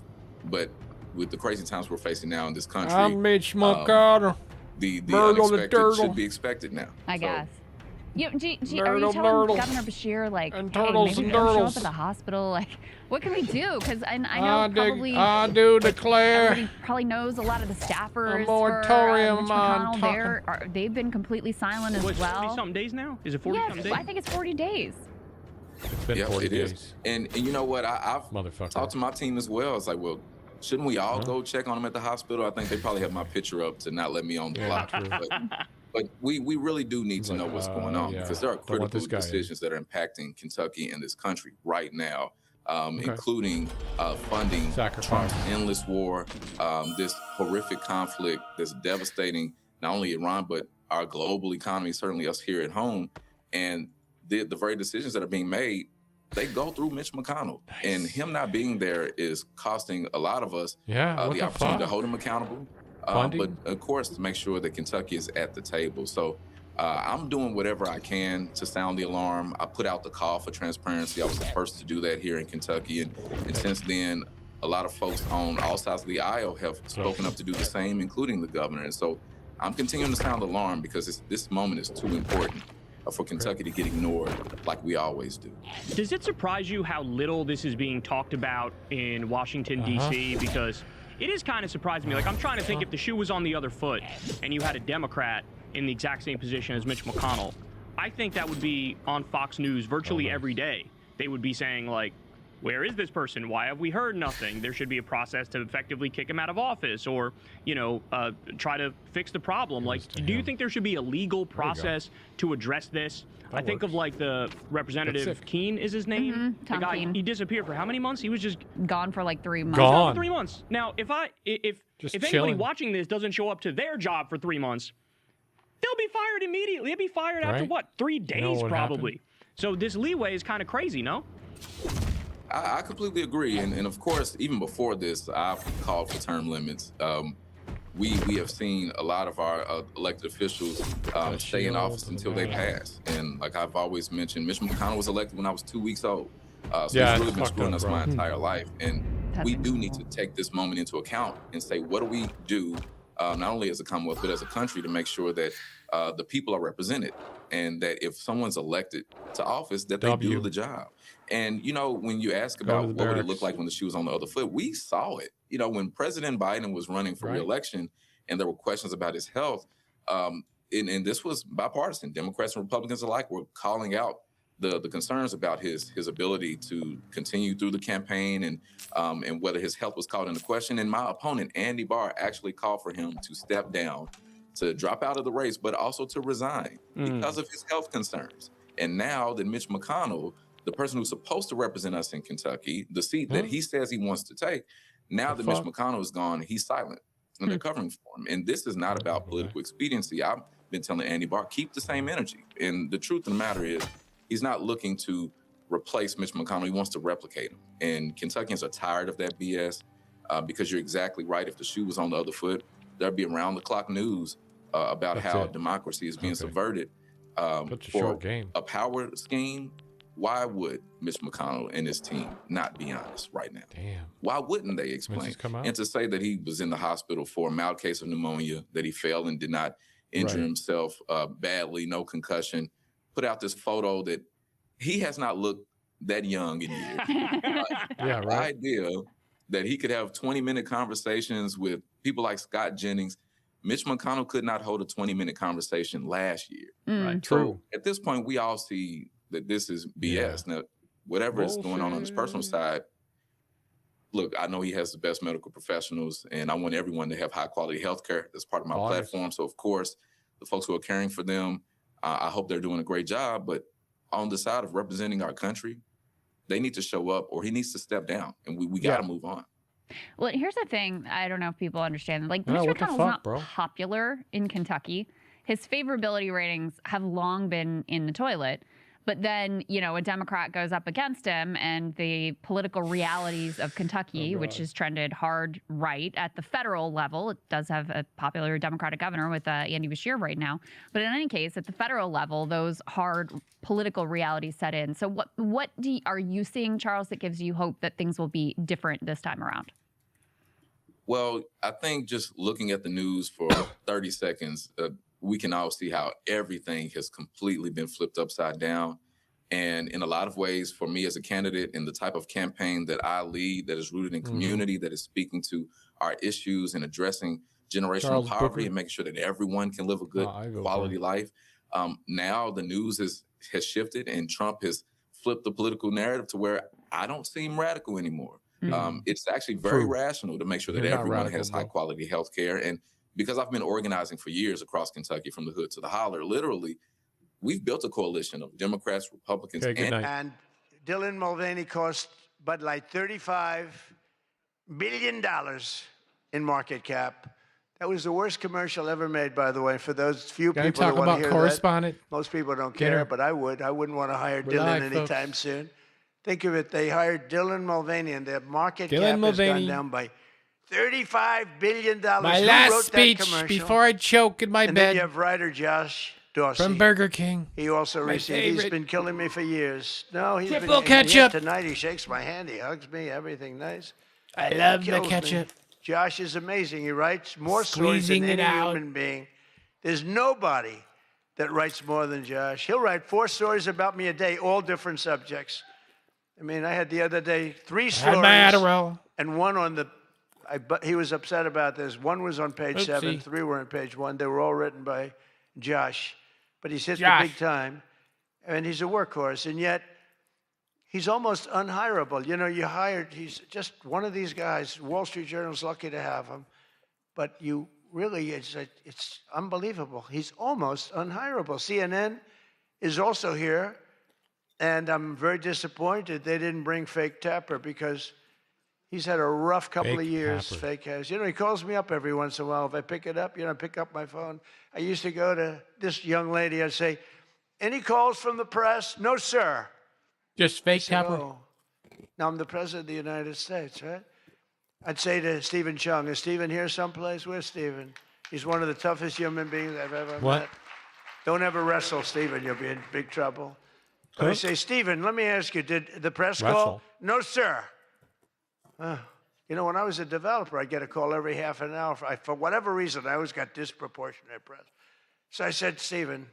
but with the crazy times we're facing now in this country, I'm Mitch McConnell. The unexpected should be expected now. I guess. Are you Myrtle, telling Myrtle. Governor Bashir, like, And hey, turtles maybe and don't show turtles. up at the hospital? Like, what can we do? Because I know probably I do declare everybody probably knows a lot of the staffers a moratorium for on Mitch McConnell. They've been completely silent as It's well. 40-something days now? Is it 40-something days? I think it's 40 days. It's been 40 days. And you know what? I've talked to my team as well. It's like, well, shouldn't we all go check on him at the hospital? I think they probably have my picture up to not let me on the block. But we really do need to know what's going on because there are critical decisions that are impacting Kentucky and this country right now, including funding Trump's endless war, this horrific conflict that's devastating not only Iran, but our global economy, certainly us here at home. And the very decisions that are being made, they go through Mitch McConnell. And him not being there is costing a lot of us the opportunity to hold him accountable. But of course, to make sure that Kentucky is at the table. So I'm doing whatever I can to sound the alarm. I put out the call for transparency. I was the first to do that here in Kentucky. And since then, a lot of folks on all sides of the aisle have spoken up to do the same, including the governor. And so I'm continuing to sound the alarm because this moment is too important for Kentucky to get ignored like we always do. Does it surprise you how little this is being talked about in Washington, D.C.? Because it is kind of surprising me. Like, I'm trying to think if the shoe was on the other foot and you had a Democrat in the exact same position as Mitch McConnell, I think that would be on Fox News virtually every day. They would be saying, like, where is this person? Why have we heard nothing? There should be a process to effectively kick him out of office or, try to fix the problem. Like, do you think there should be a legal process to address this? I think of, like, the Representative Keene is his name. Tom the guy, Keene. he disappeared for how many months? He was just gone for like 3 months. He's gone for 3 months. Now, if Just anybody chilling. watching this doesn't show up to their job for 3 months, they'll be fired immediately. They'll be fired after Right. what? 3 know days what probably. So this leeway is kind of crazy, no? I completely agree. And of course, even before this, I've called for term limits. We have seen a lot of our elected officials stay in office until they pass. And like I've always mentioned, Mitch McConnell was elected when I was 2 weeks old. So Yeah, he's really it's been fucked screwing up, us bro. my entire life. And we do need to take this moment into account and say, what do we do, not only as a Commonwealth, but as a country to make sure that the people are represented and that if someone's elected to office, that they do the job. And, when you ask about what would it look like when the shoe was on the other foot, we saw it. When President Biden was running for re-election and there were questions about his health, and this was bipartisan, Democrats and Republicans alike were calling out the concerns about his ability to continue through the campaign and whether his health was called into question. And my opponent, Andy Barr, actually called for him to step down, to drop out of the race, but also to resign because of his health concerns. And now that Mitch McConnell, the person who's supposed to represent us in Kentucky, the seat that he says he wants to take, now that Mitch McConnell is gone, he's silent and they're covering for him. And this is not about political expediency. been telling Andy Barr, keep the same energy. And the truth of the matter is, he's not looking to replace Mitch McConnell. He wants to replicate him. And Kentuckians are tired of that BS because you're exactly right. If the shoe was on the other foot, there'd be around-the-clock news about how democracy is being subverted for a power scheme. Why would Mitch McConnell and his team not be honest right now? Damn. Why wouldn't they explain? And to say that he was in the hospital for a mild case of pneumonia, that he fell and did not injure himself badly, no concussion, put out this photo that he has not looked that young in years. The idea that he could have 20-minute conversations with people like Scott Jennings. Mitch McConnell could not hold a 20-minute conversation last year. So at this point, we all see that this is BS. Now, whatever is going on his personal side, look, I know he has the best medical professionals, and I want everyone to have high-quality health care. That's part of my platform. So, of course, the folks who are caring for them, I hope they're doing a great job. But on the side of representing our country, they need to show up, or he needs to step down, and we got to move on. Well, here's the thing. I don't know if people understand. Like, Mitch McConnell's not popular in Kentucky. His favorability ratings have long been in the toilet. But then, you know, a Democrat goes up against him, and the political realities of Kentucky, which has trended hard right at the federal level. It does have a popular Democratic governor with Andy Beshear right now. But in any case, at the federal level, those hard political realities set in. So what are you seeing, Charles, that gives you hope that things will be different this time around? Well, I think just looking at the news for 30 seconds, we can all see how everything has completely been flipped upside down. And in a lot of ways, for me as a candidate and the type of campaign that I lead that is rooted in community, that is speaking to our issues and addressing generational poverty and making sure that everyone can live a good quality life. Now the news has shifted, and Trump has flipped the political narrative to where I don't seem radical anymore. It's actually very rational to make sure that everyone has high quality health care. And because I've been organizing for years across Kentucky from the hood to the holler, literally, we've built a coalition of Democrats, Republicans, and Dylan Mulvaney cost Bud Light $35 billion in market cap. That was the worst commercial ever made, by the way, for those few people who want to hear correspondent? That. Most people don't care, but I would. I wouldn't want to hire Dylan anytime soon. Think of it. They hired Dylan Mulvaney, and their market cap has gone down by $35 billion. My last speech before I choke in my bed. Then you have writer Josh Dorsey from Burger King. He also received. He's been killing me for years. No, he's triple ketchup. Tonight he shakes my hand. He hugs me. Everything nice. I love the ketchup. Josh is amazing. He writes more stories than any human being. There's nobody that writes more than Josh. He'll write 4 stories about me a day, all different subjects. I mean, I had the other day 3 stories and one on the. He was upset about this. One was on page 7, 3 were on page 1. They were all written by Josh, but he's hit the big time, and he's a workhorse, and yet he's almost unhireable. You know, he's just one of these guys. Wall Street Journal's lucky to have him, but you really, it's unbelievable. He's almost unhireable. CNN is also here, and I'm very disappointed they didn't bring Fake Tapper because he's had a rough couple of years, Fake has. You know, he calls me up every once in a while. If I pick it up, I pick up my phone. I used to go to this young lady. I'd say, any calls from the press? No, sir. Just Fake Tapper? Oh. Now, I'm the president of the United States, right? I'd say to Stephen Chung, is Stephen here someplace? Where's Stephen? He's one of the toughest human beings I've ever met. Don't ever wrestle Stephen. You'll be in big trouble. So I say, Stephen, let me ask you, did the press call? No, sir. You know, when I was a developer, I'd get a call every half an hour. For whatever reason, I always got disproportionate press. So I said, Stephen,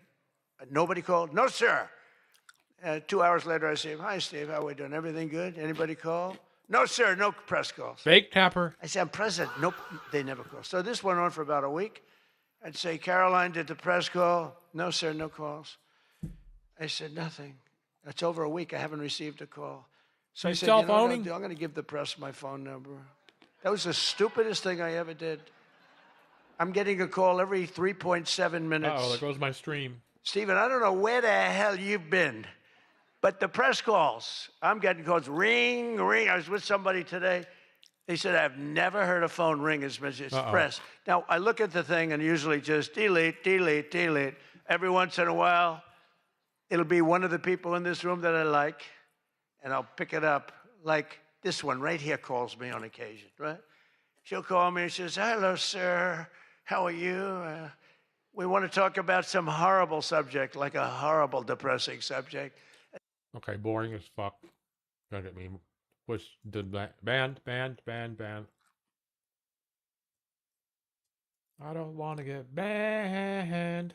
nobody called? No, sir. 2 hours later, I say, hi, Steve, how are we doing? Everything good? Anybody call? No, sir, no press calls. Fake Tapper. I said, I'm president. Nope, they never call. So this went on for about a week. I'd say, Caroline, did the press call? No, sir, no calls. I said, nothing. It's over a week. I haven't received a call. So I said, you know what I'm going to give the press my phone number. That was the stupidest thing I ever did. I'm getting a call every 3.7 minutes. Oh, there goes my stream. Stephen, I don't know where the hell you've been, but the press calls, I'm getting calls, ring, ring. I was with somebody today. He said, I've never heard a phone ring as much as press. Now, I look at the thing and usually just delete, delete, delete. Every once in a while, it'll be one of the people in this room that I like, and I'll pick it up. Like this one right here calls me on occasion, right? She'll call me and she says, hello, sir. How are you? We want to talk about some horrible subject, like a horrible, depressing subject. Okay, boring as fuck. Don't get me. Push the band. I don't want to get banned.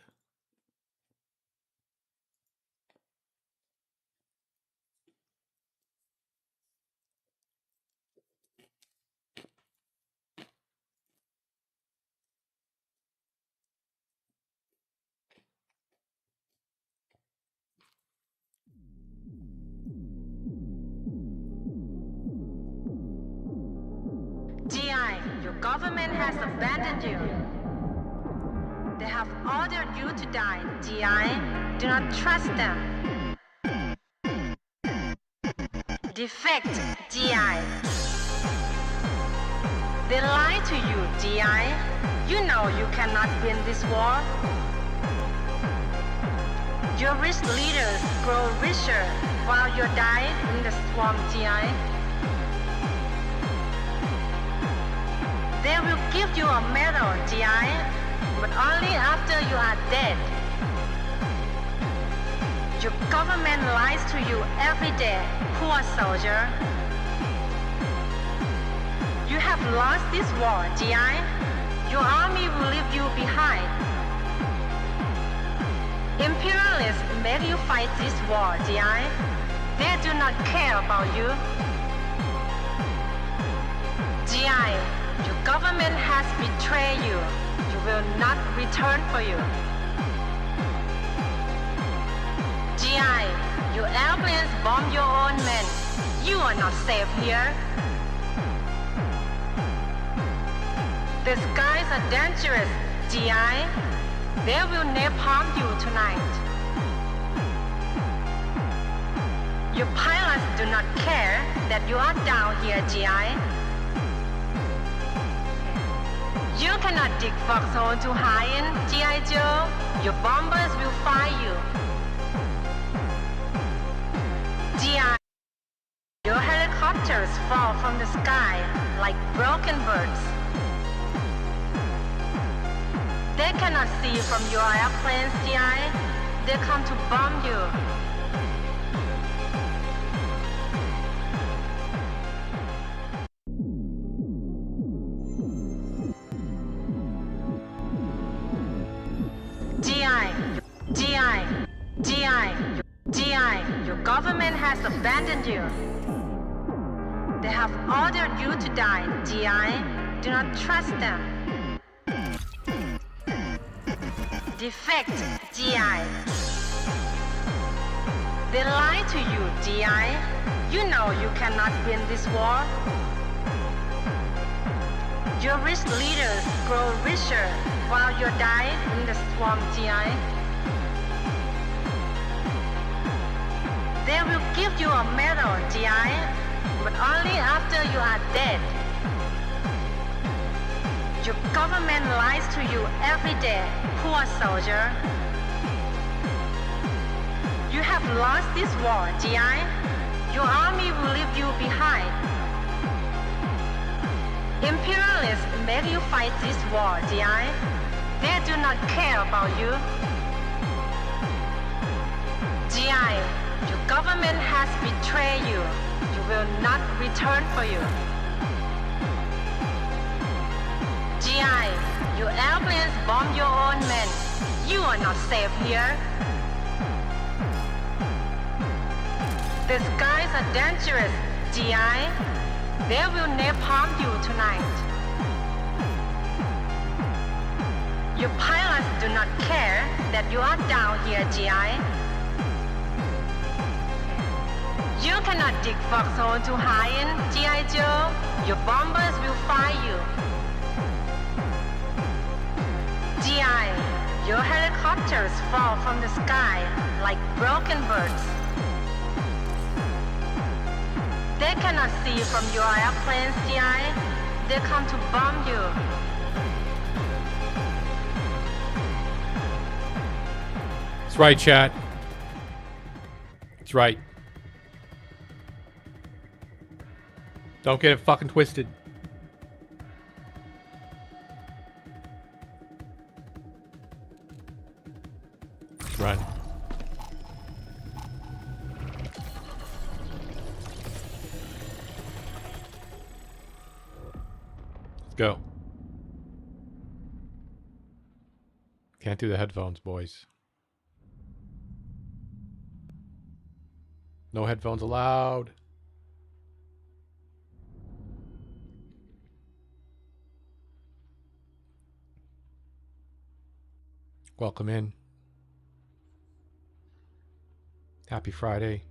GI, your government has abandoned you. They have ordered you to die. GI, do not trust them. Defect, GI. They lie to you, GI. You know you cannot win this war. Your rich leaders grow richer while you die in the swamp, GI. They will give you a medal, GI, but only after you are dead. Your government lies to you every day, poor soldier. You have lost this war, GI. Your army will leave you behind. Imperialists make you fight this war, GI. They do not care about you. GI, your government has betrayed you. You will not return for you. GI, your airplanes bomb your own men. You are not safe here. The skies are dangerous, GI. They will napalm you tonight. Your pilots do not care that you are down here, GI. You cannot dig foxhole to hide in, G.I. Joe. Your bombers will fire you. G.I. Your helicopters fall from the sky like broken birds. They cannot see from your airplanes, G.I. They come to bomb you. GI, your government has abandoned you. They have ordered you to die, GI. Do not trust them. Defect, GI. They lie to you, GI. You know you cannot win this war. Your rich leaders grow richer while you die in the swamp, GI. They will give you a medal, GI, but only after you are dead. Your government lies to you every day, poor soldier. You have lost this war, GI. Your army will leave you behind. Imperialists make you fight this war, GI. They do not care about you. GI, your government has betrayed you. You will not return for you. GI, your airplanes bomb your own men. You are not safe here. The skies are dangerous, GI. They will napalm you tonight. Your pilots do not care that you are down here, GI. You cannot dig foxhole to hide in, G.I. Joe. Your bombers will fire you. GI, your helicopters fall from the sky like broken birds. They cannot see you from your airplanes, DI. They come to bomb you. That's right, chat. That's right. Don't get it fucking twisted. Run. Let's go. Can't do the headphones, boys. No headphones allowed. Welcome in. Happy Friday.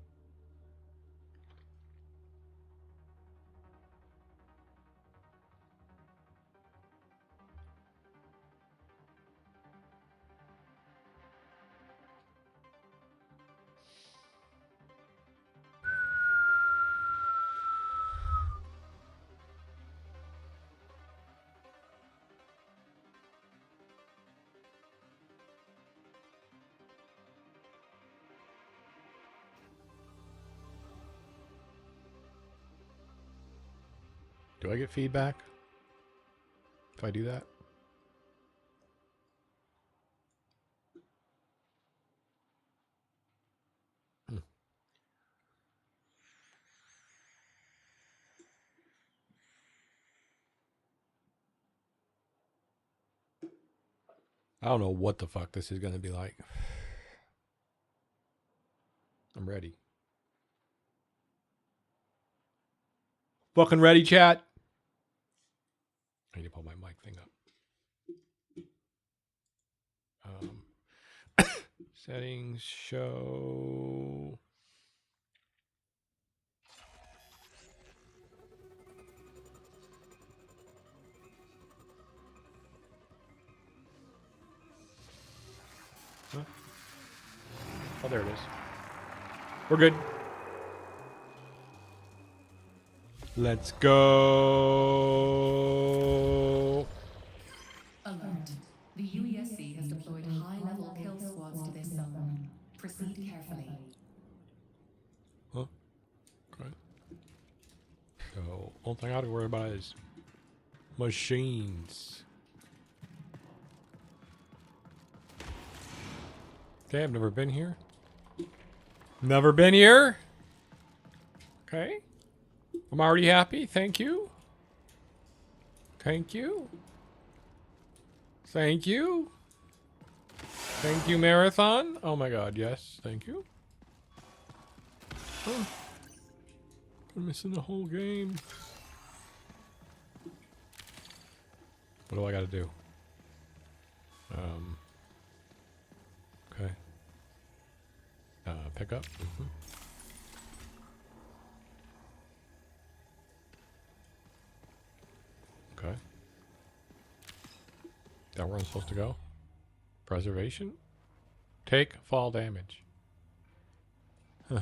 Do I get feedback if I do that? I don't know what the fuck this is going to be like. I'm ready. Fucking ready, chat. I need to pull my mic thing up. Settings, show. Huh? Oh, there it is. We're good. Let's go. Alert. The UESC has deployed high-level kill squads to this zone. Proceed carefully. Huh? Okay. So, only thing I have to worry about is machines. Okay, I've never been here. Never been here. Okay. I'm already happy. Thank you. Thank you. Thank you. Thank you, Marathon. Oh my god, yes. Thank you. Oh. I'm missing the whole game. What do I gotta do? Okay. Pick up. Okay. That where I'm supposed to go? Preservation? Take fall damage. Huh.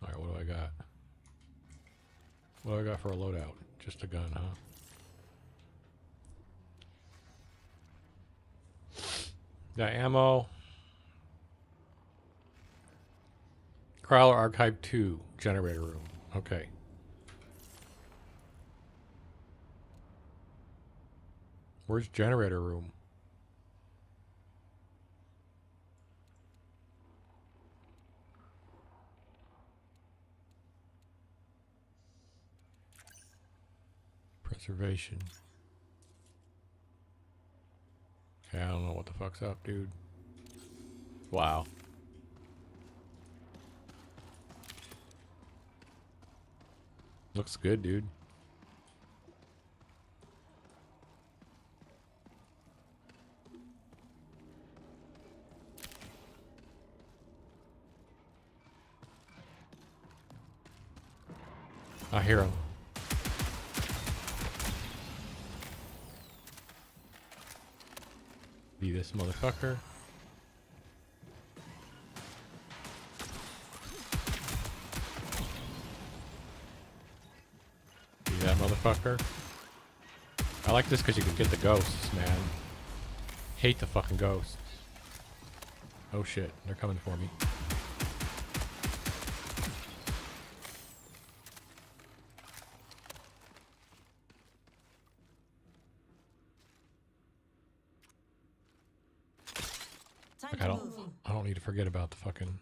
Alright, what do I got? What do I got for a loadout? Just a gun, huh? Got ammo. Crowler Archive 2. Generator room. Okay. Where's generator room? Preservation. Okay, I don't know what the fuck's up, dude. Wow. Looks good, dude. I hear him. Be this motherfucker. motherfucker. I like this because you can get the ghosts, man. Hate the fucking ghosts. Oh shit, they're coming for me. Like I don't need to forget about the fucking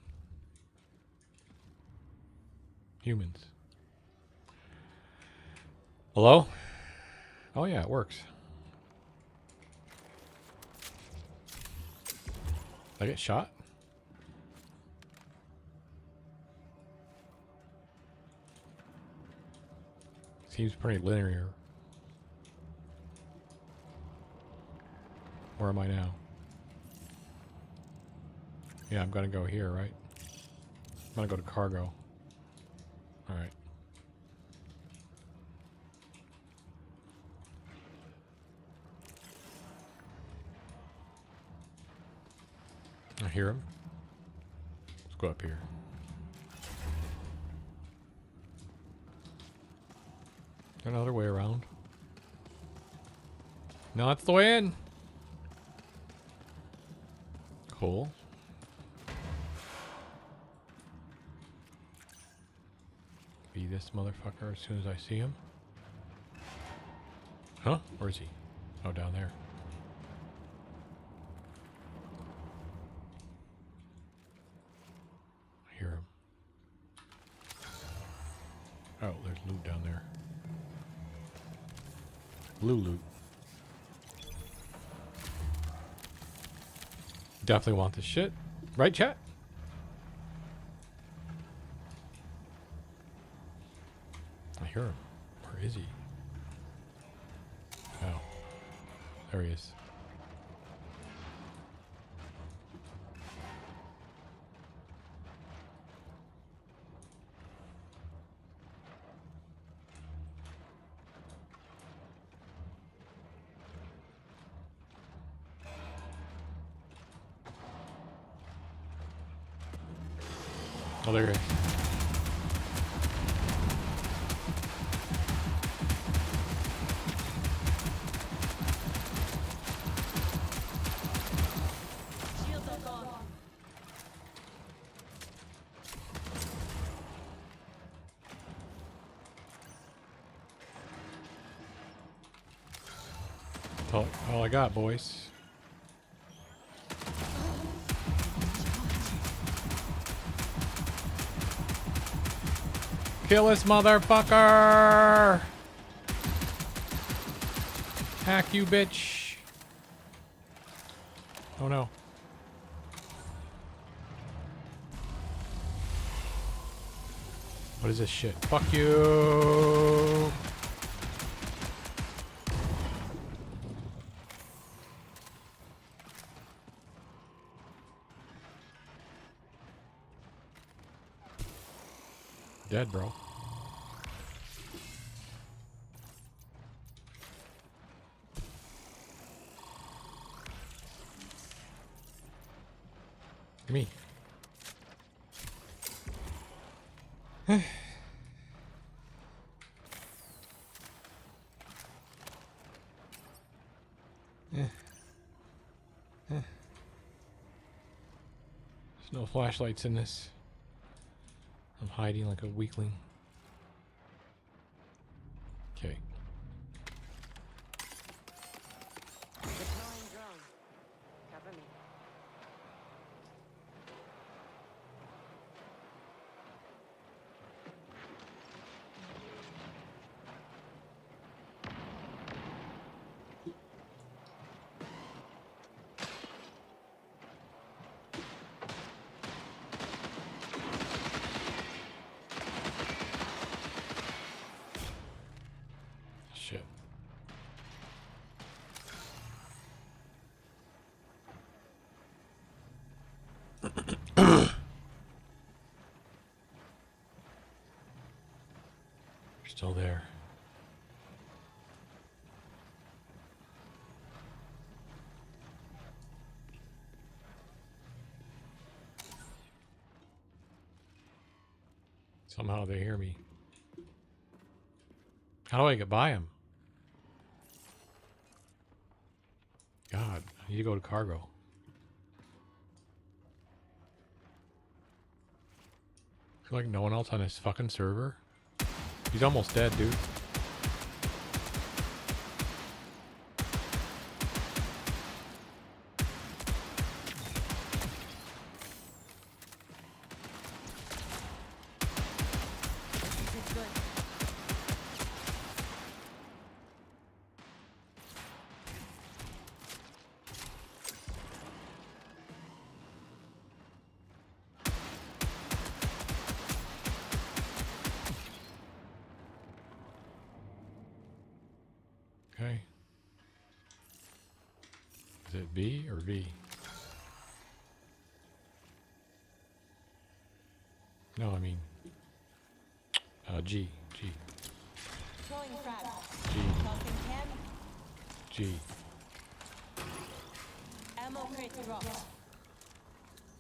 humans. Hello? Oh yeah, it works. Did I get shot? Seems pretty linear. Where am I now? Yeah, I'm gonna go here, right? I'm gonna go to cargo. Alright. I hear him. Let's go up here. Another way around. No, that's the way in. Cool. Be this motherfucker as soon as I see him. Huh? Where is he? Oh, down there. I hear him. Oh, there's loot down there. Blue loot. Definitely want this shit. Right, chat? I hear him. Where is he? Oh. There he is. Oh, there he is. All I got, boys. Kill this motherfucker! Hack you, bitch! Oh no. What is this shit? Fuck you! Dead, bro. Me. There's no flashlights in this. I'm hiding like a weakling. Okay. Shit. Still there. Somehow they hear me. How do I get by him? God, I need to go to cargo. I feel like no one else on this fucking server. He's almost dead, dude. Okay. Is it B or V? No, I mean G. G. G. G.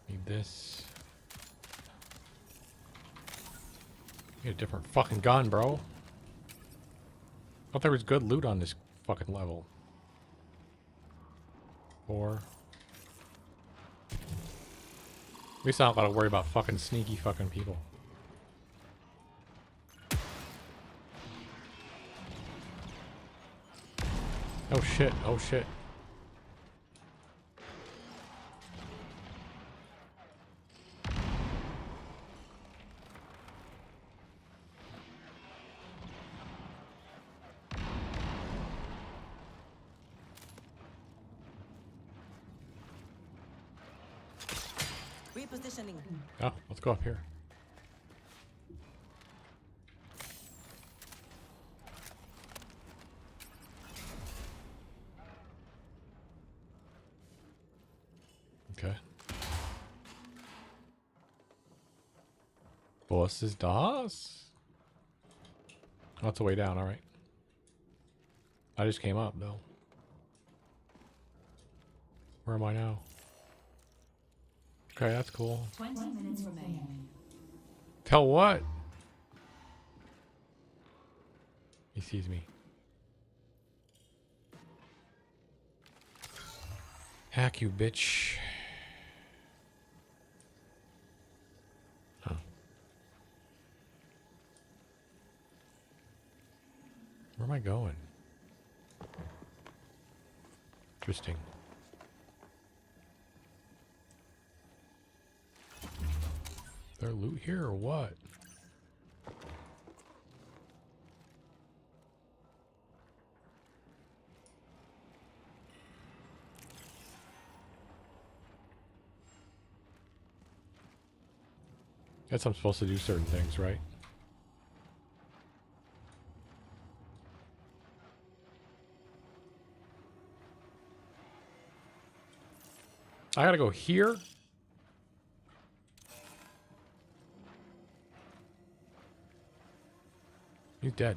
Need this. Need a different fucking gun, bro. Thought there was good loot on this fucking level. 4. At least I don't gotta worry about fucking sneaky fucking people. Oh shit, oh shit. Repositioning. Oh, let's go up here. Okay. Boss is das. Oh, it's a way down, alright. I just came up, though. Where am I now? Okay, that's cool. 20 minutes remaining. Tell what? He sees me. Hack you, bitch. Huh. Where am I going? Interesting. Is there loot here or what? Guess I'm supposed to do certain things, right? I gotta go here? He's dead.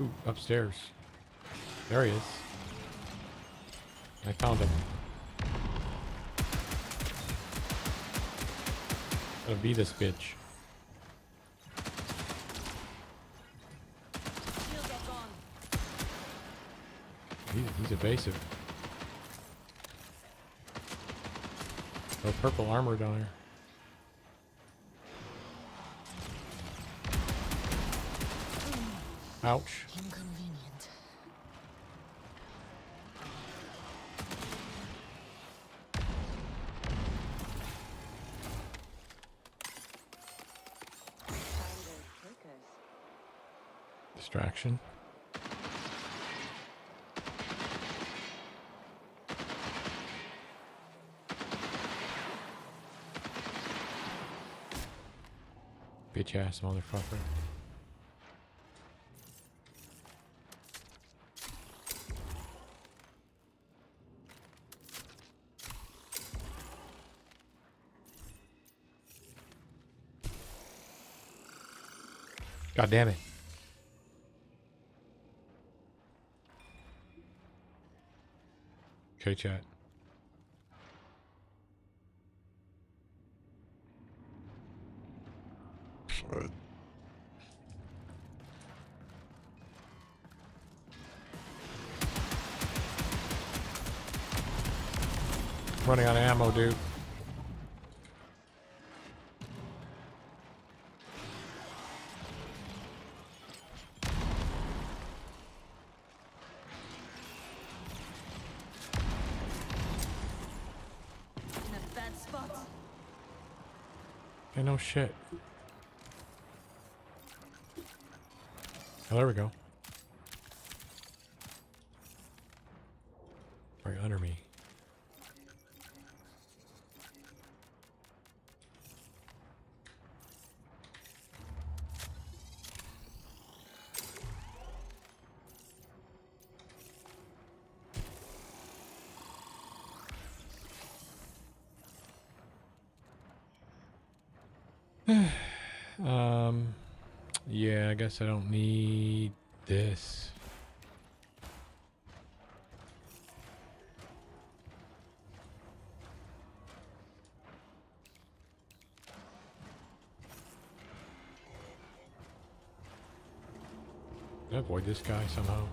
Ooh, upstairs. There he is. I found him. Gotta be this bitch. He's evasive. No purple armor down here. Ouch. Inconvenient. Distraction. Bitch ass motherfucker. God damn it. Okay, chat. Running out of ammo, dude. In a bad spot. Okay, no shit. Oh, there we go. Right under me. Yeah, I guess I don't need this. Can I avoid this guy somehow?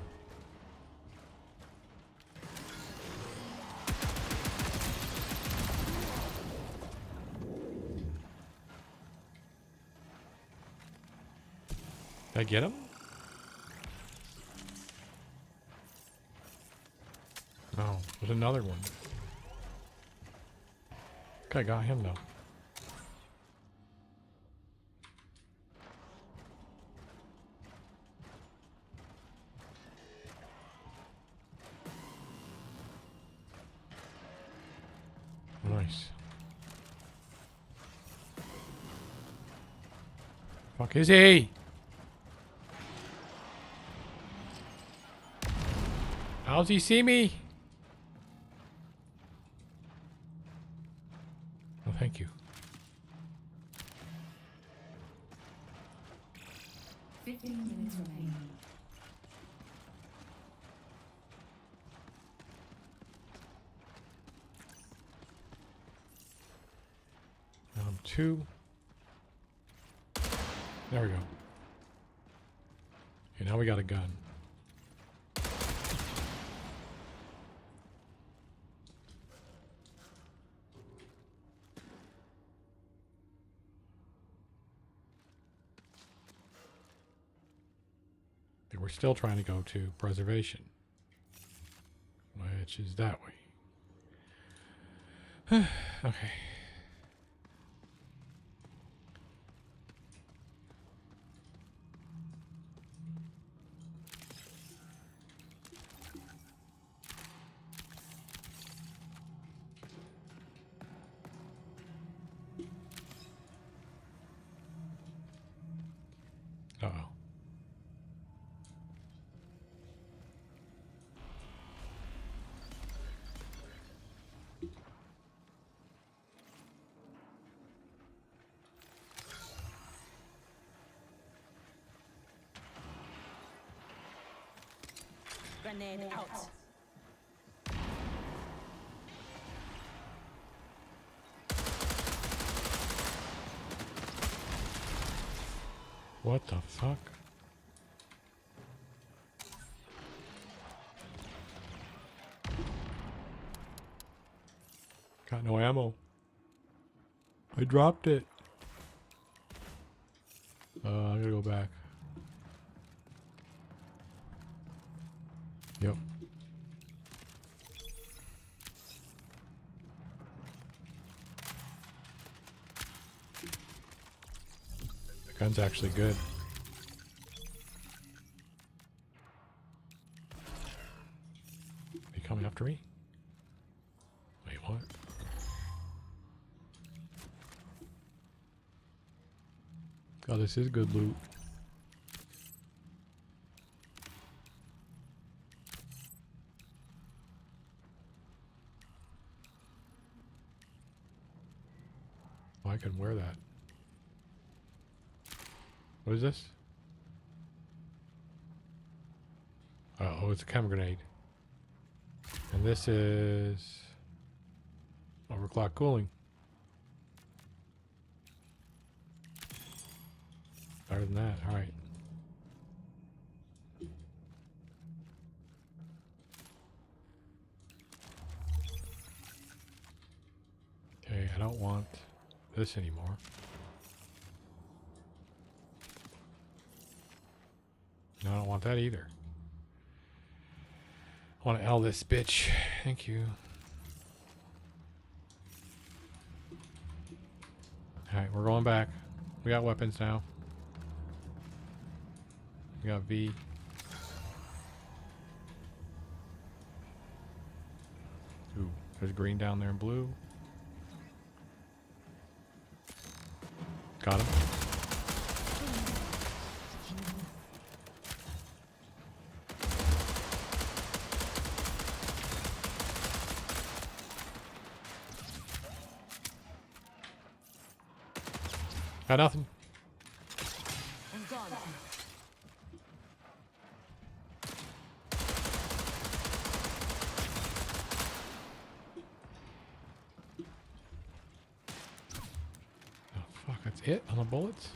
Did I get him? No, there's another one. Okay, I got him though. Nice. Fuck is he? How's he see me? Oh, thank you. 15 minutes remaining. Two. There we go. Okay, now we got a gun. And we're still trying to go to preservation, which is that way. Okay. Uh-oh. Grenade out. What the fuck? Got no ammo. I dropped it. I gotta go back. Yep. The gun's actually good. Are you coming after me? Wait, what? Oh, this is good loot. Oh, I can wear that. What is this? Oh, it's a chemical grenade. And this is overclock cooling. Better than that. All right. Okay, I don't want this anymore. No, I don't want that either. I want to L this bitch. Thank you. Alright, we're going back. We got weapons now. We got V. Ooh, there's green down there and blue. Got him. Got nothing. Oh fuck, that's it on the bullets?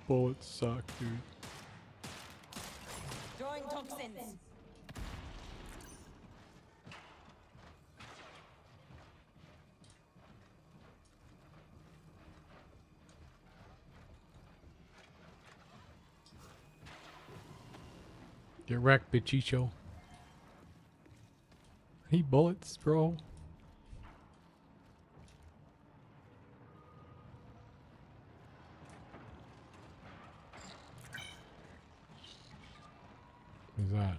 Bullets suck, dude. Throwing toxins. Get wrecked, bitchicho. I need bullets, bro. Who's that?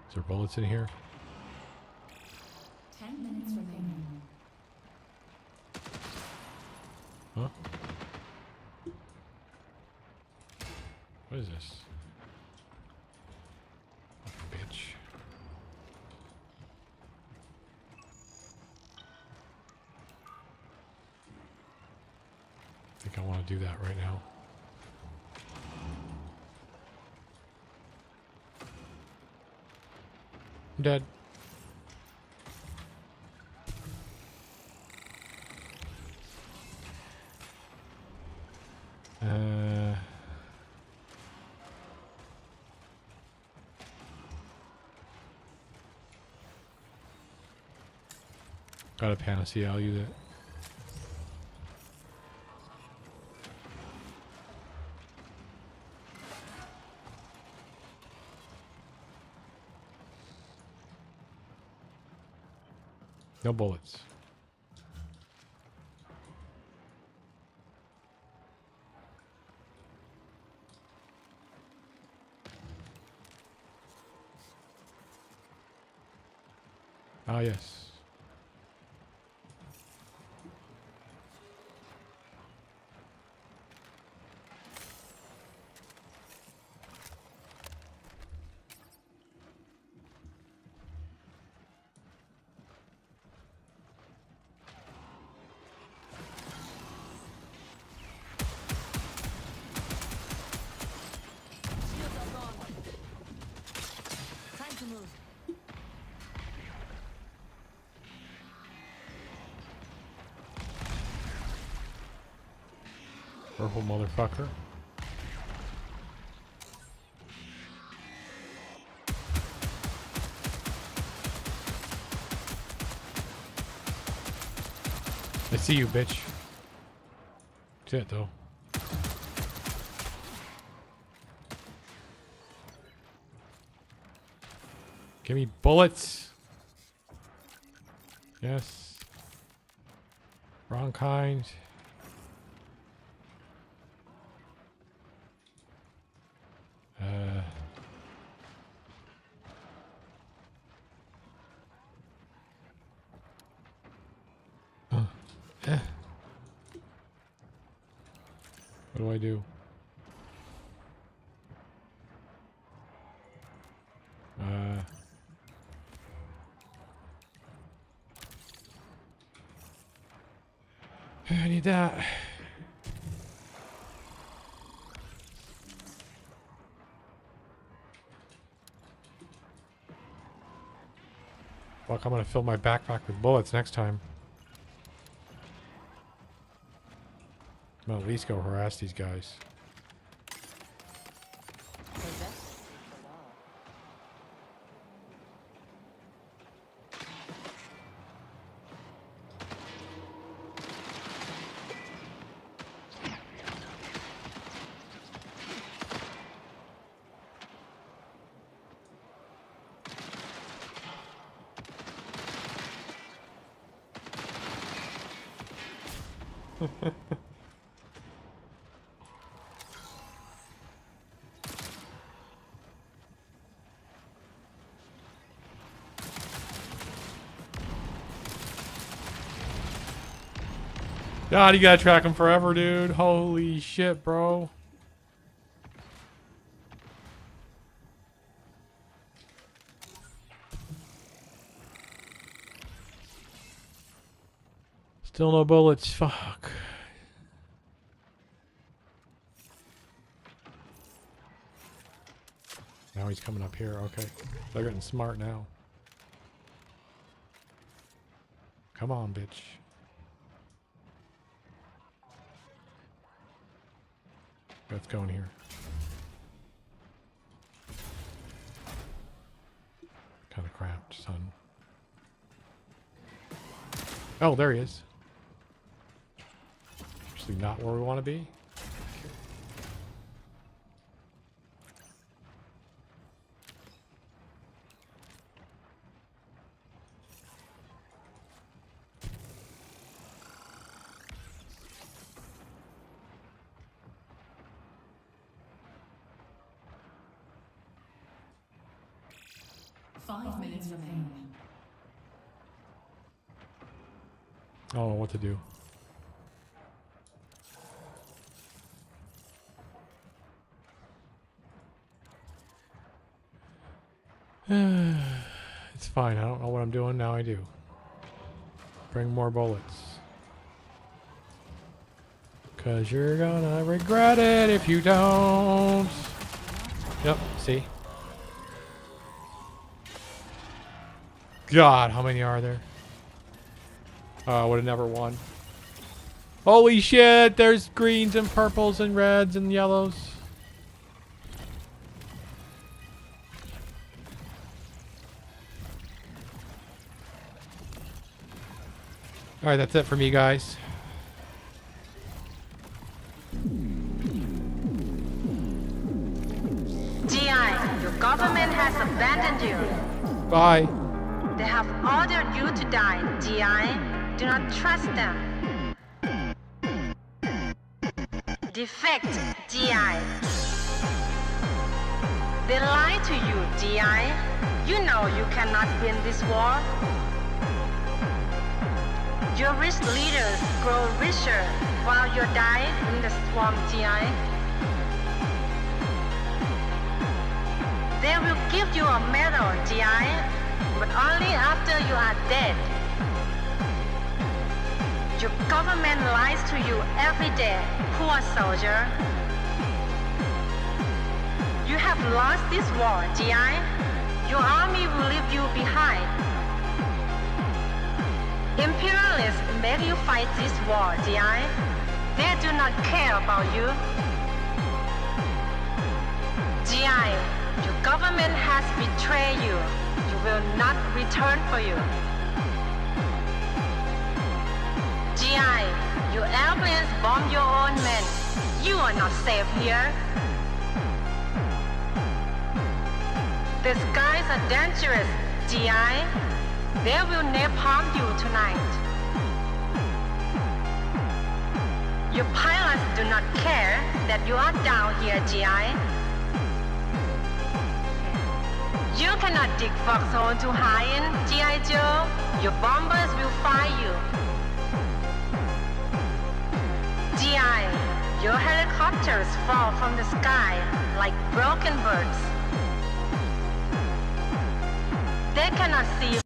Is there bullets in here? 10 minutes remaining. Huh? What is this? Bitch. I think I want to do that right now. I'm dead. Got a panacea, I'll use it. No bullets. Ah, yes. Time to move. Purple motherfucker. I see you, bitch. That's it, though. Give me bullets. Yes. Wrong kind. What do I do? I need that. Fuck, I'm gonna fill my backpack with bullets next time. I'm gonna at least go harass these guys. God, you gotta track him forever, dude. Holy shit, bro. Still no bullets. Fuck. Now he's coming up here. Okay. They're getting smart now. Come on, bitch. Let's go in here. Kind of crap, son. Oh, there he is. Actually, not where we want to be. I don't know what to do. It's fine. I don't know what I'm doing. Now I do. Bring more bullets. 'Cause you're gonna regret it if you don't. Yep, see? God, how many are there? I would have never won. Holy shit, there's greens and purples and reds and yellows. Alright, that's it for me, guys. GI, your government has abandoned you. Bye. They have ordered you to die, GI. Do not trust them. Defect, GI. They lie to you, GI. You know you cannot win this war. Your rich leaders grow richer while you die in the swamp, GI. They will give you a medal, GI, but only after you are dead. Your government lies to you every day, poor soldier. You have lost this war, GI. Your army will leave you behind. Imperialists make you fight this war, GI. They do not care about you. GI, your government has betrayed you. You will not return for you. GI, your airplanes bomb your own men. You are not safe here. The skies are dangerous, GI. They will napalm you tonight. Your pilots do not care that you are down here, GI. You cannot dig foxhole to hide in, GI Joe. Your bombers will find you. GI, your helicopters fall from the sky like broken birds. They cannot see you.